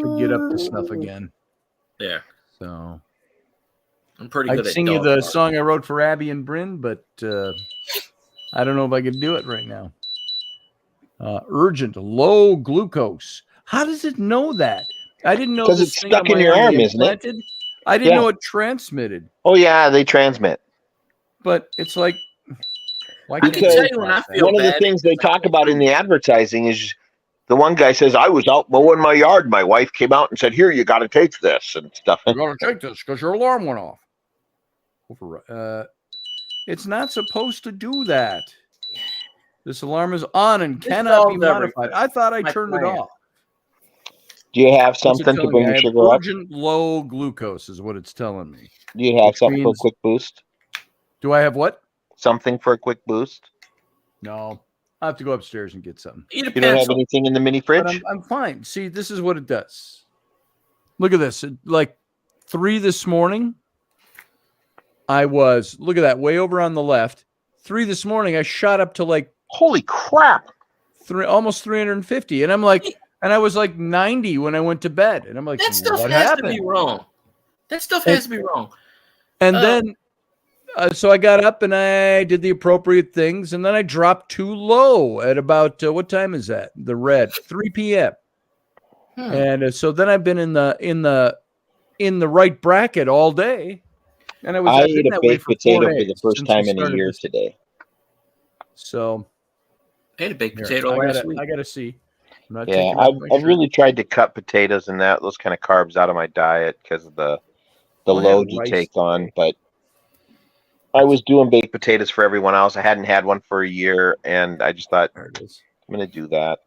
could get up to snuff again. Yeah, So I'm pretty I'd good at sing you dog the barking. song I wrote for Abby and Bryn, but I don't know if I could do it right now. Urgent, low glucose. How does it know that? I didn't know 'Cause this it's thing stuck on in my your arm arm, isn't it? implanted. I didn't Yeah. know it transmitted, Oh yeah, they transmit. but it's like, why I can't can Because tell you when I feel One of the bad. things they talk about in the advertising is the one guy says, "I was out mowing my yard. My wife came out and said, 'Here, you got to take this,' and stuff." You gotta take this because your alarm went off. It's not supposed to do that. This alarm is on and cannot be solves everything. modified. I thought I My turned it plan. off. Do you have What's it something to telling bring me? I the have sugar up? urgent low glucose is what it's telling me. Do you have which something for a means- quick boost? Do I have what? Something for a quick boost? No. I have to go upstairs and get something. Eat a You don't have pencil. anything in the mini But fridge? I'm fine. See, this is what it does. Look at this. Like 3 this morning, look at that, way over on the left. 3 this morning, I shot up to like Holy crap! almost 350. And I'm like, and I was like 90 when I went to bed. And I'm like, That stuff what has happened? to be wrong. That stuff has to be wrong. And then, so I got up and I did the appropriate things. And then I dropped too low at about, what time is that? The red, 3 p.m. And so then I've been in the right bracket all day. And I've I been ate a that way baked for 4 potato for days the first since we time in a started year this. today. So I ate a baked here, potato last week. I gotta see. I'm not Yeah, taking off my I've shirt. really tried to cut potatoes and those kind of carbs out of my diet because of the Well, I had load you rice take on. today. But I was doing baked potatoes for everyone else. I hadn't had one for a year, and I just thought There it is. I'm going to do that.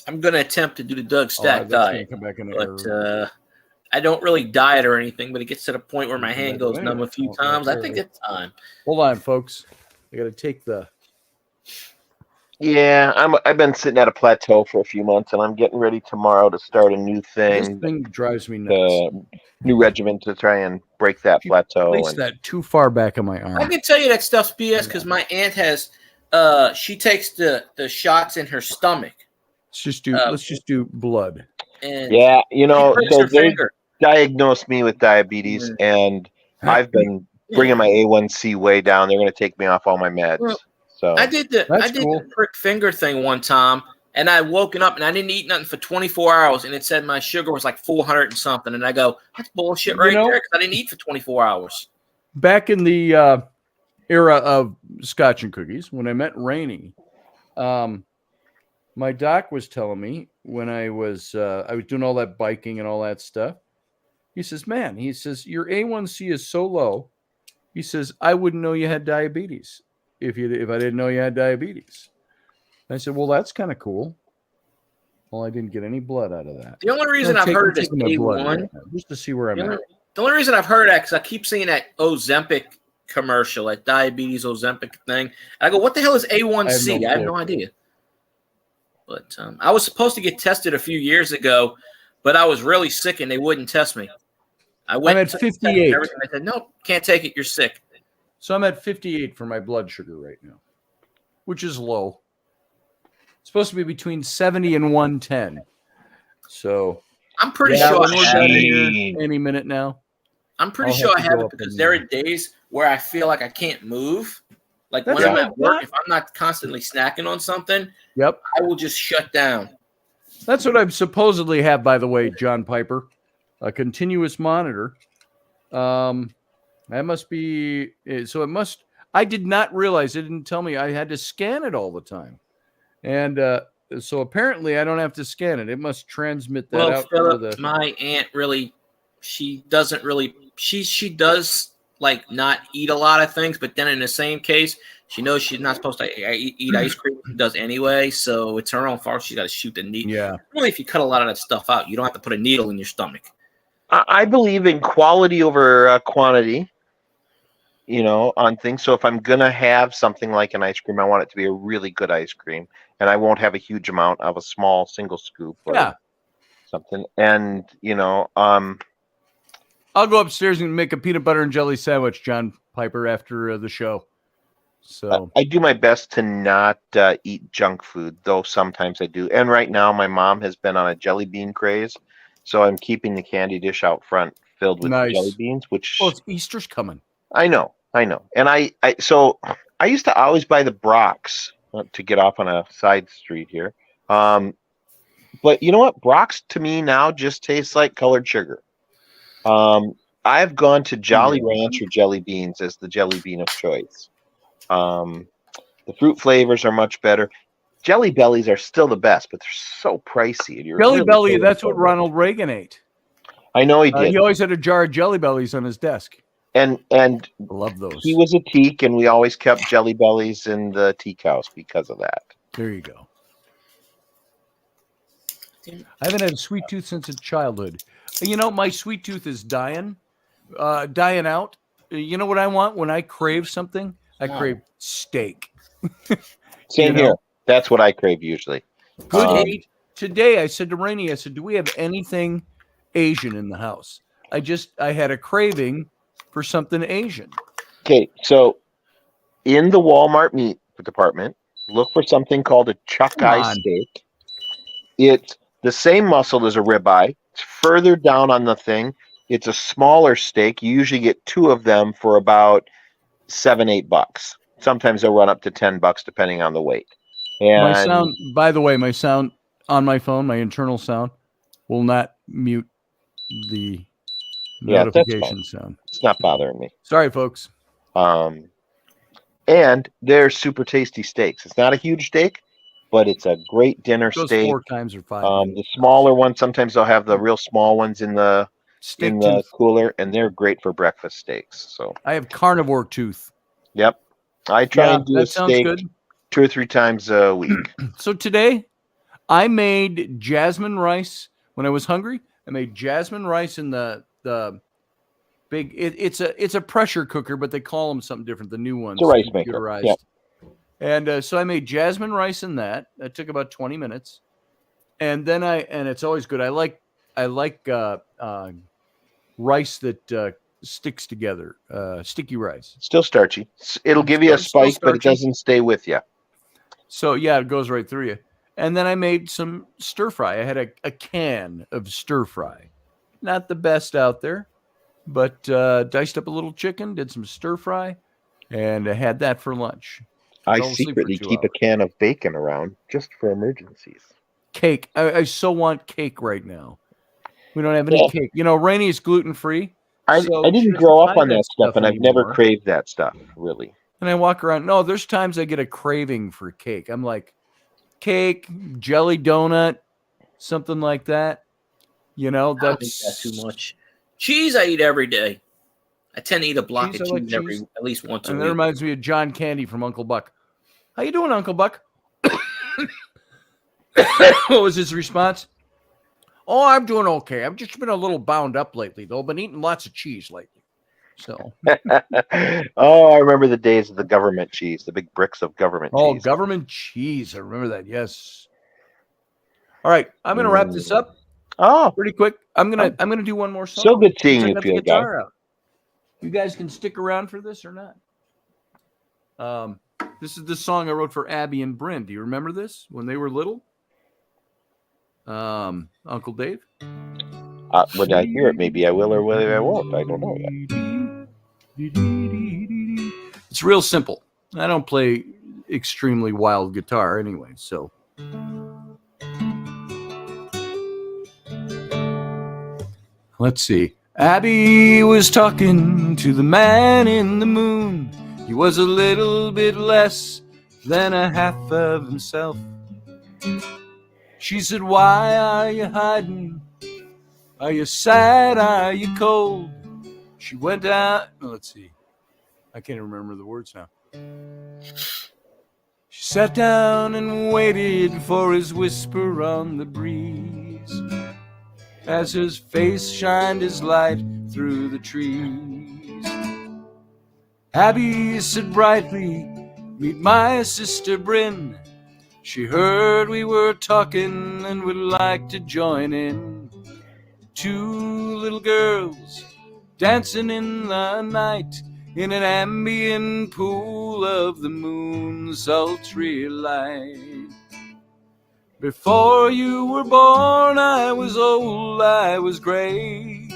I'm going to attempt to do the Doug Oh, Stack that's gonna diet, come back in but error. I don't really diet or anything. But it gets to the point where my Come hand back goes in numb there. a few Oh, times. there I think it is. it's time. Hold on, folks. I got to take the. Yeah, I've been sitting at a plateau for a few months, and I'm getting ready tomorrow to start a new This thing, thing drives me nuts. new regiment to try and break that plateau. Place And that too far back on my arm. I can tell you that stuff's BS because my aunt has. She takes the shots in her stomach. Let's just do blood. And yeah, she pricks so her they finger. diagnosed me with diabetes, and I've been bringing my A1C way down. They're going to take me off all my meds. Well, So I did the prick finger thing one time, and I woken up and I didn't eat nothing for 24 hours, and it said my sugar was like 400 and something, and I go, that's bullshit right there because I didn't eat for 24 hours. Back in the era of Scotch and cookies, when I met Rainey, my doc was telling me when I was doing all that biking and all that stuff. He says, "Man," he says, "your A1C is so low." He says, "I wouldn't know you had diabetes if I didn't know you had diabetes." I said, "Well, that's kind of cool." Well, I didn't get any blood out of that. The only reason I've heard this A1 just to see where I'm at. The only reason I've heard that because I keep seeing that Ozempic commercial, that diabetes Ozempic thing. And I go, what the hell is A1C? I have no idea. But I was supposed to get tested a few years ago, but I was really sick and they wouldn't test me. I'm at 58. I said, no, can't take it. You're sick. So I'm at 58 for my blood sugar right now, which is low. It's supposed to be between 70 and 110. So I'm pretty sure we're done here any minute now. I'm pretty sure I have it because there are days where I feel like I can't move. Like when I'm at work, if I'm not constantly snacking on something, I will just shut down. That's what I supposedly have, by the way, John Piper, a continuous monitor. That must be so. It must. I did not realize it didn't tell me I had to scan it all the time, and so apparently I don't have to scan it. It must transmit that out. Philip, my aunt really, she doesn't really. She does like not eat a lot of things, but then in the same case, she knows she's not supposed to eat ice cream. She does anyway, so it's her own fault. She's got to shoot the needle. Yeah. Really, if you cut a lot of that stuff out, you don't have to put a needle in your stomach. I believe in quality over quantity, on things. So if I'm going to have something like an ice cream, I want it to be a really good ice cream. And I won't have a huge amount of a small single scoop or something. And, I'll go upstairs and make a peanut butter and jelly sandwich, John Piper, after the show. So I do my best to not eat junk food, though sometimes I do. And right now, my mom has been on a jelly bean craze. So I'm keeping the candy dish out front filled with jelly beans, which it's Easter's coming. I know. And I used to always buy the Brock's to get off on a side street here. But you know what? Brock's to me now just tastes like colored sugar. I've gone to Jolly Rancher jelly beans as the jelly bean of choice. The fruit flavors are much better. Jelly Bellies are still the best, but they're so pricey. Jelly Belly, that's what Ronald Reagan ate. I know he did. He always had a jar of Jelly Bellies on his desk. And I love those. He was a teak, and we always kept Jelly Bellies in the teak house because of that. There you go. I haven't had a sweet tooth since childhood. My sweet tooth is dying out. You know what I want when I crave something? I crave steak. Same here. That's what I crave usually. Today I said to Rainey, do we have anything Asian in the house? I had a craving for something Asian. Okay, so in the Walmart meat department, look for something called a chuck eye steak. It's the same muscle as a ribeye. It's further down on the thing. It's a smaller steak. You usually get two of them for about $7-8. Sometimes they'll run up to $10 depending on the weight. And my sound, by the way, my sound on my phone, my internal sound, will not mute the notification sound. It's not bothering me. Sorry, folks. And they're super tasty steaks. It's not a huge steak, but it's a great dinner steak. 4 times or 5. The smaller ones, sometimes they'll have the real small ones in the cooler, and they're great for breakfast steaks. So I have carnivore tooth. Yep. I try and do a steak good. 2 or 3 times a week. So today, I made jasmine rice when I was hungry. I made jasmine rice in the big. It's a pressure cooker, but they call them something different. The new ones, It's a rice maker. computerized. Yeah. And so I made jasmine rice in that. That took about 20 minutes. And then and it's always good. I like rice that sticks together, sticky rice. Still starchy. It'll give you a Still spike, but it starchy. doesn't stay with you. So yeah, it goes right through you. And then I made some stir fry. I had a can of stir fry. Not the best out there, but diced up a little chicken, did some stir fry, and I had that for lunch. I Fell asleep for secretly 2 keep a hours. can of bacon around just for emergencies. Cake. I so want cake right now. We don't have any cake. You know, Rainy's gluten-free. I so didn't she grow doesn't up buy on that stuff, and I've never anymore. craved that stuff, really. And I walk around. No, there's times I get a craving for cake. I'm like, cake, jelly donut, something like that. You know, I don't think that's too much. Cheese I eat every day. I tend to eat a block Cheese, of I like cheese cheese. at least once a And that week. reminds me of John Candy from Uncle Buck. How you doing, Uncle Buck? What was his response? Oh, I'm doing okay. I've just been a little bound up lately, though. Been eating lots of cheese lately. So, Oh, I remember the days of the government cheese, the big bricks of government cheese. government cheese. I remember that. Yes. All right, I'm gonna wrap this up Oh, pretty quick. I'm gonna do one more song. so good seeing Since I you, got the field guy. guitar out. You guys can stick around for this or not. This is the song I wrote for Abby and Bryn. Do you remember this when they were little? Uncle Dave? When I hear it, maybe I will or maybe I won't. I don't know yet. It's real simple. I don't play extremely wild guitar anyway, so. Let's see. Abby was talking to the man in the moon. He was a little bit less than a half of himself. She said, why are you hiding? Are you sad? Are you cold? She went out. Let's see. I can't remember the words now. She sat down and waited for his whisper on the breeze as his face shined his light through the trees. Abby said brightly, meet my sister Bryn. She heard we were talking and would like to join in. 2 little girls dancing in the night in an ambient pool of the moon's sultry light. Before you were born, I was old, I was gray,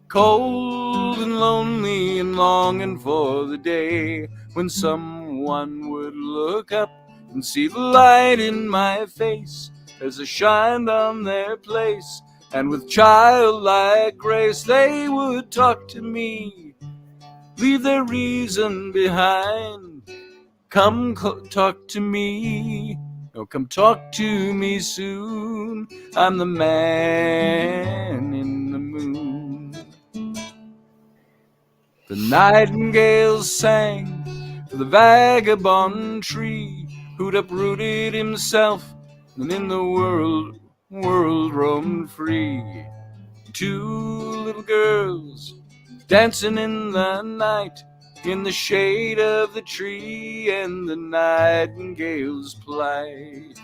cold and lonely and longing for the day when someone would look up and see the light in my face as I shined on their place. And with childlike grace they would talk to me, leave their reason behind. Come talk to me, oh come talk to me soon. I'm the man in the moon. The nightingales sang for the vagabond tree who'd uprooted himself and in the world roamed free. 2 little girls dancing in the night in the shade of the tree and the nightingale's plight.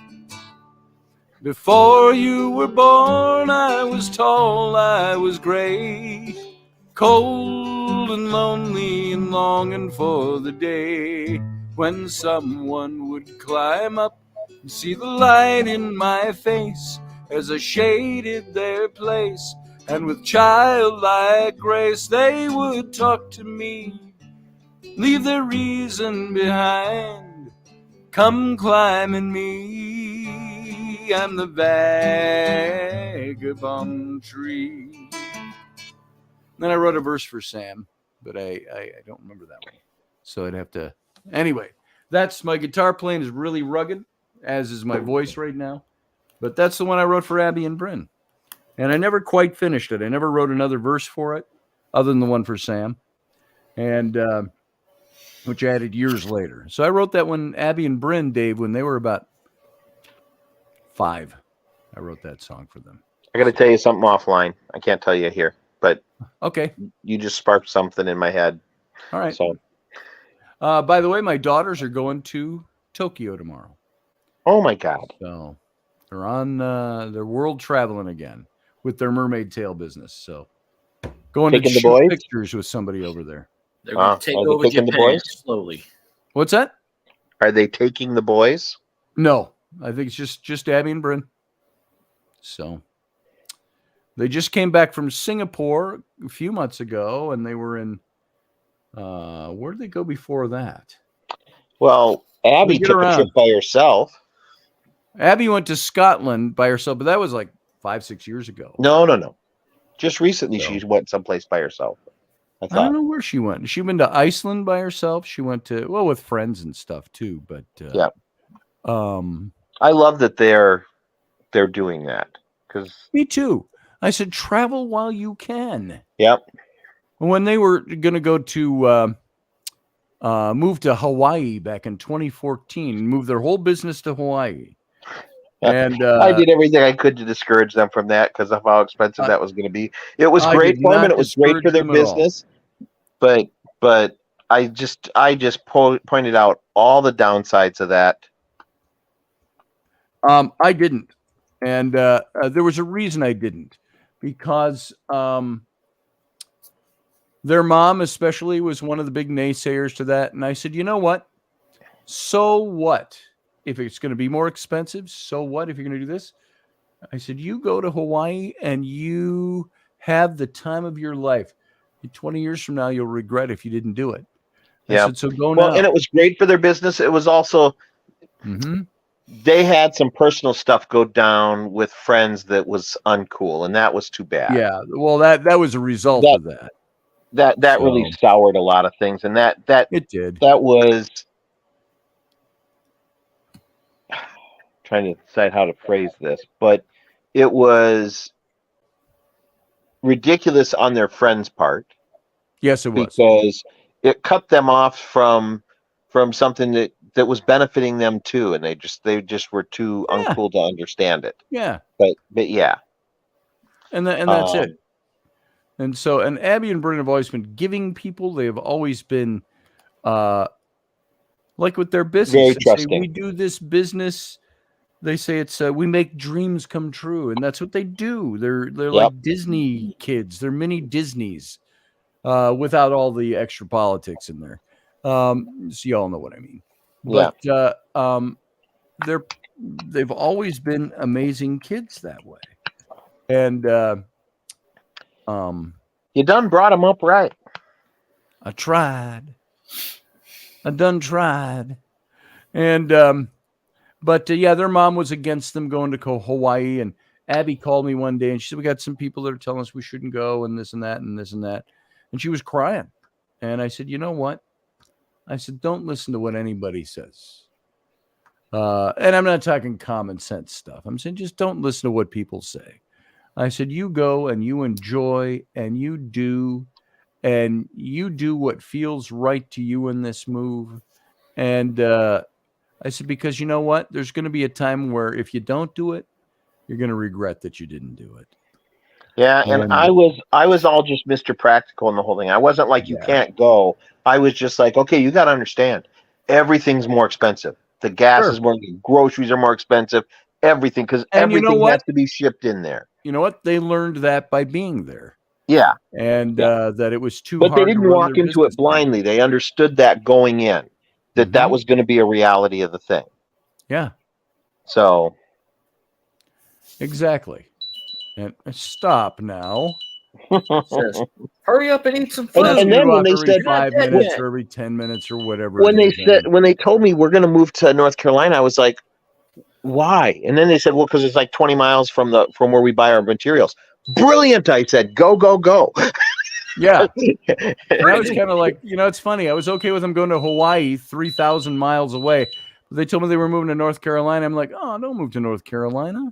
Before you were born, I was tall, I was gray, cold and lonely and longing for the day when someone would climb up and see the light in my face as I shaded their place. And with childlike grace they would talk to me, leave their reason behind. Come climbing me, I'm the vagabond tree. Then I wrote a verse for Sam, but I don't remember that one. So I'd have to. Anyway, that's my guitar playing is really rugged, as is my voice right now. But that's the one I wrote for Abby and Bryn. And I never quite finished it. I never wrote another verse for it other than the one for Sam, and which I added years later. So I wrote that when Abby and Bryn, Dave, when they were about 5. I wrote that song for them. I got to tell you something offline. I can't tell you here. but Okay. you just sparked something in my head. All right. So, By the way, my daughters are going to Tokyo tomorrow. oh my God. So they're on their world traveling again with their mermaid tail business. So going Taking to the shoot boys? pictures with somebody over there. They're going to take are they over taking the Japan boys? slowly. What's that? Are they taking the boys? No, I think it's just Abby and Bryn. So they just came back from Singapore a few months ago, and they were in. Where did they go before that? Well, Abby get took a around. trip by herself. Abby went to Scotland by herself, but that was like 5-6 years ago. No. Just recently, So- she went someplace by herself. I I don't thought. know where she went. She went to Iceland by herself. She went to with friends and stuff too. But Yeah. Um, I love that they're doing that because me too. I said travel while you can. yep. When they were going to go to move to Hawaii back in 2014, move their whole business to Hawaii, and I did everything I could to discourage them from that because of how expensive that was going to be. It was I great did for them not and it was great for discourage their them at all. business, but I just pointed out all the downsides of that. I didn't, and there was a reason I didn't, because their mom especially was one of the big naysayers to that, and I said, you know what? So what if it's going to be more expensive? So what if you're going to do this? I said, you go to Hawaii and you have the time of your life. 20 years from now, you'll regret if you didn't do it. I Yeah. said, so go Well, now. and it was great for their business. It was also they had some personal stuff go down with friends that was uncool, and that was too bad. Yeah. Well, that was a result of that. That really soured a lot of things, and that It did. that was trying to decide how to phrase this, but it was ridiculous on their friends' part. Yes, it was. Because it cut them off from something that was benefiting them too, and they just were too uncool to understand it. Yeah. But yeah. And that's it. And so, and Abby and Bryn have always been giving people. They have always been, like with their business, Very they trusting. say, we do this business. They say it's we make dreams come true, and that's what they do. They're like Disney kids. They're mini Disneys, without all the extra politics in there. So you all know what I mean. But they've always been amazing kids that way, and you done brought them up right. I tried. I done tried. And but yeah, their mom was against them going to Hawaii, and Abby called me one day and she said, we got some people that are telling us we shouldn't go, and this and that and this and that. And she was crying. And I said, you know what? I said, don't listen to what anybody says. And I'm not talking common sense stuff. I'm saying just don't listen to what people say. I said, you go and you enjoy and you do what feels right to you in this move. And I said, because you know what? There's going to be a time where if you don't do it, you're going to regret that you didn't do it. Yeah, and I was all just Mr. Practical in the whole thing. I wasn't like you can't go. I was just like, okay, you got to understand, everything's more expensive. The gas is more, groceries are more expensive, everything, because everything has to be shipped in there. You know what? They learned that by being there. Yeah, and that it was too but hard. But they didn't walk into it blindly. They understood that going in, that was going to be a reality of the thing. Yeah. So. Exactly. And stop now. Says, hurry up and eat some food. And then when they said 5 minutes or every 10 minutes or whatever. When they told me we're going to move to North Carolina, I was like, why? And then they said, well, because it's like 20 miles from where we buy our materials. Brilliant, I said. Go, go, go. Yeah. And I was kind of like, it's funny. I was okay with them going to Hawaii, 3,000 miles away. But they told me they were moving to North Carolina. I'm like, oh, don't move to North Carolina.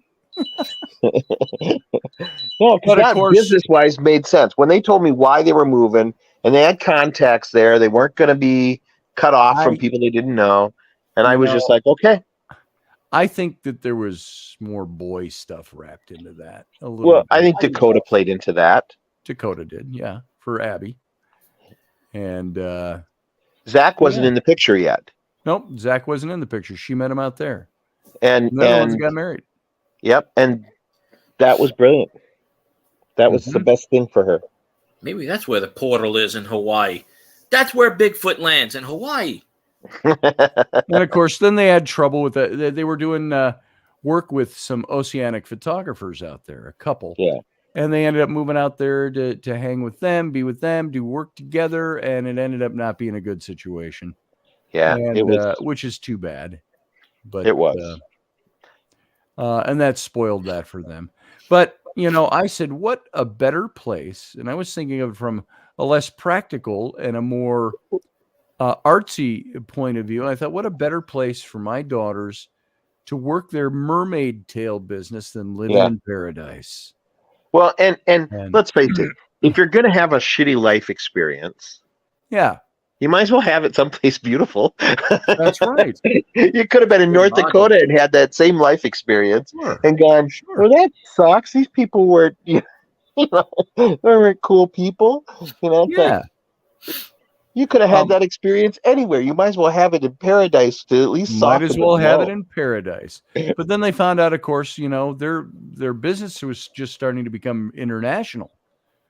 No, but that business-wise made sense. When they told me why they were moving, and they had contacts there, they weren't going to be cut off from people they didn't know. And I was just like, okay. I think that there was more boy stuff wrapped into that. Well, I think Dakota played into that. Dakota did, yeah, for Abby. And Zach wasn't Yeah. in the picture yet. nope, Zach wasn't in the picture. She met him out there. And And they're the ones that got married. yep, and that was brilliant. That was the best thing for her. Maybe that's where the portal is in Hawaii. That's where Bigfoot lands, in Hawaii. And of course, then they had trouble with that. They were doing work with some oceanic photographers out there, a couple. Yeah. And they ended up moving out there to hang with them, be with them, do work together, and it ended up not being a good situation. Yeah, And, it was. which is too bad. But It was. and that spoiled that for them. But I said, what a better place, and I was thinking of it from a less practical and a more artsy point of view. I thought, what a better place for my daughters to work their mermaid tail business than living in paradise. Well, and let's face it, if you're going to have a shitty life experience, yeah, you might as well have it someplace beautiful. That's right. You could have been in North Dakota and had that same life experience and gone, well, that sucks. These people were, they weren't cool people. It's like, you could have had that experience anywhere. You might as well have it in paradise to at least might as well have it in paradise. But then they found out, of course, their business was just starting to become international.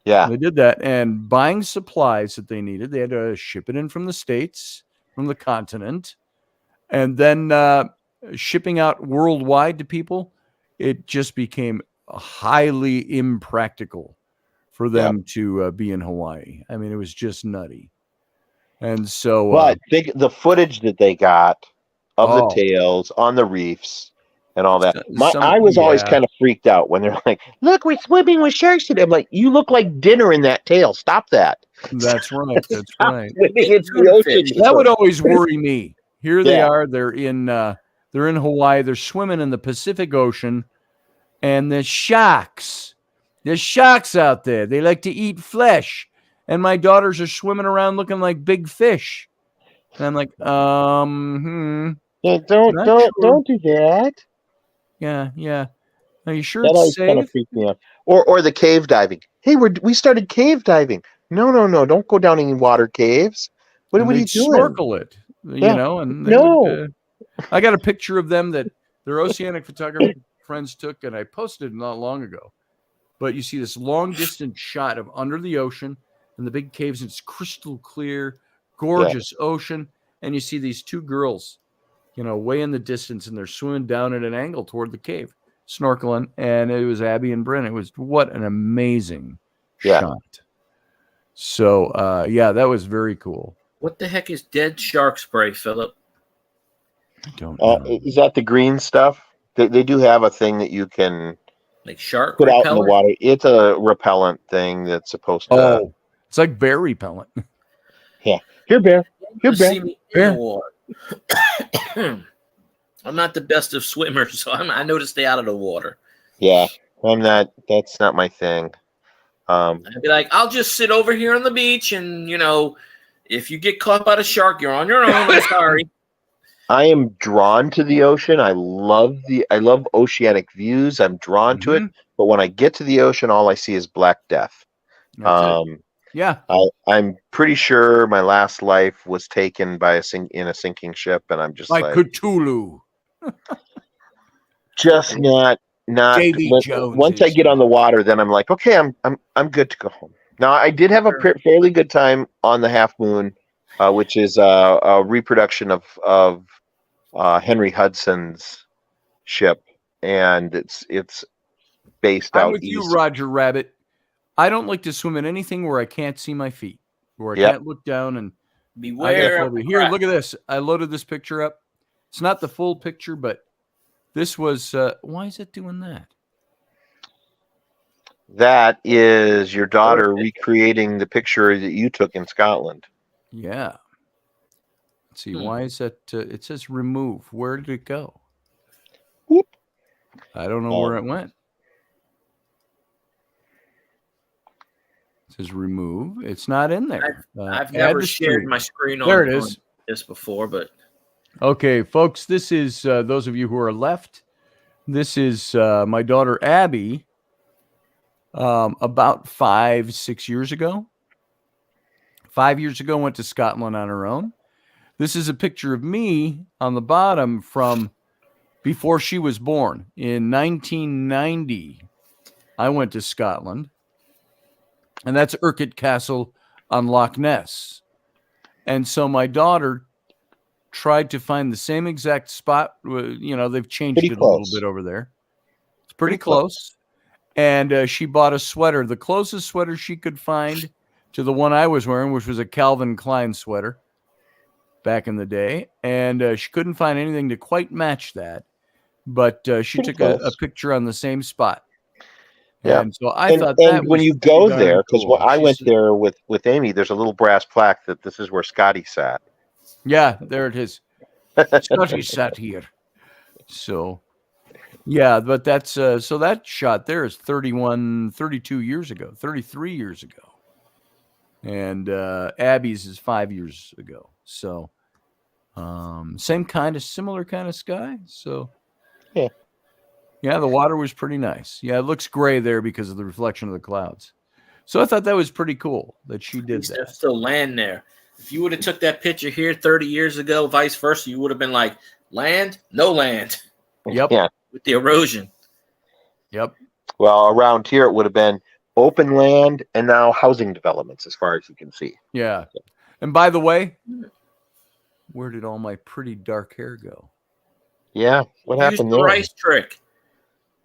Yeah. They did that, and buying supplies that they needed, they had to ship it in from the States, from the continent, and then shipping out worldwide to people. It just became highly impractical for them to be in Hawaii. I mean, it was just nutty. And so, but the footage that they got of the tails on the reefs and all that, I was always kind of freaked out when they're like, "Look, we're swimming with sharks today." I'm like, "You look like dinner in that tail. Stop that." That's right. That's right. The that would always worry me. Here they are. They're in Hawaii. They're swimming in the Pacific Ocean, and there's sharks out there. They like to eat flesh. And my daughters are swimming around looking like big fish. And I'm like, Yeah, don't do that. Yeah. Are you sure that it's always safe? kind of freaked me out. Or the cave diving. Hey, we started cave diving. No, don't go down any water caves. What are you doing? Snorkel it, and I got a picture of them that their oceanic photography friends took, and I posted it not long ago. But you see this long distance shot of under the ocean and the big caves. It's crystal clear, gorgeous ocean. And you see these two girls, way in the distance, and they're swimming down at an angle toward the cave, snorkeling. And it was Abby and Bryn. It was what an amazing shot. So, that was very cool. What the heck is dead shark spray, Philip? I don't know. Is that the green stuff? They do have a thing that you can like shark put repellent? out in the water. It's a repellent thing that's supposed to. Oh, it's like bear repellent. Yeah. Here, bear. See me in the water. I'm not the best of swimmers, so I know to stay out of the water. Yeah, I'm not. That's not my thing. I'd be like, I'll just sit over here on the beach, and if you get caught by the shark, you're on your own. I'm sorry. I am drawn to the ocean. I love oceanic views. I'm drawn to it. But when I get to the ocean, all I see is Black Death. Yeah. I'm pretty sure my last life was taken by in a sinking ship, and I'm just like Cthulhu. Just not. Once I get on the water, then I'm like, okay, I'm good to go home. Now I did have a fairly good time on the Half Moon, which is a reproduction of Henry Hudson's ship, and it's based out with east. You, Roger Rabbit. I don't like to swim in anything where I can't see my feet, where I can't look down and beware. Here, look at this. I loaded this picture up. It's not the full picture, but this was. Why is it doing that? That is your daughter recreating the picture that you took in Scotland. Yeah. Let's see. Why is that? It says remove. Where did it go? Whoop. I don't know where it went. It says remove. It's not in there. I've never shared my screen on, there it is. On this before, but okay, folks. This is those of you who are left. This is my daughter Abby. about 5-6 years ago. 5 years ago, went to Scotland on her own. This is a picture of me on the bottom from before she was born. In 1990, I went to Scotland. And that's Urquhart Castle on Loch Ness. And so my daughter tried to find the same exact spot. They've changed Pretty it a little close. bit over there. It's pretty close. And she bought a sweater, the closest sweater she could find to the one I was wearing, which was a Calvin Klein sweater back in the day. And she couldn't find anything to quite match that. But she Pretty took a close. picture on the same spot. Yeah. And so I thought that and when was you pretty go darn there, because cool. I She went said- there with Amy, there's a little brass plaque that this is where Scotty sat. Yeah, there it is. Scotty sat here. So, yeah, but that's so that shot there is 32 years ago, 33 years ago. And Abby's is 5 years ago. So, similar kind of sky. So, Yeah. Yeah, the water was pretty nice. Yeah, it looks gray there because of the reflection of the clouds. So I thought that was pretty cool that she did There's that. still land there. If you would have took that picture here 30 years ago, vice versa, you would have been like, land, no land, Yep. Yeah. with the erosion. Yep. Well, around here it would have been open land and now housing developments, as far as you can see. Yeah. And by the way, where did all my pretty dark hair go? Yeah. What Use happened the there? rice trick,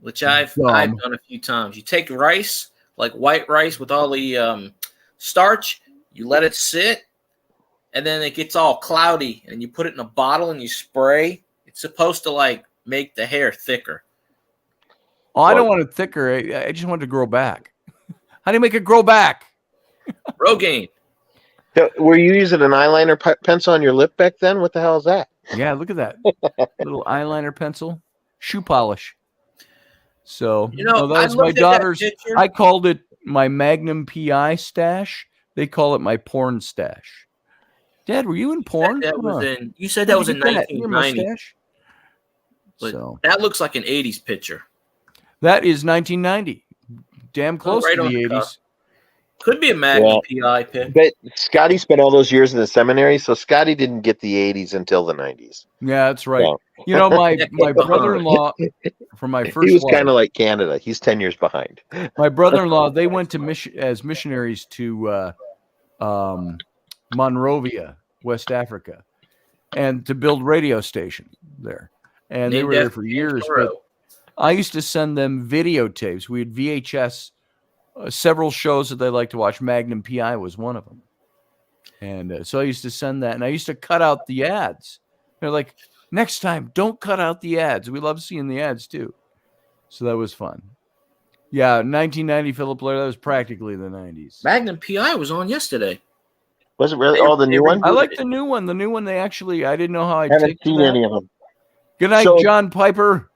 which I've Dumb. done a few times. You take rice, like white rice with all the starch, you let it sit, and then it gets all cloudy, and you put it in a bottle and you spray. It's supposed to like make the hair thicker. Oh, I don't want it thicker. I just want it to grow back. How do you make it grow back? Rogaine. So, were you using an eyeliner pencil on your lip back then? What the hell is that? Yeah, look at that. Little eyeliner pencil, shoe polish. So, You know, that I was my looked at that daughter's. picture. I called it my Magnum PI stash. They call it my porn stash. Dad, were you in porn? That Come was on. in. You said that was Where'd in you get that? Your 1990. mustache? But So that looks like an 80s picture. that is 1990. Damn close right to on the the 80s. cusp. Could be a Magnum PI pick. But Scotty spent all those years in the seminary, so Scotty didn't get the 80s until the 90s. Yeah, that's right. So, You know, my Yeah. brother-in-law from my he first was wife, kind of like Canada. He's 10 years behind. my brother-in-law, they went to as missionaries to Monrovia, West Africa, and to build radio station there. And they Named were there after for James years. But Monroe. I used to send them videotapes. We had VHS, several shows that they liked to watch. Magnum PI was one of them. And so I used to send that, and I used to cut out the ads. They're like, next time, don't cut out the ads. We love seeing the ads too. So that was fun. Yeah, 1990 Philip Blair, that was practically the 90s. Magnum PI was on yesterday. Was it really? Oh, the new one? I like the new one. The new one, I didn't know how I'd Haven't take to seen that. any of them. Good night, So- John Piper.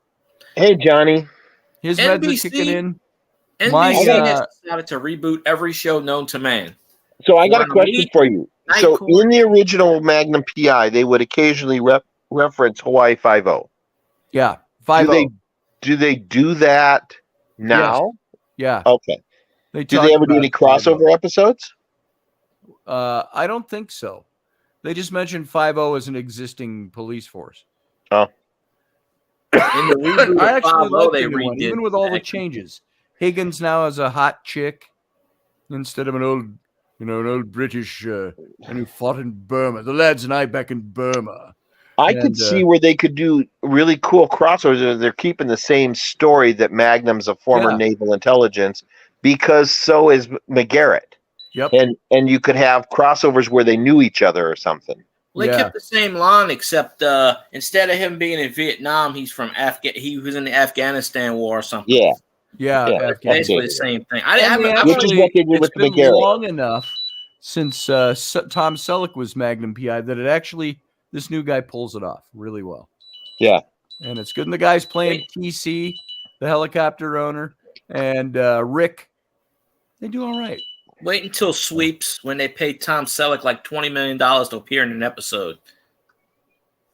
Hey, Johnny. His meds are NBC kicking in. NBC My, has decided to reboot every show known to man. So I got a Wanna question meet? for you. Night So Court. in the original Magnum PI, they would occasionally reference Hawaii Five-0. Yeah, Do 5-0. they do that now? Yeah. Okay. Do talk they ever do about any 5-0. crossover episodes? I don't think so. They just mentioned 5-0 as an existing police force. Oh. In the reboot I of actually 5-0, like they the new one, redid even with all the Magnum. changes. Higgins now is a hot chick instead of an old British and who fought in Burma. The lads and I back in Burma. I And, could see where they could do really cool crossovers. They're keeping the same story that Magnum's a former Yeah. naval intelligence, because so is McGarrett. Yep. And you could have crossovers where they knew each other or something. Well, they Yeah. kept the same line, except instead of him being in Vietnam, he's from he was in the Afghanistan War or something. Yeah. Yeah. Yeah, Afghanistan. Basically Okay. the same thing. And I'm Which is what they did it's with been McGarrett. long enough since Tom Selleck was Magnum PI that it actually, this new guy pulls it off really well. Yeah. And it's good. And the guy's playing TC, the helicopter owner, and Rick. They do all right. wait until Sweeps when they pay Tom Selleck like $20 million to appear in an episode.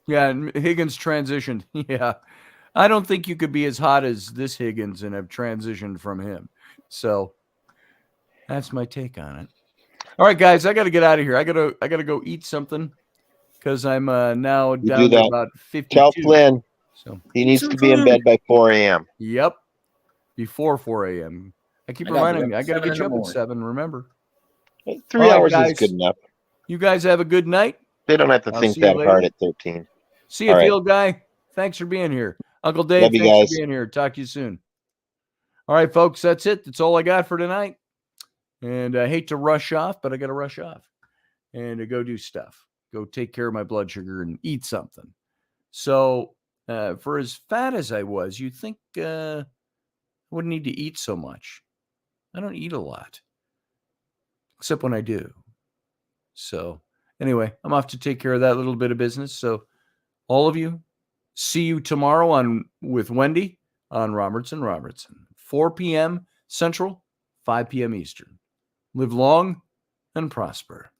Yeah, and Higgins transitioned. Yeah. I don't think you could be as hot as this Higgins and have transitioned from him. So that's my take on it. All right, guys, I got to get out of here. I gotta go eat something because I'm now do down to that. about 52. Tell Flynn So he needs to be in bed by 4 a.m. yep, before 4 a.m. I keep I gotta reminding be me. up I got to at 7 get in you the up at morning. 7. Remember. 3 All right, hours guys. is good enough. You guys have a good night. They don't have to I'll think see you that hard later. at 13. See you, All right. Field Guy. Thanks for being here. Uncle Dave, Love you thanks guys. for being here. Talk to you soon. All right, folks, that's it. That's all I got for tonight. And I hate to rush off, but I got to rush off and to go do stuff. Go take care of my blood sugar and eat something. So for as fat as I was, you'd think I wouldn't need to eat so much. I don't eat a lot, except when I do. So anyway, I'm off to take care of that little bit of business. So all of you, see you tomorrow on with Wendy on Robertson, 4 p.m. Central, 5 p.m. Eastern. Live long and prosper.